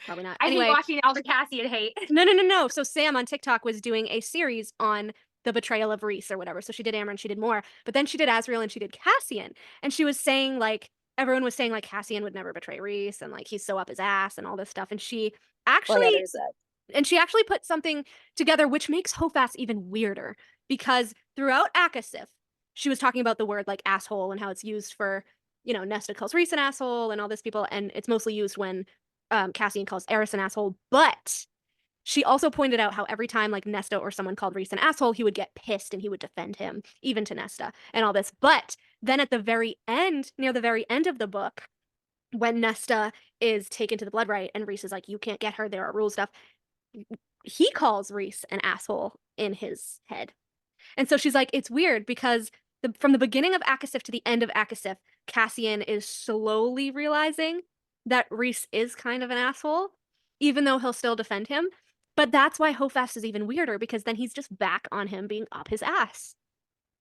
Probably not. I Anyway, hate watching all the Cassian hate. no. So Sam on TikTok was doing a series on the betrayal of Reese or whatever. So she did Amber and she did more, but then she did Azriel and she did Cassian. And she was saying like, everyone was saying like Cassian would never betray Reese and like he's so up his ass and all this stuff. And she actually Well, yeah, there's that. And she actually put something together which makes Hofas even weirder because throughout Akasif, she was talking about the word like asshole and how it's used for, you know, Nesta calls Reese an asshole and all this people. And it's mostly used when Cassian calls Eris an asshole. But she also pointed out how every time like Nesta or someone called Reese an asshole, he would get pissed and he would defend him, even to Nesta and all this. But then at the very end, near the very end of the book, when Nesta is taken to the Blood Rite and Reese is like, you can't get her, there are rules stuff, he calls Reese an asshole in his head. And so she's like, it's weird because from the beginning of Akasif to the end of Akasif, Cassian is slowly realizing that Reese is kind of an asshole, even though he'll still defend him. But that's why Hofas is even weirder, because then he's just back on him being up his ass.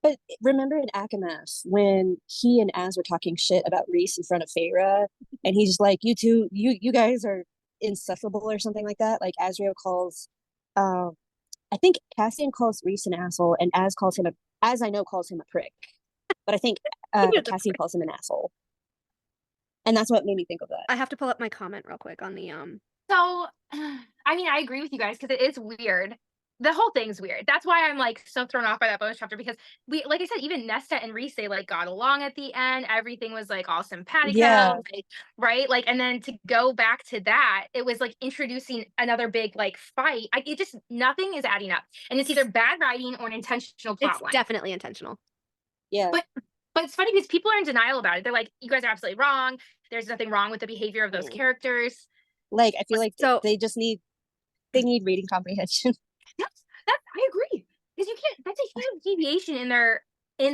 But remember in Akamath when he and Az were talking shit about Reese in front of Feyre, and he's like, "You two, you guys are insufferable" or something like that. Like Azriel calls, I think Cassian calls Reese an asshole, and Az calls him calls him a prick. But I think He is a Cassian calls him an asshole. And that's what made me think of that. I have to pull up my comment real quick on the So, I mean, I agree with you guys because it is weird. The whole thing's weird. That's why I'm like so thrown off by that bonus chapter because like I said, even Nesta and Reese, they like got along at the end. Everything was like all simpatico, Yeah. like, right? Like, and then to go back to that, it was like introducing another big like fight. It just nothing is adding up, and it's either bad writing or an intentional plot it's line. definitely intentional. Yeah. But it's funny because people are in denial about it. They're like, you guys are absolutely wrong. There's nothing wrong with the behavior of those characters. Like, I feel like So- they just need reading comprehension. I agree. Because you can't, that's a huge deviation in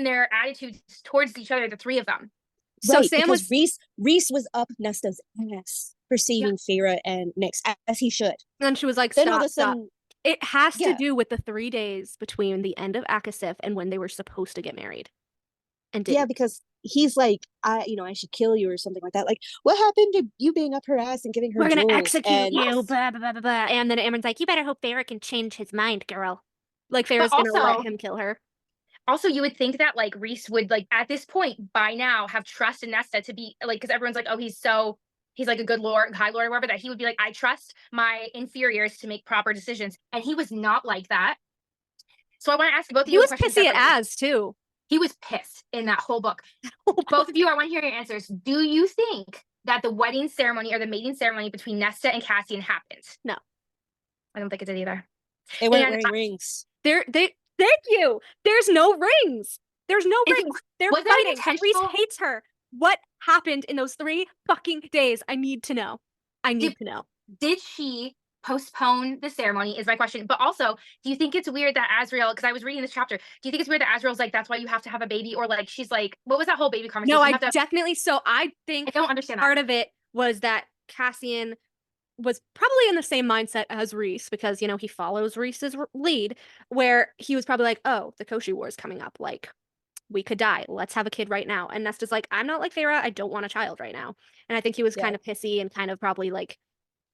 their attitudes towards each other, the three of them. So Right, Sam because was Reese was up Nesta's ass for saving Feyre and Nyx, as he should. then she was like, Then all of stop, a stop. sudden, It has to Yeah. do with the 3 days between the end of Akasif and when they were supposed to get married. And yeah, didn't. because he's like, I should kill you or something like that. Like, what happened to you being up her ass and giving her We're gonna jewels? execute And you, blah, blah, blah, blah, blah. And then Amron's like, you better hope Feyre can change his mind, girl. Like, Feyre's gonna also- let him kill her. Also, you would think that like Reese would like at this point by now have trust in Nesta to be like, because everyone's like, oh, he's like a good lord, high lord or whatever, that he would be like, I trust my inferiors to make proper decisions. And he was not like that. So I want to ask both of He you a was question pissy at separately. Az, too. He was pissed in that whole book. Both of you, I want to hear your answers. Do you think that the wedding ceremony or the mating ceremony between Nesta and Cassian happened? No. I don't think it did either. they weren't And wearing rings. Thank you. There's no rings. There's no Is it- rings. They're was that fighting. Reese intentional? hates her. What happened in those 3 fucking days? I need to know. Did Did she postpone the ceremony is my question. But also, do you think it's weird that Azriel, because I was reading this chapter, do you think it's weird that Azriel's like, that's why you have to have a baby? Or like, she's like, what was that whole baby conversation? No, You I have to- definitely. So I I think don't understand part that. of it was that Cassian was probably in the same mindset as Reese because, you know, he follows Reese's lead, where he was probably like, oh, the Koshi War is coming up. Like, we could die. Let's have a kid right now. And Nesta's like, I'm not like Feyre. I don't want a child right now. And I think he was kind of pissy and kind of probably like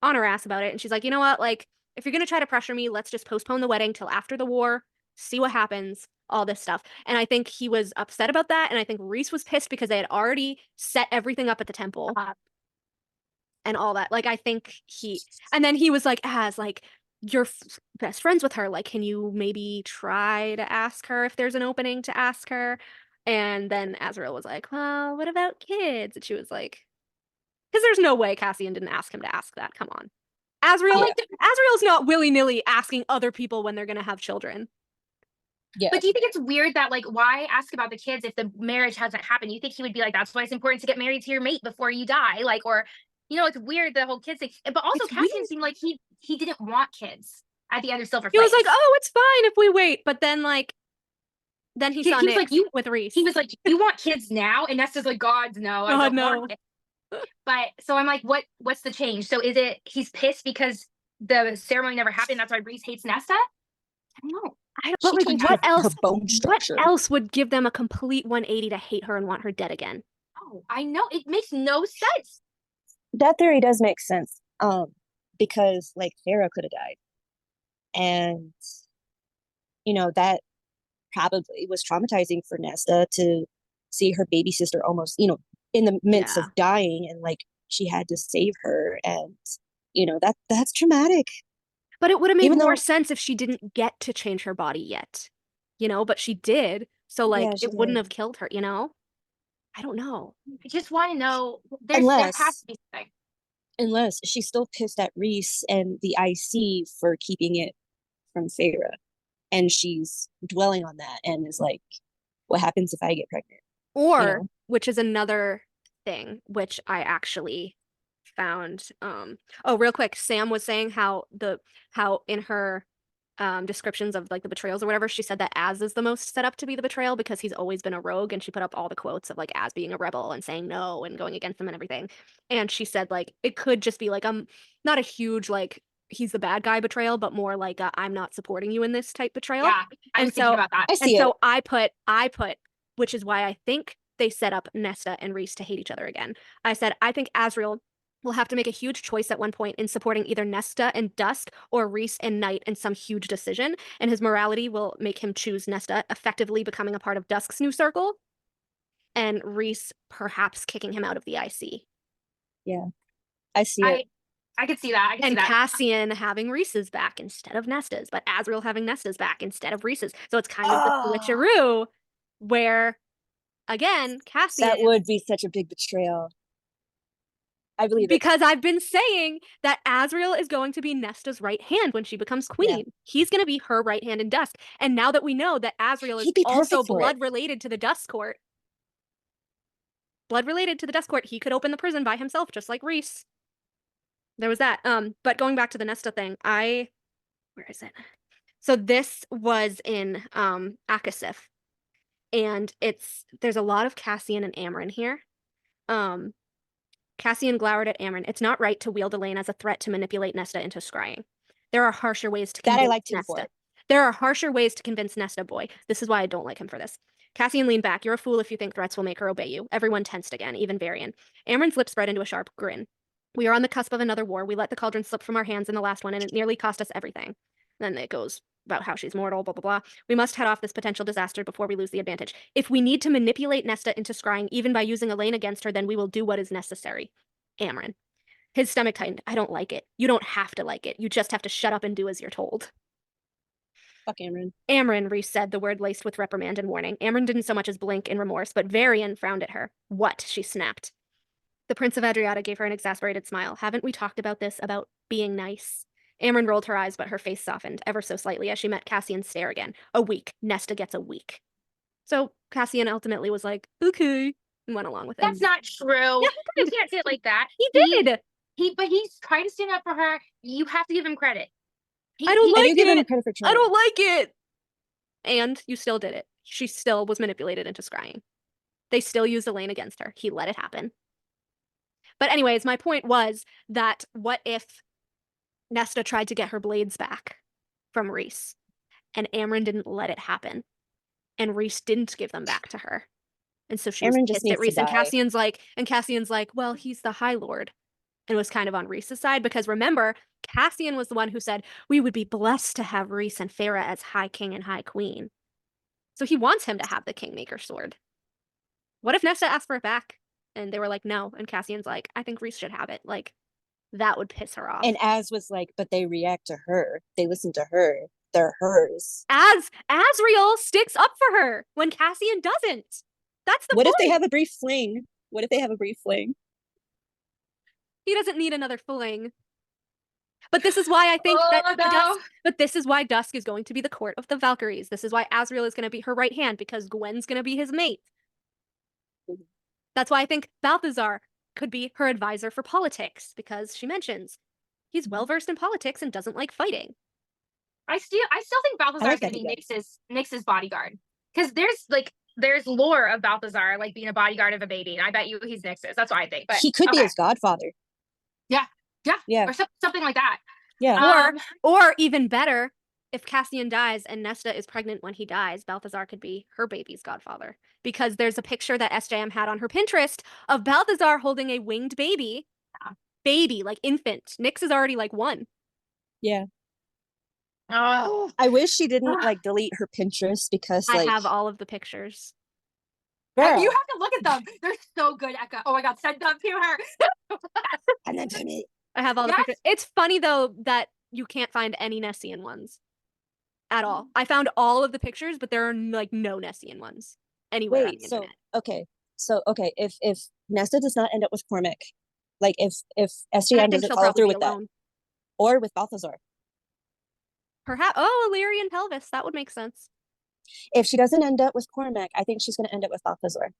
on her ass about it. And she's like, you know what? Like, if you're going to try to pressure me, let's just postpone the wedding till after the war, see what happens, all this stuff. And I think he was upset about that. And I think Reese was pissed because they had already set everything up at the temple and all that. Like, I think and then he was like, as like, you're best friends with her. Like, can you maybe try to ask her if there's an opening to ask her? And then Azriel was like, well, what about kids? And she was like, because there's no way Cassian didn't ask him to ask that. Come on. Azriel's not willy-nilly asking other people when they're going to have children. Yeah. But do you think it's weird that like, why ask about the kids if the marriage hasn't happened? You think he would be like, that's why it's important to get married to your mate before you die? Like, or, you know, it's weird, the whole kids thing. But also It's Cassian weird. seemed like he didn't want kids at the end of Silver He was Flames. like, oh, it's fine if we wait. But then, like, then he saw he was Nyx like, you with Reese. He was like, you want kids now? And Nesta's like, God, no, I God, don't no. want it. But so I'm like, what's the change? So is it he's pissed because the ceremony never happened? That's why Reese hates Nesta? I don't know. But like, changed what her else? bone What structure. else would give them a complete 180 to hate her and want her dead again? Oh, I know. It makes no sense. That theory does make sense. Because like Feyre could have died. And you know, that probably was traumatizing for Nesta to see her baby sister almost, you know, in the midst of dying, and like she had to save her, and you know, that's traumatic. But it would have made Even more though- sense if she didn't get to change her body yet, you know, but she did. So like, Yeah, she it wouldn't did. have killed her, you know? I don't know. I just want to know. There Unless- has to be something. Unless she's still pissed at Reese and the IC for keeping it from Feyre, and she's dwelling on that and is like, what happens if I get pregnant? Or, know? which is another thing, which I actually found, oh, real quick, Sam was saying how in her descriptions of like the betrayals or whatever, she said that Az is the most set up to be the betrayal because he's always been a rogue, and she put up all the quotes of like Az being a rebel and saying no and going against them and everything. And she said like it could just be like not a huge like he's the bad guy betrayal, but more like a, I'm not supporting you in this type betrayal. Yeah, I was And thinking so- about that. I And see it. so I put, which is why I think they set up Nesta and Reese to hate each other again. I said, I think Azriel will have to make a huge choice at one point in supporting either Nesta and Dusk or Reese and Night in some huge decision, and his morality will make him choose Nesta, effectively becoming a part of Dusk's new circle, and Reese perhaps kicking him out of the IC. I see it. I could see that. I could see And that. Cassian having Reese's back instead of Nesta's, but Azriel having Nesta's back instead of Reese's. So it's kind of the switcheroo where, again, Cassian. That would be such a big betrayal. I believe it. Because I've been saying that Azriel is going to be Nesta's right hand when she becomes queen. Yeah. He's going to be her right hand in Dusk. And now that we know that Azriel is He'd be also perfect for it. blood related to the Dusk Court, he could open the prison by himself, just like Rhys. There was that. But going back to the Nesta thing, where is it? So this was in Akasif. And there's a lot of Cassian and Amren here. Cassian glowered at Amren. It's not right to wield Elaine as a threat to manipulate Nesta into scrying. There are harsher ways to convince That I liked him Nesta. for. There are harsher ways to convince Nesta, boy. This is why I don't like him for this. Cassian leaned back. You're a fool if you think threats will make her obey you. Everyone tensed again, even Varian. Amren's lips spread into a sharp grin. We are on the cusp of another war. We let the cauldron slip from our hands in the last one, and it nearly cost us everything. Then it goes about how she's mortal, blah, blah, blah. We must head off this potential disaster before we lose the advantage. If we need to manipulate Nesta into scrying, even by using Elaine against her, then we will do what is necessary. Amren. His stomach tightened. I don't like it. You don't have to like it. You just have to shut up and do as you're told. Fuck Amren. Amren, Rhys said, the word laced with reprimand and warning. Amren didn't so much as blink in remorse, but Varian frowned at her. What? She snapped. The Prince of Adriata gave her an exasperated smile. Haven't we talked about this, about being nice? Amren rolled her eyes, but her face softened, ever so slightly, as she met Cassian's stare again. A week. Nesta gets a week. So Cassian ultimately was like, okay, and went along with it. That's not true. Yeah, You can't say it like that. He did. But he's trying to stand up for her. You have to give him credit. I don't I like do give him it. credit for I trying. don't like it. And you still did it. She still was manipulated into scrying. They still used Elaine against her. He let it happen. But anyways, my point was that what if Nesta tried to get her blades back from Rhys, and Amren didn't let it happen, and Rhys didn't give them back to her, and so she was Amren just pissed at needs to Rhys. And die. Cassian's like, well, he's the High Lord, and was kind of on Rhys's side because remember, Cassian was the one who said we would be blessed to have Rhys and Farah as High King and High Queen, so he wants him to have the Kingmaker sword. What if Nesta asked for it back? And they were like, no. And Cassian's like, I think Rhys should have it. Like, that would piss her off. And Az was like, but they react to her. They listen to her. They're hers. Azriel sticks up for her when Cassian doesn't. That's the What point. if they have a brief fling? What if they have a brief fling? He doesn't need another fling. But this is why I think but this is why Dusk is going to be the court of the Valkyries. This is why Azriel is going to be her right hand, because Gwen's going to be his mate. That's why I think Balthazar could be her advisor for politics, because she mentions he's well-versed in politics and doesn't like fighting. I still think Balthazar is going to be Nyx's bodyguard, because there's lore of Balthazar like being a bodyguard of a baby, and I bet you he's Nyx's. That's what I think. But he could be his godfather. Yeah, or something like that. Yeah, or even better, if Cassian dies and Nesta is pregnant when he dies, Balthazar could be her baby's godfather, because there's a picture that SJM had on her Pinterest of Balthazar holding a winged baby. Yeah. Baby, like infant. Nyx is already like 1. Yeah. Oh, I wish she didn't like delete her Pinterest, because I like have all of the pictures. girl, you have to look at them. They're so good, Eka. Oh my god, send them to her. and then to me. I have all the pictures. It's funny though that you can't find any Nessian ones at all. I found all of the pictures, but there are like no Nessian ones anywhere on the internet. Okay, if Nesta does not end up with Cormac, like if SJM doesn't follow through with that, or with Balthazar, perhaps Illyrian pelvis, that would make sense. If she doesn't end up with Cormac, I think she's going to end up with Balthazar.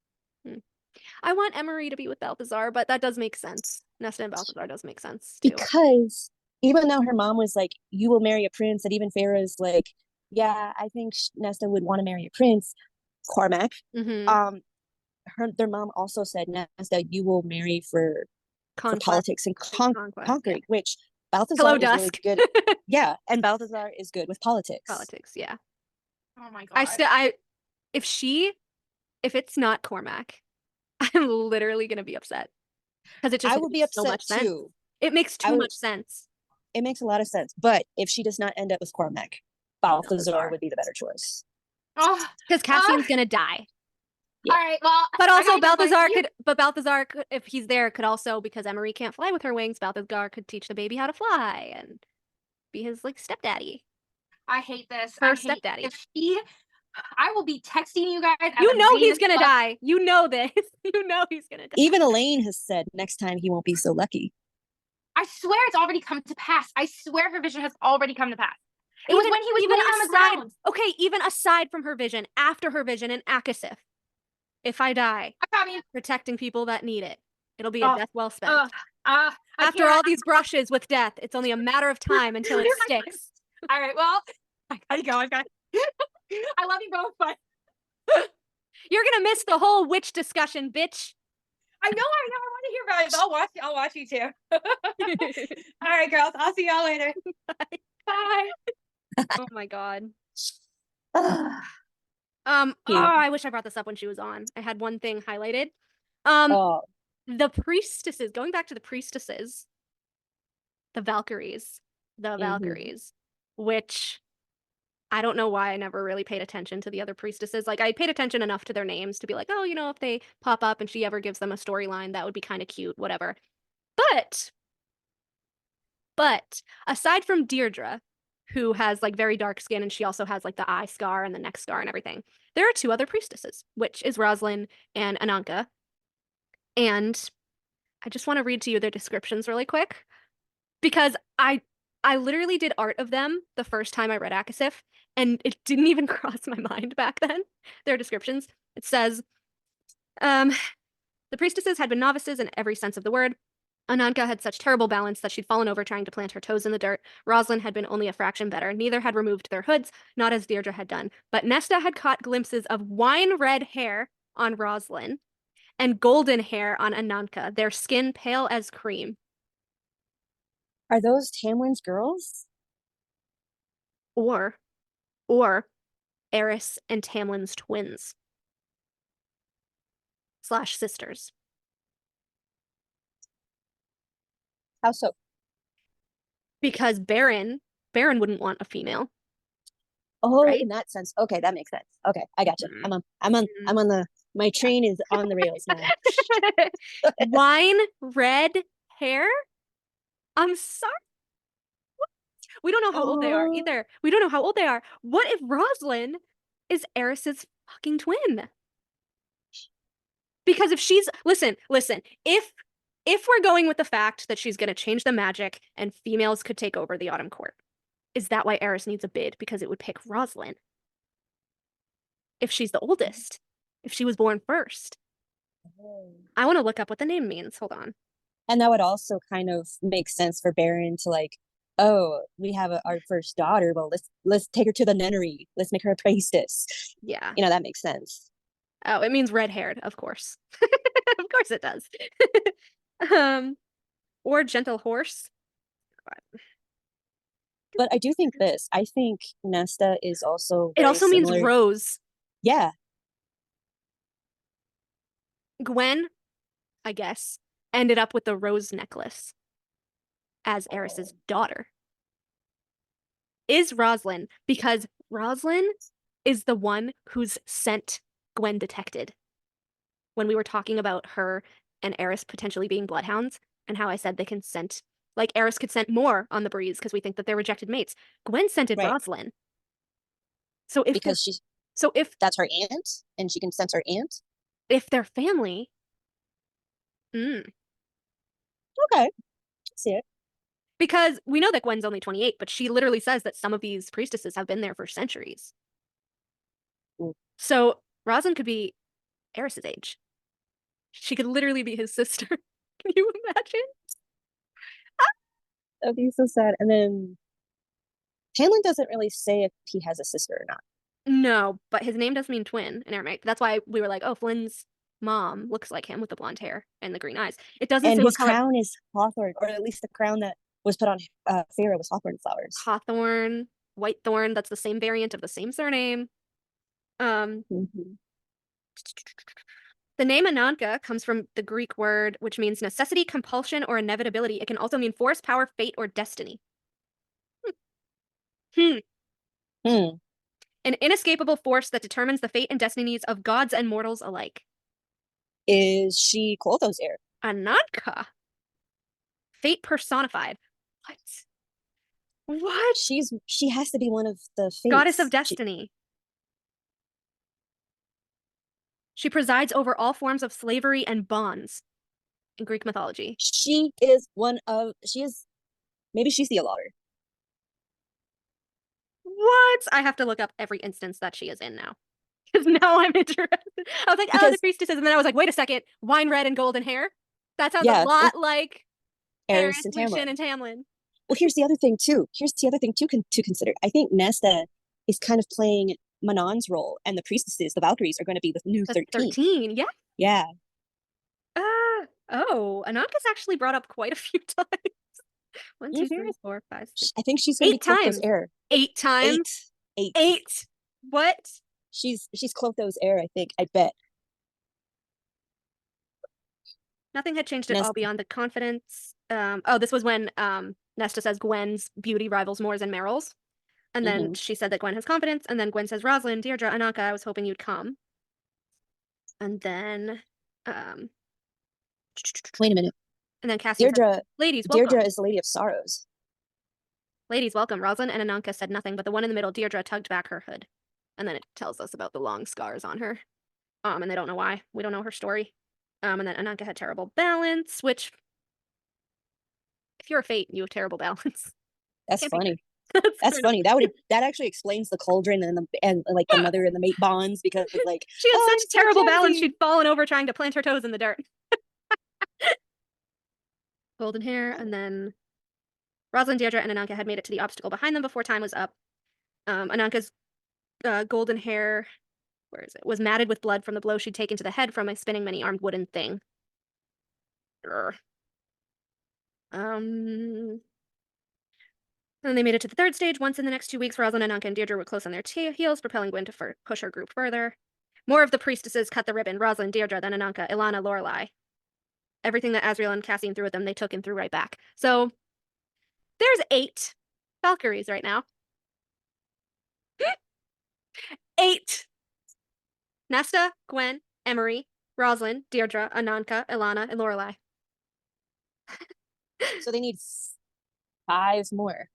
I want Emery to be with Balthazar, but that does make sense. Nesta and Balthazar does make sense too. Because even though her mom was like, you will marry a prince, and even Farah's like, yeah, I think Nesta would want to marry a prince, Cormac. Mm-hmm. Their mom also said, Nesta, you will marry for politics and conquering, which Balthazar is really good. Yeah, and Balthazar is good with politics. Yeah. Oh my god. If it's not Cormac, I'm literally gonna be upset. Because it just I will be upset so too. It makes too much sense. It makes a lot of sense. But if she does not end up with Cormac, Balthazar would be the better choice. Because Cassian's gonna die. Yeah. All right. Well, But I also gotta get going. Balthazar could, if he's there, could also, because Emery can't fly with her wings, Balthazar could teach the baby how to fly and be his like stepdaddy. I hate this. Her I hate stepdaddy. if she. I will be texting you guys. As You I'm know reading he's this gonna book. die. You know this. You know he's gonna die. Even Elaine has said next time he won't be so lucky. I swear it's already come to pass. I swear her vision has already come to pass. It was when he was laying on the ground. Okay, even aside from her vision, after her vision in Akasif, if I die, I mean, protecting people that need it, it'll be a death well spent. I After can't. all these brushes with death, it's only a matter of time until it sticks. All right. Well, I gotta go. I love you both, but You're gonna miss the whole witch discussion, bitch. I know. I want to hear about it. But I'll watch you too. All right, girls. I'll see y'all later. Bye. Oh my god. Cute. I wish I brought this up when she was on. I had one thing highlighted. Oh, The priestesses, going back to the priestesses, the Valkyries, which I don't know why I never really paid attention to the other priestesses. Like, I paid attention enough to their names to be like, oh, you know, if they pop up and she ever gives them a storyline, that would be kind of cute, whatever. But aside from Deirdre, who has like very dark skin and she also has like the eye scar and the neck scar and everything, there are two other priestesses, which is Rosalind and Ananka. And I just want to read to you their descriptions really quick because I literally did art of them the first time I read Akasif, and it didn't even cross my mind back then. Their descriptions. It says, the priestesses had been novices in every sense of the word. Ananka had such terrible balance that she'd fallen over trying to plant her toes in the dirt. Rosalind had been only a fraction better. Neither had removed their hoods, not as Deirdre had done. But Nesta had caught glimpses of wine-red hair on Rosalind and golden hair on Ananka, their skin pale as cream. are those Tamlin's girls? Or Eris and Tamlin's twins. / sisters. How so? Because Baron wouldn't want a female. Oh, Right? in that sense. Okay, that makes sense. Okay, I gotcha. Mhm. I'm on the my train is on the rails now. Wine red hair? I'm sorry. We don't know how old they are either. We don't know how old they are. What if Rosalind is Eris's fucking twin? Because if she's listen, if we're going with the fact that she's gonna change the magic and females could take over the Autumn Court, is that why Eris needs a bid? Because it would pick Rosalind. If she's the oldest, if she was born first. I want to look up what the name means. Hold on. And that would also kind of make sense for Baron to like, oh, we have our first daughter. Well, let's take her to the nunnery. Let's make her a priestess. Yeah. You know, that makes sense. Oh, it means red-haired, of course. Of course it does. Or gentle horse. But I do think this. I think Nesta is also It very also means similar. rose. Yeah. Gwen, I guess, ended up with the rose necklace as Eris's daughter. Is Rosalind, because Rosalind is the one whose scent Gwen detected. When we were talking about her and Eris potentially being bloodhounds and how I said they can scent, like Eris could scent more on the breeze because we think that they're rejected mates. Gwen scented Right. Rosalind. So if Because she's if that's her aunt and she can sense her aunt. they're family, Okay. I see it. because we know that Gwen's only 28, but she literally says that some of these priestesses have been there for centuries. Mm. So Rosalind could be Eris's age. She could literally be his sister. Can you imagine? That'd be so sad. And then Tamlin doesn't really say if he has a sister or not. No, but his name does mean twin in Aramaic. That's why we were like, oh, Flynn's mom looks like him with the blonde hair and the green eyes. It doesn't And say his what color. crown is hawthorn, or at least the crown that was put on Pharaoh was hawthorn flowers. Hawthorn, Whitethorn, that's the same variant of the same surname. Mhm. The name Ananka comes from the Greek word which means necessity, compulsion, or inevitability. It can also mean force, power, fate, or destiny. Hmm. An inescapable force that determines the fate and destinies of gods and mortals alike. Is she Clotho's heir? Ananka. Fate personified. What? She has to be one of the fates. Goddess of destiny. She presides over all forms of slavery and bonds in Greek mythology. Maybe she's the Allottor. What? I have to look up every instance that she is in now. Because now I'm interested. I was like, oh, the priestesses. And then I was like, wait a second. Wine red and golden hair? That sounds a lot like Eris and Lucian and Tamlin. Well, here's the other thing too to consider. I think Nesta is kind of playing Manon's role, and the priestesses, the Valkyries, are going to be the new 13. 13, yeah. Yeah. Oh, Ananka's actually brought up quite a few times. 1, 2, 3, 4, 5, 6. I think she's going to be Clotho's heir. 8 times? 8. 8? What? She's Clotho's heir, I think. I bet. Nothing had changed at all beyond the confidence. This was when Nesta says Gwen's beauty rivals Moore's and Meryl's. And then she said that Gwen has confidence. And then Gwen says, Rosalind, Deirdre, Ananka, I was hoping you'd come. And then wait a minute. And then Cassian said, ladies, welcome. Deirdre is the Lady of Sorrows. Ladies, welcome. Rosalind and Ananka said nothing, but the one in the middle, Deirdre, tugged back her hood. And then it tells us about the long scars on her. And they don't know why. We don't know her story. And then Ananka had terrible balance, which, if you're a fate, you have terrible balance. That's funny. That's funny. That actually explains the cauldron and like the mother and the mate bonds, because like she had such terrible balance she'd fallen over trying to plant her toes in the dirt. Golden hair, and then Rosalind, Deirdre, and Ananka had made it to the obstacle behind them before time was up. Ananka's golden hair, where is it, was matted with blood from the blow she'd taken to the head from a spinning many-armed wooden thing. And then they made it to the third stage. Once in the next 2 weeks, Rosalind, Ananka, and Deirdre were close on their heels, propelling Gwen to push her group further. More of the priestesses cut the ribbon. Rosalind, Deirdre, then Ananka, Ilana, Lorelai. Everything that Azriel and Cassian threw at them, they took and threw right back. So there's 8 Valkyries right now. 8. Nesta, Gwen, Emery, Rosalind, Deirdre, Ananka, Ilana, and Lorelai. So they need 5 more.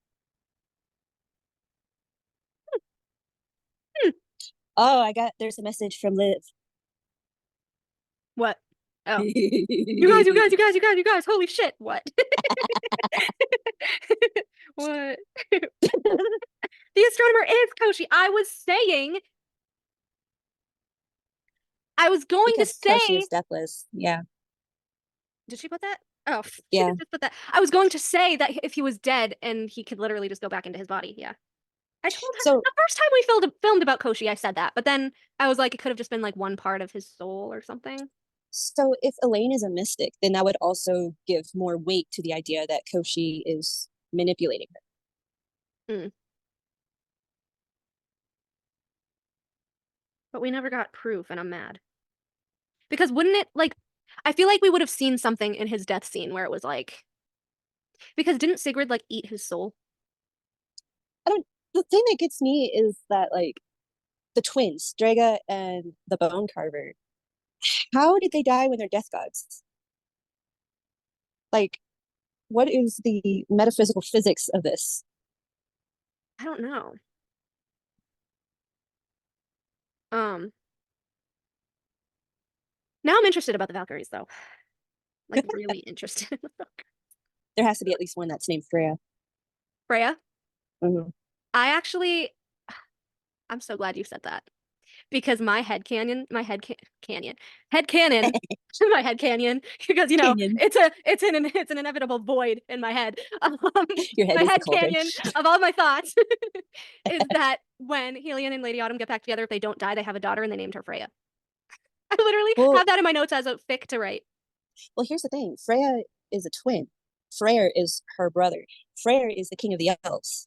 Oh, there's a message from Liv. What? Oh. You guys, holy shit, what? What? The astronomer is Koshi. I was going to say Koshi is deathless. Yeah. Did she put that? Oh, yeah. Just put that. I was going to say that if he was dead and he could literally just go back into his body. Yeah. I told her the first time we filmed about Koshi, I said that, but then I was like, it could have just been like one part of his soul or something. So if Elaine is a mystic, then that would also give more weight to the idea that Koshi is manipulating her. But we never got proof, and I'm mad. Because wouldn't it, like, I feel like we would have seen something in his death scene where it was like, because didn't Sigrid like eat his soul? The thing that gets me is that like the twins, Strega and the Bone Carver, how did they die when they're death gods? Like, what is the metaphysical physics of this? I don't know. Now I'm interested about the Valkyries, though. Like, really interested in the Valkyries. There has to be at least one that's named Freya. Freya? Mm-hmm. I'm so glad you said that. Because my headcanon, my headcanon, because you know it's an inevitable void in my head. Your head my is headcanon of all my thoughts is that when Helion and Lady Autumn get back together, if they don't die, they have a daughter and they named her Freya. I literally have that in my notes as a fic to write. Well, here's the thing: Freya is a twin. Freyr is her brother. Freyr is the king of the elves.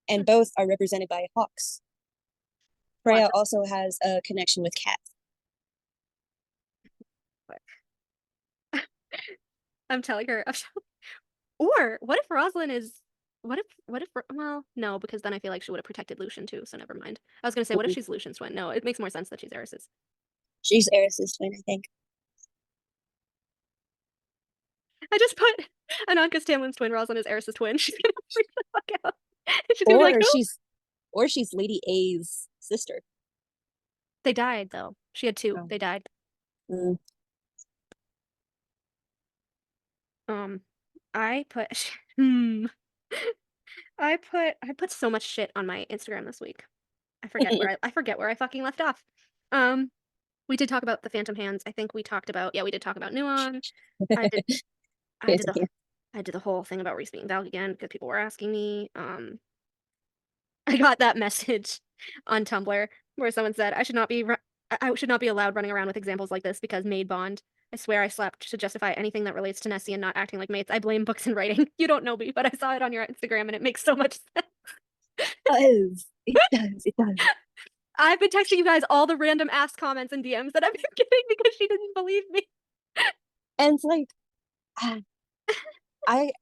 And both are represented by hawks. Freya also has a connection with cats. I'm telling her. Or what if Rosalind is what if well, no, because then I feel like she would have protected Lucian too, so never mind. I was gonna say, what if she's Lucian's twin? No, it makes more sense that she's Eris's. She's Eris's twin, I think. I just put Ananka's Tamlin's twin, Rosalind is Eris's twin. She's gonna freak the fuck out. She's gonna be like, "Who?" Or she's Lady A's sister. They died though. She had two. Oh. They died. Mm. I put I put so much shit on my Instagram this week. I forget where I fucking left off. We did talk about the Phantom Hands. I think we talked about we did talk about Nuon. I did the whole thing about Reese being Valk again because people were asking me. I got that message on Tumblr where someone said I should not be allowed running around with examples like this because maid bond. I swear I slept to justify anything that relates to Nessie and not acting like mates. I blame books and writing. You don't know me, but I saw it on your Instagram and it makes so much sense. It does. I've been texting you guys all the random ass comments and DMs that I've been getting because she didn't believe me. And it's like, I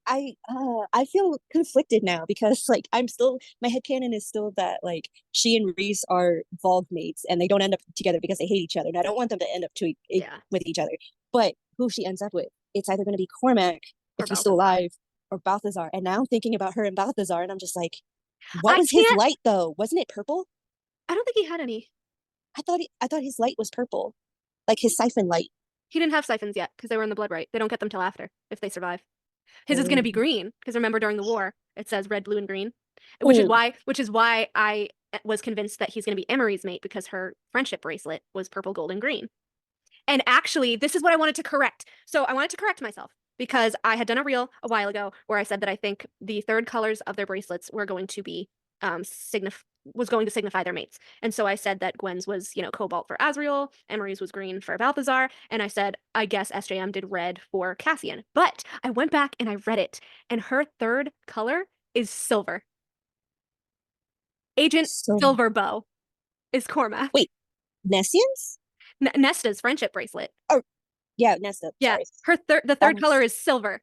feel conflicted now because like my headcanon is still that like she and Reese are Volg mates and they don't end up together because they hate each other. And I don't want them to end up with each other. But who she ends up with, it's either going to be Cormac if he's still alive, or Balthazar. And now I'm thinking about her and Balthazar, and I'm just like, what was his light though? Wasn't it purple? I don't think he had any. I thought his light was purple, like his siphon light. He didn't have siphons yet because they were in the blood right. They don't get them till after if they survive. His is going to be green because remember during the war it says red, blue, and green, which is why I was convinced that he's going to be Emery's mate because her friendship bracelet was purple, gold, and green. And actually, this is what I wanted to correct. So I wanted to correct myself because I had done a reel a while ago where I said that I think the third colors of their bracelets were going to be signify their mates. And so I said that Gwen's was, cobalt for Azriel, Emery's was green for Balthazar, and I said, I guess SJM did red for Cassian. But I went back and I read it, and her third color is silver. Agent Silverbow is Cormac. Wait, Nessian's? Nesta's friendship bracelet. Oh, yeah, Nesta. Yeah, sorry. the third color is silver.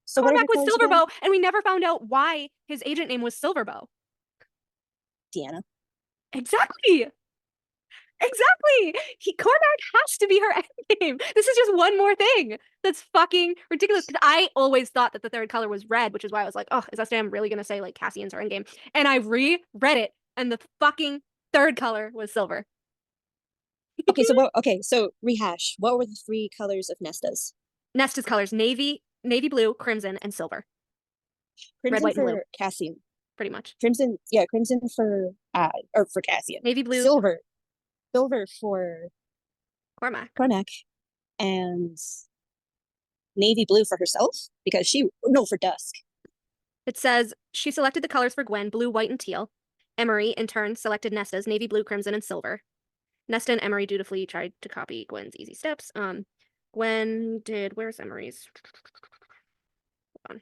So Cormac was Silverbow, and we never found out why his agent name was Silverbow. Deanna. Exactly. Cormac has to be her endgame. This is just one more thing that's fucking ridiculous. Because I always thought that the third color was red, which is why I was like, oh, is SJM really gonna say like Cassian's her endgame? And I reread it, and the fucking third color was silver. So rehash. What were the three colors of Nesta's? Nesta's colors: navy blue, crimson, and silver. Crimson red, white, and blue. Cassian. Pretty much. Crimson for Cassian. Navy blue. Silver for Cormac. And navy blue for herself because for Dusk. It says she selected the colors for Gwen: blue, white, and teal. Emery, in turn, selected Nesta's navy blue, crimson, and silver. Nesta and Emery dutifully tried to copy Gwen's easy steps. Where's Emery's? Hold on.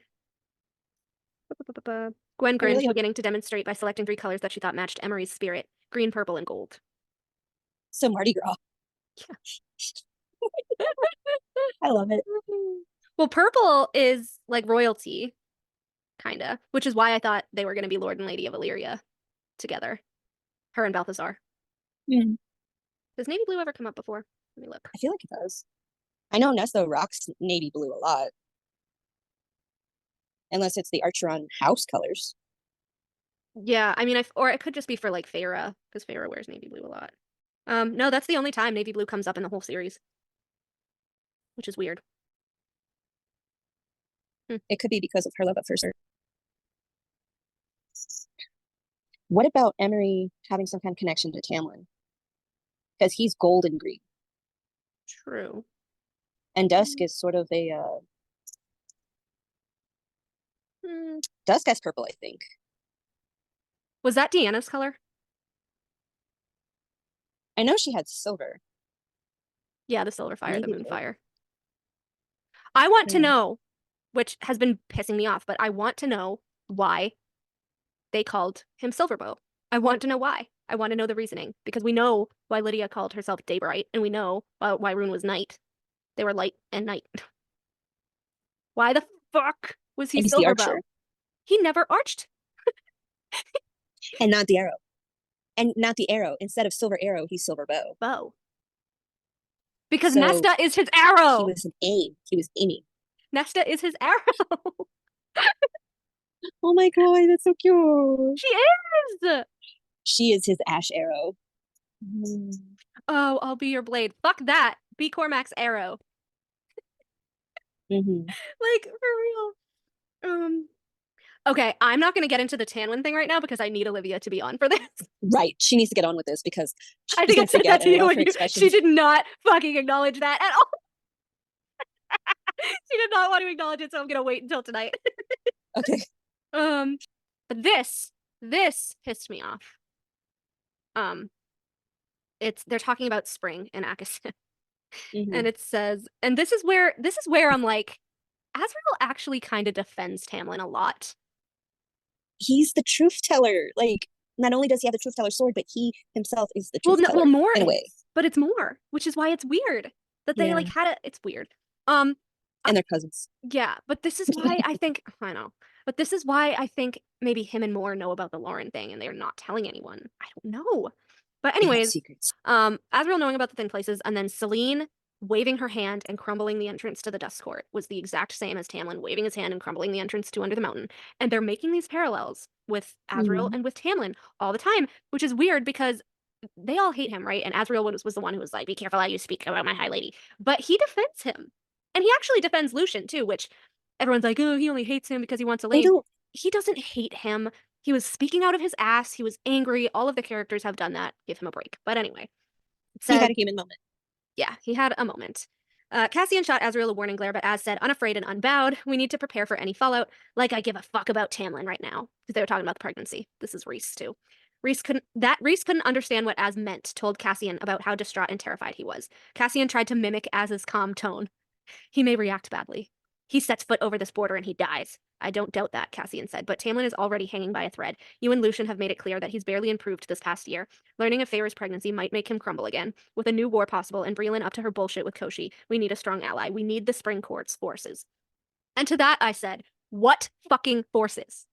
Gwen grinned, beginning to demonstrate by selecting three colors that she thought matched Emery's spirit: green, purple, and gold. So Mardi Gras. Yeah. I love it. Well, purple is like royalty, kinda, which is why I thought they were going to be Lord and Lady of Illyria together. Her and Balthazar. Mm. Does navy blue ever come up before? Let me look. I feel like it does. I know Nesta rocks navy blue a lot. Unless it's the Archeron house colors. Yeah, I mean, or it could just be for like Feyre, because Feyre wears navy blue a lot. No, that's the only time navy blue comes up in the whole series, which is weird. It could be because of her love at first sight. What about Emery having some kind of connection to Tamlin? Because he's gold and green. True. And Dusk is sort of a Dusk has purple, I think. Was that Deanna's color? I know she had silver. Yeah, the silver fire, the moon fire. I want to know, which has been pissing me off, but I want to know why they called him Silverbow. I want to know why. I want to know the reasoning, because we know why Lydia called herself Daybright, and we know why Rune was night. They were light and night. Why the fuck was he Silverbow? He never arched. And not the arrow. And not the arrow. Instead of silver arrow, he's silver bow. Bow. Because So, Nesta is his arrow. He was an aim. He was aiming. Nesta is his arrow. Oh my god, that's so cute. She is. She is his ash arrow. Oh, I'll be your blade. Fuck that. Be Cormac's arrow. Like, for real. Okay, I'm not going to get into the Tanwin thing right now because I need Olivia to be on for this. Right. She needs to get on with this because I think I said that to you when she did not fucking acknowledge that at all. She did not want to acknowledge it, so I'm going to wait until tonight. Okay. But this pissed me off. They're talking about spring in Akasif. And it says, and this is where I'm like, Azrael actually kind of defends Tamlin a lot. He's the truth teller. Like, not only does he have the truth teller sword, but he himself is the truth teller. Well, more in a way. But it's more, which is why it's weird that they like had it. It's weird. And they're cousins. Yeah, but this is why I think I know. But this is why I think maybe him and Moore know about the Lauren thing, and they're not telling anyone. I don't know. But anyways, Azrael knowing about the thin places, and then Selene waving her hand and crumbling the entrance to the Dust Court was the exact same as Tamlin waving his hand and crumbling the entrance to Under the Mountain. And they're making these parallels with Azrael and with Tamlin all the time, which is weird because they all hate him, right? And Azrael was the one who was like, be careful how you speak about my high lady. But he defends him. And he actually defends Lucian too, which everyone's like, oh, he only hates him because he wants Elaine. He doesn't hate him. He was speaking out of his ass. He was angry. All of the characters have done that. Give him a break. But anyway. He had a human moment. Yeah, he had a moment. Cassian shot Azrael a warning glare, but Az said, unafraid and unbowed, we need to prepare for any fallout, like I give a fuck about Tamlin right now. Because they were talking about the pregnancy. This is Rhys, too. Rhys couldn't understand what Az meant, told Cassian about how distraught and terrified he was. Cassian tried to mimic Az's calm tone. He may react badly. He sets foot over this border and he dies. I don't doubt that, Cassian said, but Tamlin is already hanging by a thread. You and Lucian have made it clear that he's barely improved this past year. Learning of Feyre's pregnancy might make him crumble again. With a new war possible and Breelyn up to her bullshit with Koshi, we need a strong ally. We need the Spring Court's forces. And to that I said, what fucking forces?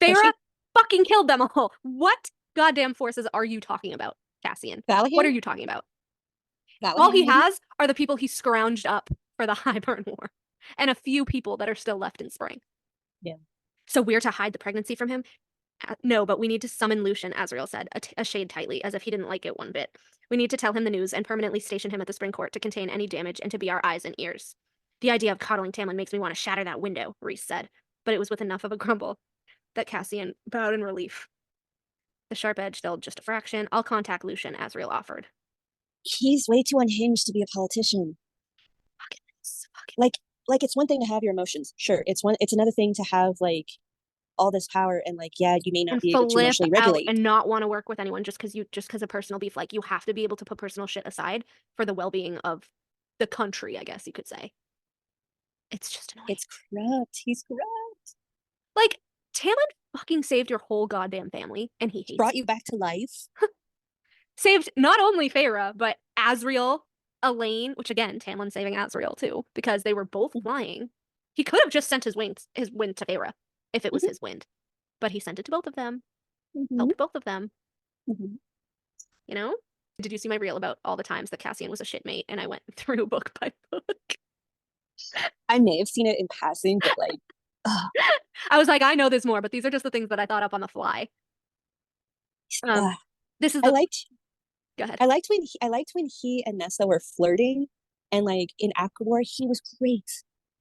Feyre fucking killed them all. What goddamn forces are you talking about, Cassian? Valahan? What are you talking about? Valahan, all he has are the people he scrounged up for the Highburn War. And a few people that are still left in Spring. Yeah. So we're to hide the pregnancy from him? No, but we need to summon Lucian, Azrael said, a shade tightly, as if he didn't like it one bit. We need to tell him the news and permanently station him at the Spring Court to contain any damage and to be our eyes and ears. The idea of coddling Tamlin makes me want to shatter that window, Rhys said, but it was with enough of a grumble that Cassian bowed in relief. The sharp edge still just a fraction. I'll contact Lucian, Azrael offered. He's way too unhinged to be a politician. Like it's one thing to have your emotions. Sure. It's another thing to have like all this power and like, yeah, you may not be able to emotionally regulate and not want to work with anyone just because of personal beef. Like you have to be able to put personal shit aside for the well-being of the country, I guess you could say. It's just annoying. It's corrupt. He's corrupt. Like Tamlin fucking saved your whole goddamn family and he brought you back to life. Saved not only Feyre, but Azrael, Elaine, which again, Tamlin saving Azrael too, because they were both flying. He could have just sent his wind to Feyre if it was his wind, but he sent it to both of them. Helped both of them. You know? Did you see my reel about all the times that Cassian was a shitmate and I went through book by book? I may have seen it in passing, but like, I was like, I know there's more, but these are just the things that I thought up on the fly. This is. Go ahead. I liked when he and Nesta were flirting, and like in Aquawar, he was great.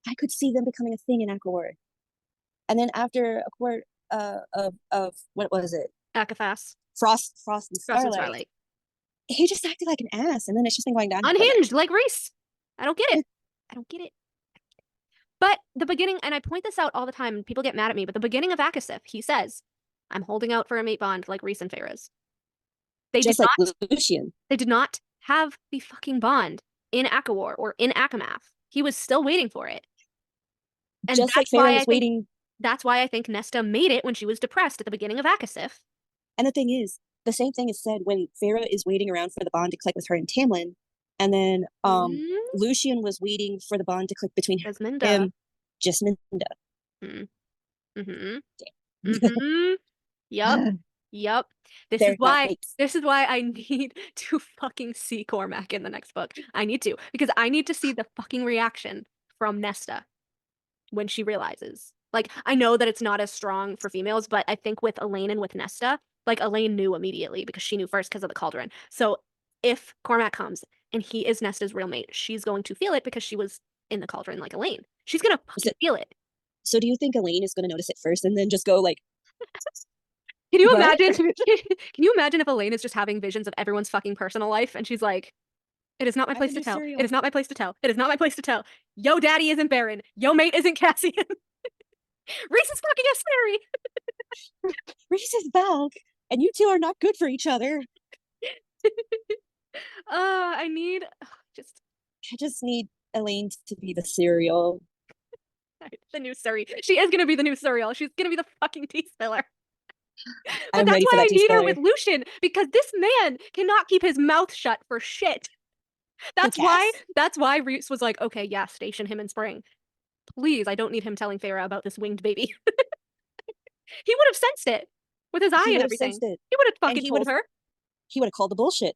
I could see them becoming a thing in Aquawar. And then after Aquawar, of what was it? Akafas. Frost and Starlight. He just acted like an ass, and then it's just been going down. Unhinged, like Rhys. I don't get it. But the beginning, and I point this out all the time, and people get mad at me, but the beginning of Akasif, he says, I'm holding out for a mate bond like Rhys and Feyre's. They just did not, like Lucian. They did not have the fucking bond in Akawar or in Akamath. He was still waiting for it. And just like Feyre was waiting. That's why I think Nesta made it when she was depressed at the beginning of Akasif. And the thing is, the same thing is said when Feyre is waiting around for the bond to click with her and Tamlin. And then Lucian was waiting for the bond to click between him and Jasminda. Mm-hmm. Mm-hmm. Yep. Yep. This is They're not why mates. I need to fucking see Cormac in the next book. I need to, because I need to see the fucking reaction from Nesta when she realizes. Like, I know that it's not as strong for females, but I think with Elaine and with Nesta, like Elaine knew immediately because she knew first because of the cauldron. So if Cormac comes and he is Nesta's real mate, she's going to feel it because she was in the cauldron like Elaine. She's gonna fucking feel it. So do you think Elaine is going to notice it first and then just go like, Can you what? imagine? Can you imagine if Elaine is just having visions of everyone's fucking personal life and she's like, it is not my place to tell. It is not my place to tell. It is not my place to tell. Yo daddy isn't Baron. Yo mate isn't Cassian. Reese is fucking Asteri. Reese is Valk, and you two are not good for each other. I need I just need Elaine to be the cereal. the new Suri. She is gonna be the new Suriel. She's gonna be the fucking tea spiller. But I'm that's ready for why I that need her teaspoon. with Lucian, because this man cannot keep his mouth shut for shit. That's why Reese was like, okay, yeah, station him in spring. Please, I don't need him telling Feyre about this winged baby. He would have sensed it with his eye He and would have everything. sensed it. He would have And fucking he told would've- her. He would have called the bullshit.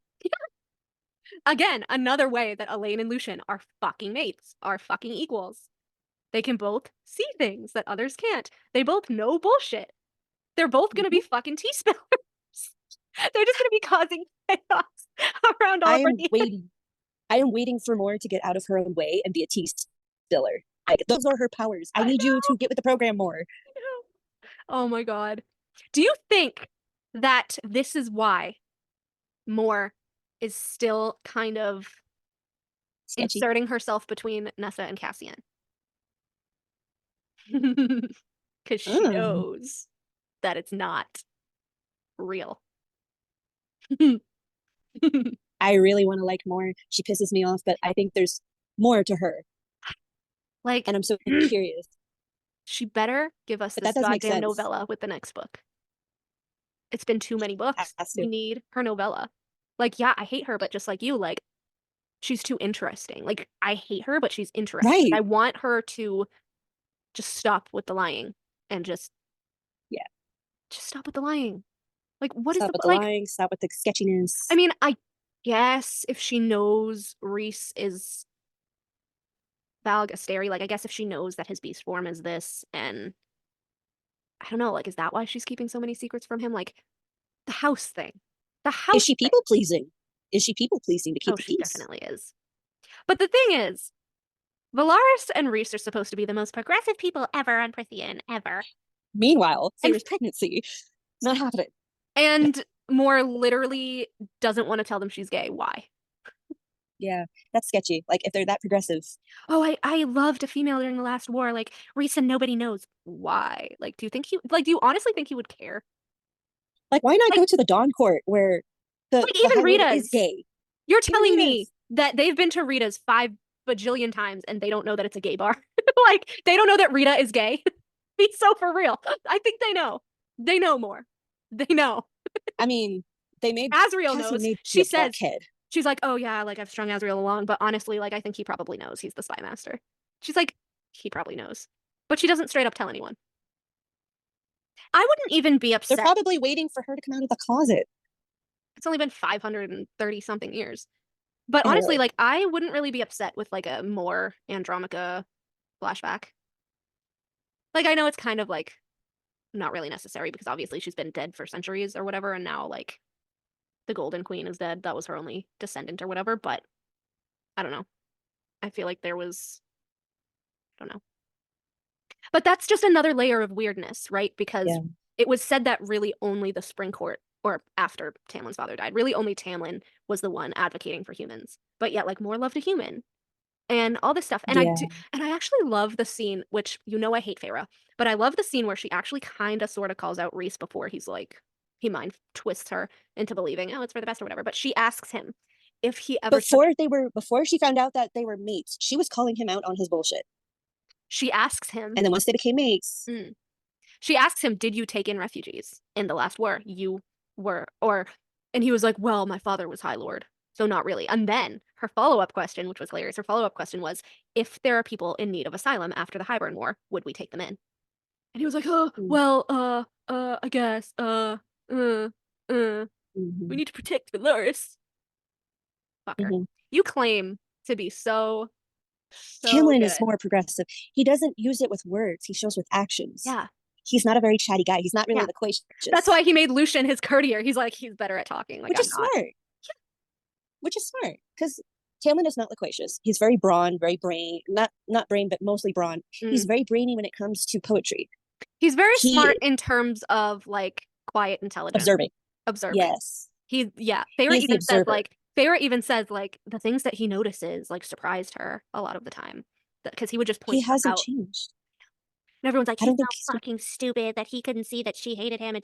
Again, another way that Elaine and Lucian are fucking mates, are fucking equals. They can both see things that others can't. They both know bullshit. They're both gonna be fucking tea spillers. They're just gonna be causing chaos around all I of our am years. waiting. I am waiting for Moore to get out of her own way and be a tea spiller. Like, those are her powers. I need you to get with the program more. Oh my god. Do you think that this is why Moore is still kind of Sketchy. inserting herself between Nessa and Cassian? Because she knows that it's not real. I really want to like Moore. She pisses me off, but I think there's more to her. Like, And I'm so curious. she better give us But this that does make goddamn sense. novella with the next book. It's been too many books. Has to. We need her novella. Like, yeah, I hate her, but just like you, like, she's too interesting. Like, I hate her, but she's interesting. Right. I want her to just stop with the lying and just stop with the lying. Like, what is Stop with the like? lying, stop with the sketchiness. I mean, I guess if she knows Reese is Valg Asteri, like, I guess if she knows that his beast form is this, and I don't know, like, is that why she's keeping so many secrets from him? Like, the house thing. The house Is she thing. people pleasing? Is she people pleasing to keep Oh, the she peace? definitely is. But the thing is, Valaris and Reese are supposed to be the most progressive people ever on Prithian, ever. Meanwhile, And- Feyre's pregnancy. Not happening. And Moore literally doesn't want to tell them she's gay. Why? Yeah, that's sketchy. Like, if they're that progressive. Oh, I loved a female during the last war. Like, Reese and nobody knows why. Like, do you honestly think he would care? Like, why not Like- go to the Dawn Court where the even High Lord Rita's is gay? You're Even telling me Rita's. that they've been to Rita's 5 bajillion times and they don't know that it's a gay bar. Like, they don't know that Rita is gay. Be so for real. I think they know. They know more. They know. I mean, they made Azriel Cassie knows. made She a says, blockhead. she's like, oh yeah, like I've strung Azriel along, but honestly, like I think he probably knows he's the spy master. She's like, he probably knows. But she doesn't straight up tell anyone. I wouldn't even be They're upset. probably waiting for her to come out of the closet. It's only been 530 something years. But Yeah, honestly, really. like I wouldn't really be upset with like a more Andromaca flashback. Like I know it's kind of like not really necessary because obviously she's been dead for centuries or whatever, and now like the Golden Queen is dead. That was her only descendant or whatever, but I don't know. I feel like there was I don't know. But that's just another layer of weirdness, right? Because Yeah. it was said that really only the Spring Court, or after Tamlin's father died, really only Tamlin was the one advocating for humans. But yet, like, more loved a human and all this stuff. And Yeah. I actually love the scene, which you know I hate Feyre, but I love the scene where she actually kind of sort of calls out Reese before he's like, he mind twists her into believing, oh, it's for the best or whatever. But she asks him if he ever Before she found out that they were mates, she was calling him out on his bullshit. she asks him, And then once they became mates, she asks him, did you take in refugees in the last war? You were, and he was like, well, my father was High Lord, so not really. And then her follow-up question, which was hilarious, her follow-up question was, if there are people in need of asylum after the Highburn War, would we take them in? And he was like, oh, well, I guess, we need to protect Dolores. Fucker. You claim to be so Tamlin is good. more progressive. He doesn't use it with words. He shows with actions. Yeah. He's not a very chatty guy. He's not really loquacious. That's why he made Lucian his courtier. He's like, he's better at talking. Like, Which is smart. Which is smart. Because Tamlin is not loquacious. He's very brawn, very brain. Not brain, but mostly brawn. He's very brainy when it comes to poetry. He's very smart in terms of like quiet intelligence. Observing. Yes. Feyre even says like the things that he notices like surprised her a lot of the time. Because he would just point He hasn't out. changed. And everyone's like, he's so fucking stupid that he couldn't see that she hated him. And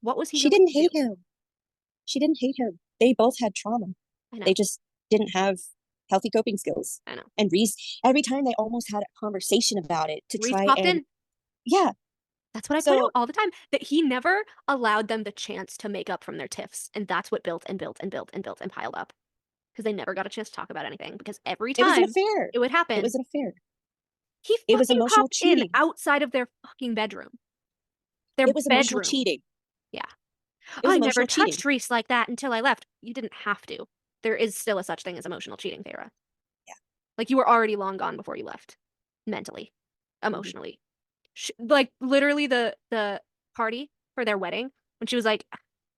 what was he? She didn't hate him. She didn't hate him. They both had trauma. I know. They just didn't have healthy coping skills. I know. And Rhys, every time they almost had a conversation about it to Rhys try popped and in. Yeah. That's what I point out all the time. That he never allowed them the chance to make up from their tiffs. And that's what built and piled up. Because they never got a chance to talk about anything. Because every time it was an affair. It would happen. It was an affair. It was emotional cheating outside of their fucking bedroom. It was emotional cheating. Yeah. I never touched Rhys like that until I left. You didn't have to. There is still a such thing as emotional cheating, Feyre. Yeah. Like you were already long gone before you left. Mentally. Emotionally. Like literally the party for their wedding when she was like,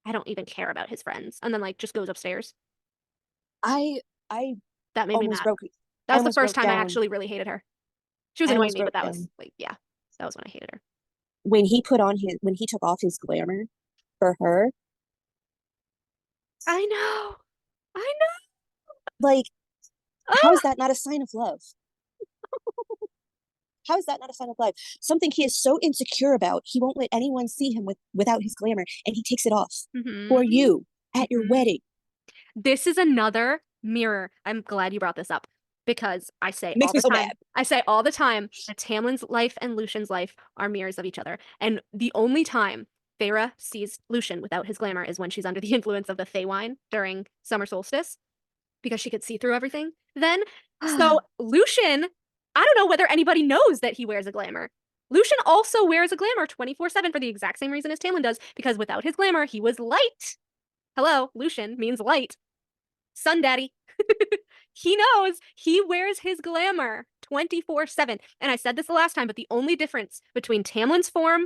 I don't even care about his friends. And then like just goes upstairs. That made me mad. That was the first time I actually really hated her. She was annoying me, but that was like, yeah, that was when I hated her. When he took off his glamour for her. I know. Like, how is that not a sign of love? How is that not a sign of love? Something he is so insecure about, he won't let anyone see him without his glamour, and he takes it off for you at your wedding. This is another mirror. I'm glad you brought this up. Because I say all the time that Tamlin's life and Lucian's life are mirrors of each other. And the only time Feyre sees Lucian without his glamour is when she's under the influence of the Fey wine during summer solstice. Because she could see through everything then. So Lucian, I don't know whether anybody knows that he wears a glamour. Lucian also wears a glamour 24/7 for the exact same reason as Tamlin does. Because without his glamour, he was light. Hello, Lucian means light. Sun daddy. He knows he wears his glamour 24/7. And I said this the last time, but the only difference between Tamlin's form,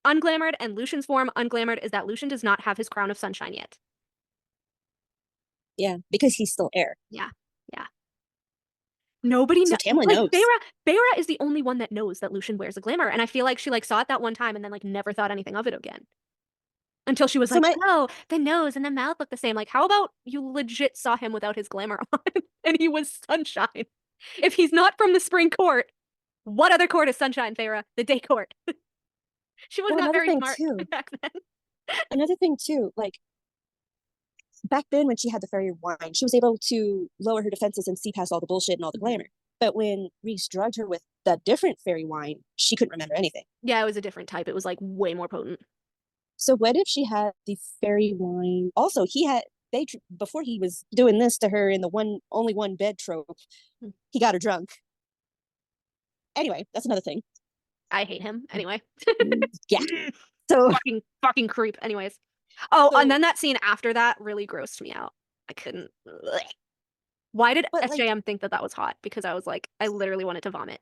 unglamored, and Lucian's form, unglamored, is that Lucian does not have his crown of sunshine yet. Yeah, because he's still heir. Yeah. Nobody knows. So Tamlin knows. Feyre is the only one that knows that Lucian wears a glamour. And I feel like she like saw it that one time and then like never thought anything of it again. Until she was like, oh, the nose and the mouth look the same. Like, how about you legit saw him without his glamour on and he was sunshine? If he's not from the spring court, what other court is sunshine, Feyre? The day court. She was not very smart back then. Another thing too, like back then when she had the fairy wine, she was able to lower her defenses and see past all the bullshit and all the glamour. But when Rhys drugged her with the different fairy wine, she couldn't remember anything. Yeah, it was a different type. It was like way more potent. So what if she had the fairy wine? Also, before he was doing this to her in the only one bed trope, he got her drunk. Anyway, that's another thing. I hate him anyway. Yeah. So fucking creep. Anyways. Oh, and then that scene after that really grossed me out. I couldn't. Why did SJM think that was hot? Because I was like, I literally wanted to vomit.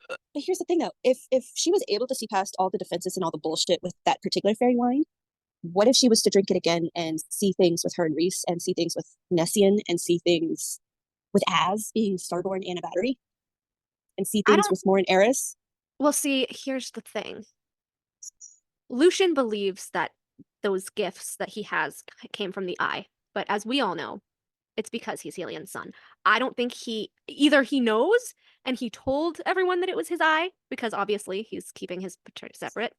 But here's the thing though, if she was able to see past all the defenses and all the bullshit with that particular fairy wine, what if she was to drink it again and see things with her and Rhys and see things with Nessian and see things with Az being Starborn and a battery and see things with Mor and Eris? Well, see, here's the thing. Lucian believes that those gifts that he has came from the eye, but as we all know, it's because he's Helian's son. I don't think either he knows and he told everyone that it was his eye because obviously he's keeping his paternity separate,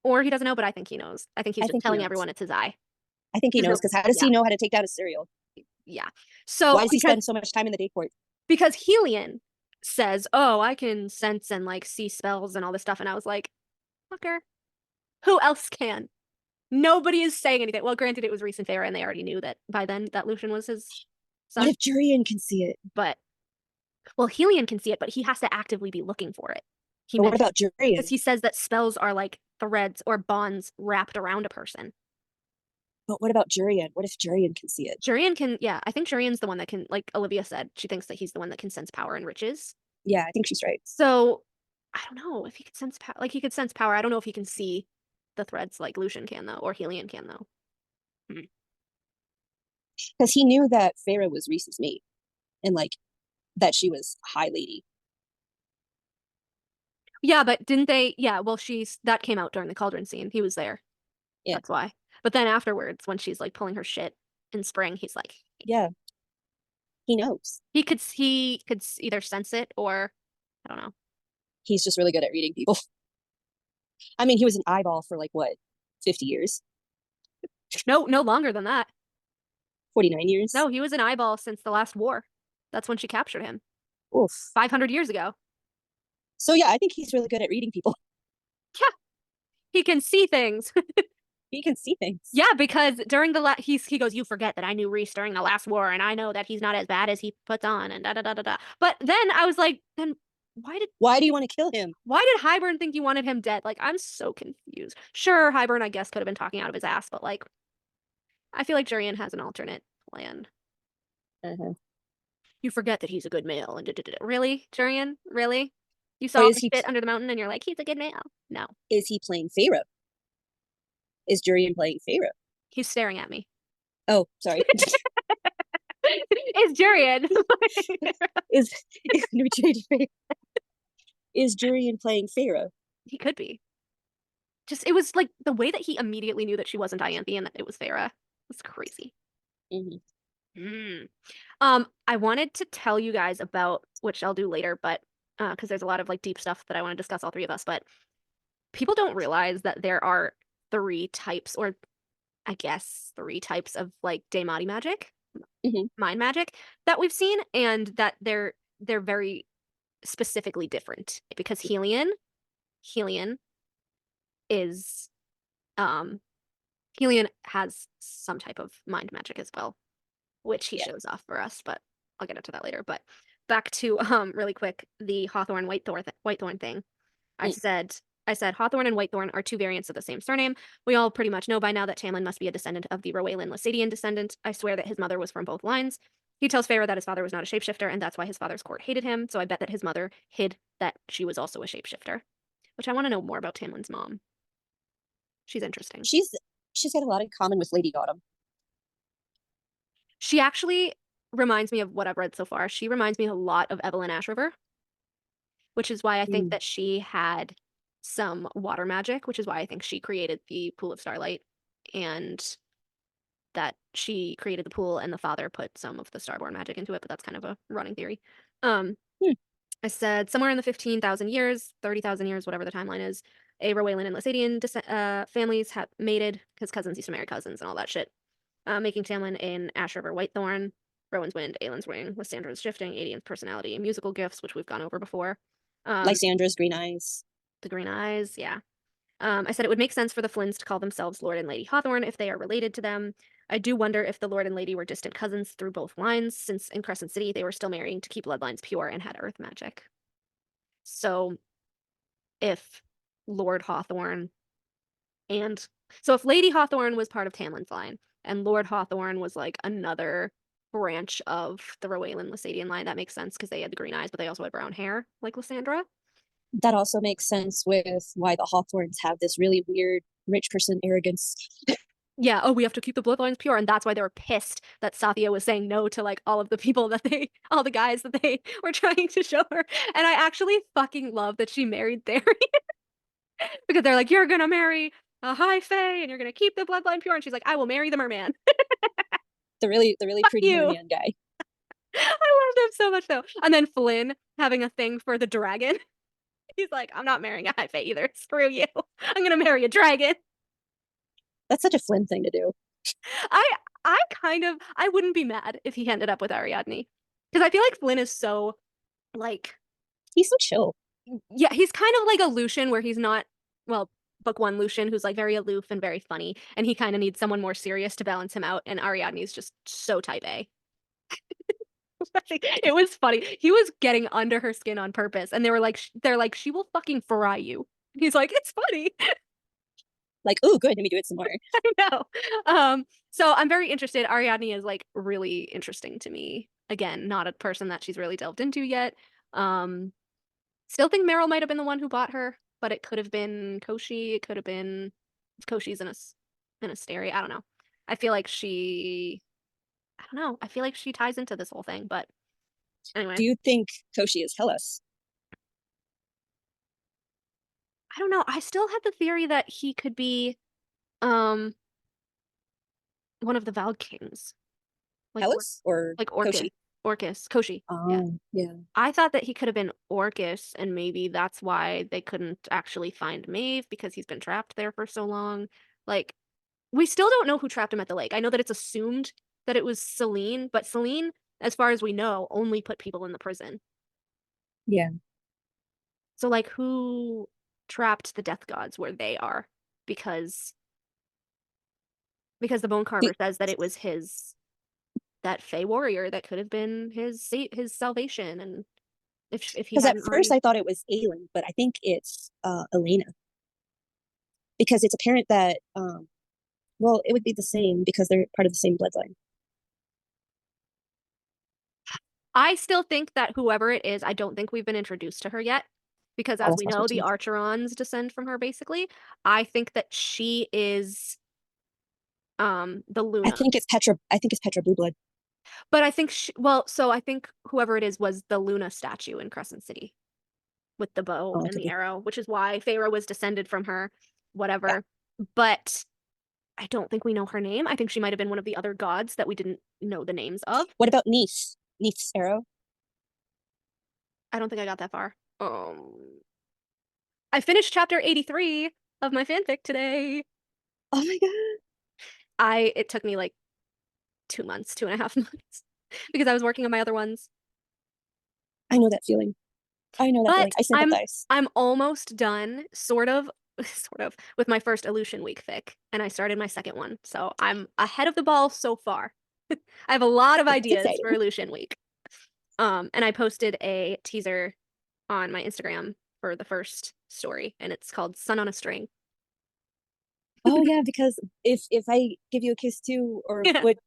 or he doesn't know, but I think he knows. I think he's just telling everyone it's his eye. I think he knows because how does he know how to take down a cereal? Yeah. So why does he spend so much time in the day court? Because Helian says, oh, I can sense and like see spells and all this stuff. And I was like, fucker, who else can? Nobody is saying anything. Well, granted, it was Rhys and Feyre, and they already knew that by then that Lucian was his son. What if Jurian can see it? Well, Helian can see it, but he has to actively be looking for it. He But what mentioned, about Jurian? because he says that spells are like threads or bonds wrapped around a person. But what about Jurian? What if Jurian can see it? Jurian can, yeah, I think Jurian's the one that can, like Olivia said, she thinks that he's the one that can sense power and riches. Yeah, I think she's right. So I don't know if he could sense power. Like he could sense power. I don't know if he can see the threads like Lucian can though, or Helion can though. Because he knew that Feyre was Rhys's mate, and like that she was High Lady. Yeah, but didn't they? Yeah, well, that came out during the cauldron scene. He was there. Yeah. That's why. But then afterwards, when she's like pulling her shit in spring, he's like, Yeah, he knows. he could either sense it or I don't know. He's just really good at reading people. I mean, he was an eyeball for like what, 50 years? No longer than that. 49 years? No, he was an eyeball since the last war. That's when she captured him. Oof. 500 years ago. So yeah, I think he's really good at reading people. Yeah. He can see things. He can see things. Yeah, because during the he goes, you forget that I knew Rhys during the last war, and I know that he's not as bad as he puts on, and da da da da da. But then I was like, then why do you want to kill him? Why did Hybern think you wanted him dead? Like, I'm so confused. Sure, Hybern, I guess, could have been talking out of his ass, but like, I feel like Jurian has an alternate plan. You forget that he's a good male, and really, Jurian, really? You saw the shit under the mountain, and you're like, he's a good male. No. Is he playing Feyre? Is Jurian playing Feyre? He's staring at me. Oh, sorry. Is Jurian? is Jurian playing Feyre? He could be. Just, it was like the way that he immediately knew that she wasn't Dianthe and that it was Feyre. It was crazy. I wanted to tell you guys about, which I'll do later, but because there's a lot of like deep stuff that I want to discuss, all three of us, but people don't realize that there are three types, or I guess three types of like Daemati magic, mind magic that we've seen, and that they're very specifically different because Helion is Helion has some type of mind magic as well, which he shows off for us, but I'll get into that later. But back to really quick, the Hawthorne Whitethorn thing. I said Hawthorne and Whitethorn are two variants of the same surname. We all pretty much know by now that Tamlin must be a descendant of the Rowaylan Lysadian descendant. I swear that his mother was from both lines. He tells Feyre that his father was not a shapeshifter, and that's why his father's court hated him, so I bet that his mother hid that she was also a shapeshifter. Which I want to know more about Tamlin's mom. She's interesting. She's got a lot in common with Lady Autumn. She actually reminds me of what I've read so far. She reminds me a lot of Evelyn Ashriver, which is why I think that she had some water magic, which is why I think she created the Pool of Starlight, and that she created the pool and the father put some of the Starborn magic into it, but that's kind of a running theory. I said somewhere in the 15,000 years, 30,000 years, whatever the timeline is, a Rowaylan and Lysadian families have mated, because cousins used to marry cousins and all that shit, making Tamlin an Ash River Whitethorn, Rowan's Wind, Aelin's Ring, Lysandra's Shifting, Adian's Personality, musical gifts, which we've gone over before. Lysandra's green eyes. The green eyes, yeah. I said it would make sense for the Flynns to call themselves Lord and Lady Hawthorne if they are related to them. I do wonder if the Lord and Lady were distant cousins through both lines, since in Crescent City they were still marrying to keep bloodlines pure and had earth magic. So if Lord Hawthorne if Lady Hawthorne was part of Tamlin's line, and Lord Hawthorne was like another branch of the Rowaylan Lysadian line, that makes sense because they had the green eyes, but they also had brown hair, like Lysandra. That also makes sense with why the Hawthorns have this really weird rich person arrogance. Yeah, oh, we have to keep the bloodlines pure, and that's why they were pissed that Sathya was saying no to like all of the people all the guys that they were trying to show her. And I actually fucking love that she married Therian. Because they're like, you're gonna marry a high fae and you're gonna keep the bloodline pure, and she's like, I will marry the merman. the really pretty merman guy. I loved him so much though. And then Flynn having a thing for the dragon. He's like, I'm not marrying a high fae either. Screw you. I'm gonna marry a dragon. That's such a Flynn thing to do. I wouldn't be mad if he ended up with Ariadne. Because I feel like Flynn is so, like... He's so chill. Yeah, he's kind of like a Lucian where he's not, well, book one Lucian, who's like very aloof and very funny, and he kind of needs someone more serious to balance him out, and Ariadne is just so type A. It was funny. He was getting under her skin on purpose, and they're like, she will fucking fry you. He's like, it's funny. Like, oh, good, let me do it some more. I know. So I'm very interested. Ariadne is like really interesting to me. Again, not a person that she's really delved into yet. Still think Meryl might have been the one who bought her, but it could have been Koshi. It could have been Koshi's in a Asteri. I don't know. I feel like I don't know. I feel like she ties into this whole thing, but anyway. Do you think Koshi is Hellas? I don't know. I still have the theory that he could be one of the Vald Kings. Hellas or like Orcus. Koshi? Orcus. Koshi. Yeah. Yeah. I thought that he could have been Orcus, and maybe that's why they couldn't actually find Maeve, because he's been trapped there for so long. Like, we still don't know who trapped him at the lake. I know that it's assumed that it was Selene, but Selene, as far as we know, only put people in the prison. Yeah. So, like, who trapped the death gods where they are? Because the bone carver says that it was that Fey warrior that could have been his salvation, and if he Because at hadn't first already... I thought it was Aelin, but I think it's Elena. Because it's apparent that well, it would be the same because they're part of the same bloodline. I still think that whoever it is, I don't think we've been introduced to her yet, because as That's we possible know, the too. Archerons descend from her, basically. I think that she is the Luna. I think it's Petra Blue Blood. But I think so I think whoever it is was the Luna statue in Crescent City with the bow and the arrow, which is why Feyre was descended from her, whatever. Yeah. But I don't think we know her name. I think she might have been one of the other gods that we didn't know the names of. What about Neith? Neith's arrow? I don't think I got that far. I finished chapter 83 of my fanfic today. Oh my god. It took me like 2.5 months, because I was working on my other ones. I know that feeling. I sympathize. I'm almost done, sort of, with my first Illusion Week fic, and I started my second one. So I'm ahead of the ball so far. I have a lot of ideas for Illusion Week. And I posted a teaser on my Instagram for the first story, and it's called Sun on a String. Oh yeah, because if I give you a kiss too, or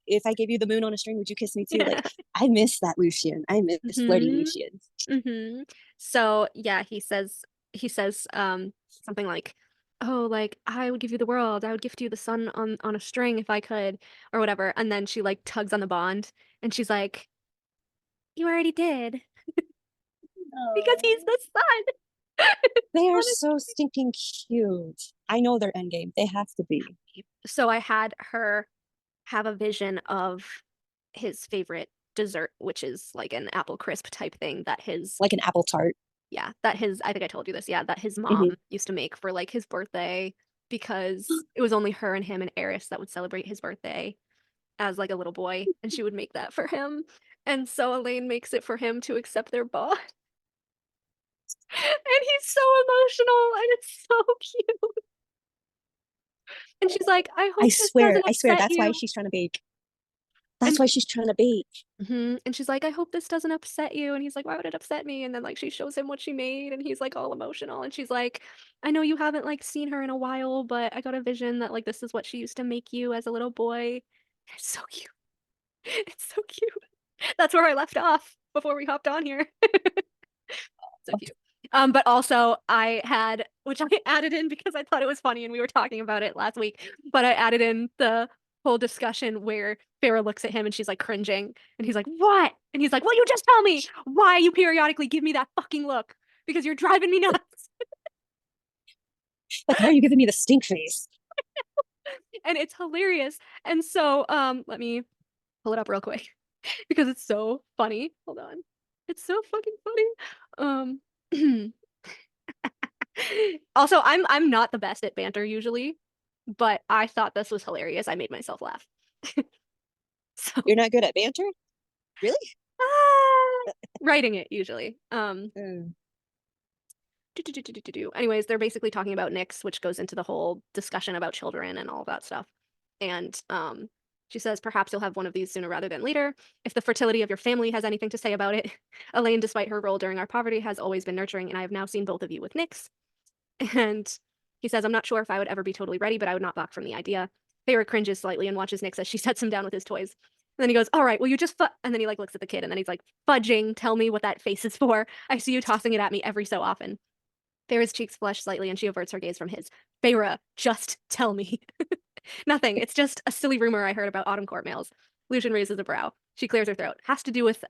if I gave you the moon on a string, would you kiss me too? Yeah. Like, I miss that Lucian. I miss flirty Lucian. So yeah, he says something like, oh, like, I would give you the world, I would gift you the sun on a string if I could, or whatever. And then she like tugs on the bond, and she's like, you already did. Because he's the sun. They are so stinking cute. I know they're endgame. They have to be. So I had her have a vision of his favorite dessert, which is like an apple crisp type thing that like an apple tart. Yeah, I think I told you this. Yeah, that his mom used to make for like his birthday, because it was only her and him and Eris that would celebrate his birthday as like a little boy, and she would make that for him. And so Elaine makes it for him to accept their bond. And he's so emotional, and it's so cute. And she's like, I swear, that's why she's trying to bake. That's why she's trying to bake. And she's like, I hope this doesn't upset you. And he's like, why would it upset me? And then like she shows him what she made, and he's like all emotional. And she's like, I know you haven't like seen her in a while, but I got a vision that like this is what she used to make you as a little boy. It's so cute. It's so cute. That's where I left off before we hopped on here. So cute. But also I had, which I added in because I thought it was funny and we were talking about it last week, but I added in the whole discussion where Feyre looks at him and she's like cringing, and he's like, what? And he's like, well, you just tell me why you periodically give me that fucking look, because you're driving me nuts. Like, why are you giving me the stink face? And it's hilarious. And so let me pull it up real quick because it's so funny. Hold on. It's so fucking funny. Also, I'm not the best at banter usually, but I thought this was hilarious. I made myself laugh. So you're not good at banter? Really? Writing it usually. Anyways, they're basically talking about Nyx, which goes into the whole discussion about children and all of that stuff. And She says, perhaps you'll have one of these sooner rather than later. If the fertility of your family has anything to say about it. Elaine, despite her role during our poverty, has always been nurturing, and I have now seen both of you with Nyx. And he says, I'm not sure if I would ever be totally ready, but I would not balk from the idea. Feyre cringes slightly and watches Nyx as she sets him down with his toys. And then he goes, all right, well, you just and then he like looks at the kid and then he's like, fudging, tell me what that face is for. I see you tossing it at me every so often. Feyre's cheeks flush slightly and she averts her gaze from his. Feyre, just tell me. Nothing. It's just a silly rumor I heard about autumn court males. Lucian raises a brow. She clears her throat. Has to do with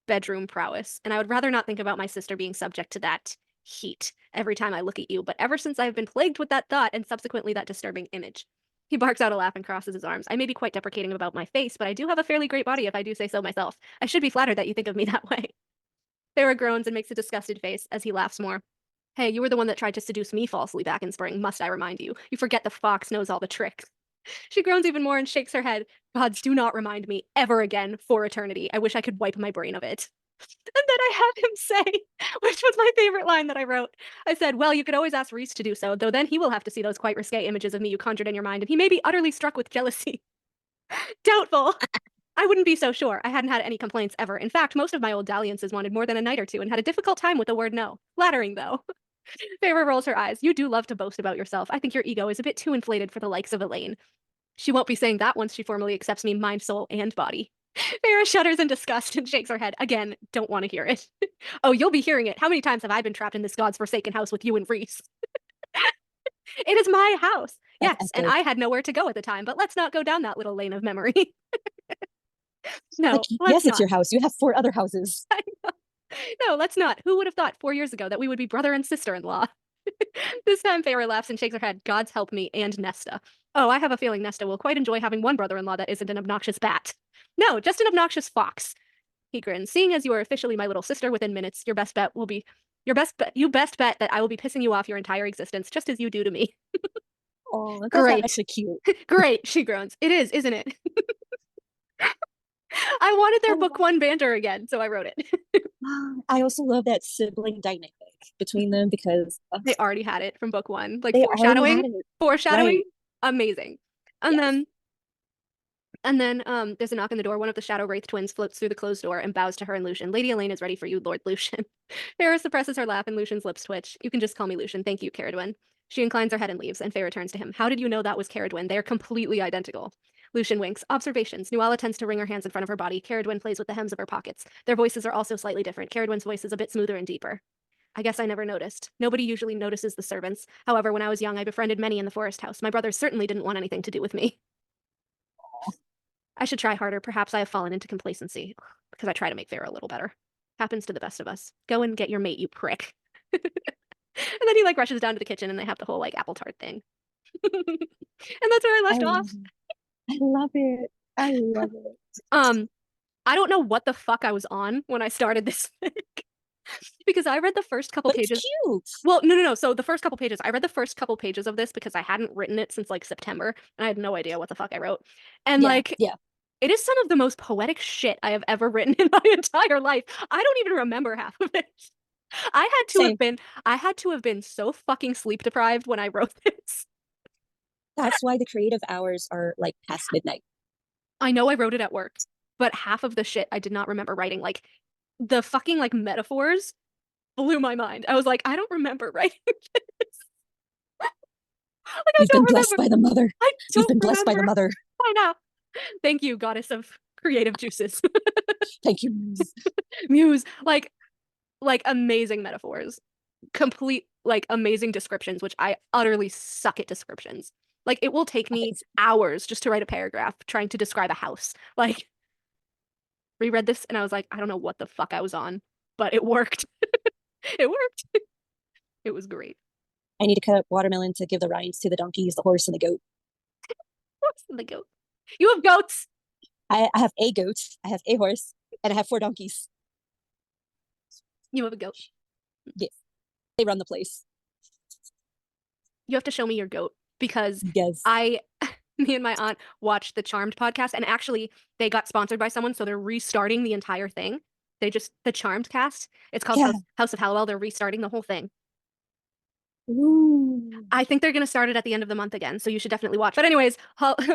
bedroom prowess. And I would rather not think about my sister being subject to that heat every time I look at you, but ever since I've been plagued with that thought and subsequently that disturbing image. He barks out a laugh and crosses his arms. I may be quite deprecating about my face, but I do have a fairly great body if I do say so myself. I should be flattered that you think of me that way. Feyre groans and makes a disgusted face as he laughs more. Hey, you were the one that tried to seduce me falsely back in spring, must I remind you? You forget the fox knows all the tricks. She groans even more and shakes her head. Gods, do not remind me ever again for eternity. I wish I could wipe my brain of it. And then I had him say, which was my favorite line that I wrote. I said, well, you could always ask Rhys to do so, though then he will have to see those quite risque images of me you conjured in your mind, and he may be utterly struck with jealousy. Doubtful. I wouldn't be so sure. I hadn't had any complaints ever. In fact, most of my old dalliances wanted more than a night or two and had a difficult time with the word no. Flattering, though. Feyre rolls her eyes. You do love to boast about yourself. I think your ego is a bit too inflated for the likes of Elaine. She won't be saying that once she formally accepts me mind, soul, and body. Feyre shudders in disgust and shakes her head. Again, don't want to hear it. Oh, you'll be hearing it. How many times have I been trapped in this god's forsaken house with you and Rhys? It is my house. Yes, and I had nowhere to go at the time, but let's not go down that little lane of memory. No, like, yes, it's your house. You have 4 other houses. No, let's not. Who would have thought 4 years ago that we would be brother and sister-in-law? This time Feyre laughs and shakes her head. Gods help me and Nesta. Oh, I have a feeling Nesta will quite enjoy having one brother-in-law that isn't an obnoxious bat. No, just an obnoxious fox. He grins. Seeing as you are officially my little sister within minutes, you best bet that I will be pissing you off your entire existence, just as you do to me. Oh, that's Great. actually cute. Great, she groans. It is, isn't it? I wanted their book 1 banter again, so I wrote it. I also love that sibling dynamic between them because they already had it from book 1. Like they foreshadowing. Right. Amazing. And then there's a knock on the door. One of the Shadow Wraith twins floats through the closed door and bows to her and Lucian. Lady Elaine is ready for you, Lord Lucian. Feyre suppresses her laugh and Lucian's lips twitch. You can just call me Lucian. Thank you, Caradwyn. She inclines her head and leaves, and Feyre turns to him. How did you know that was Caradwyn? They are completely identical. Lucian winks. Observations. Nuala tends to wring her hands in front of her body. Caradwyn plays with the hems of her pockets. Their voices are also slightly different. Caradwyn's voice is a bit smoother and deeper. I guess I never noticed. Nobody usually notices the servants. However, when I was young, I befriended many in the forest house. My brothers certainly didn't want anything to do with me. I should try harder. Perhaps I have fallen into complacency because I try to make Feyre a little better. Happens to the best of us. Go and get your mate, you prick. And then he like rushes down to the kitchen and they have the whole like apple tart thing. And that's where I left off. I love it. I love it. I don't know what the fuck I was on when I started this fic. Because I read the first couple pages. It's cute. Well, no. So the first couple pages, I read the first couple pages of this because I hadn't written it since like September, and I had no idea what the fuck I wrote. And it is some of the most poetic shit I have ever written in my entire life. I don't even remember half of it. I had to have been so fucking sleep deprived when I wrote this. That's why the creative hours are like past midnight. I know I wrote it at work, but half of the shit I did not remember writing. Like the fucking like metaphors blew my mind. I was like, I don't remember writing this. Like, You've been blessed by the mother. You've been blessed by the mother. I know. Thank you, goddess of creative juices. Thank you, Muse. Like amazing metaphors. Complete like amazing descriptions, which I utterly suck at descriptions. Like it will take me hours just to write a paragraph trying to describe a house. Like reread this and I was like, I don't know what the fuck I was on, but it worked. It worked. It was great. I need to cut up watermelon to give the rinds to the donkeys, the horse, and the goat. Horse and the goat. You have goats. I have a goat, I have a horse, and I have 4 donkeys. You have a goat. Yes. They run the place. You have to show me your goat because yes. Me and my aunt watched the Charmed podcast, and actually they got sponsored by someone, so they're restarting the entire thing. The Charmed cast. It's called House of Hallowell. They're restarting the whole thing. Ooh. I think they're going to start it at the end of the month again, so you should definitely watch. But anyways,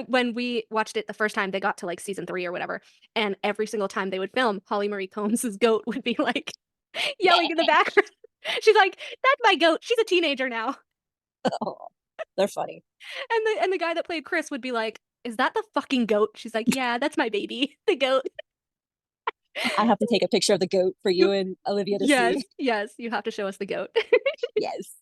when we watched it the first time, they got to like season 3 or whatever, and every single time they would film, Holly Marie Combs' goat would be like yelling in the background. She's like, "That's my goat. She's a teenager now." Oh, they're funny. And the guy that played Chris would be like, "Is that the fucking goat?" She's like, "Yeah, that's my baby, the goat." I have to take a picture of the goat for you and Olivia to Yes, see. yes, you have to show us the goat. Yes.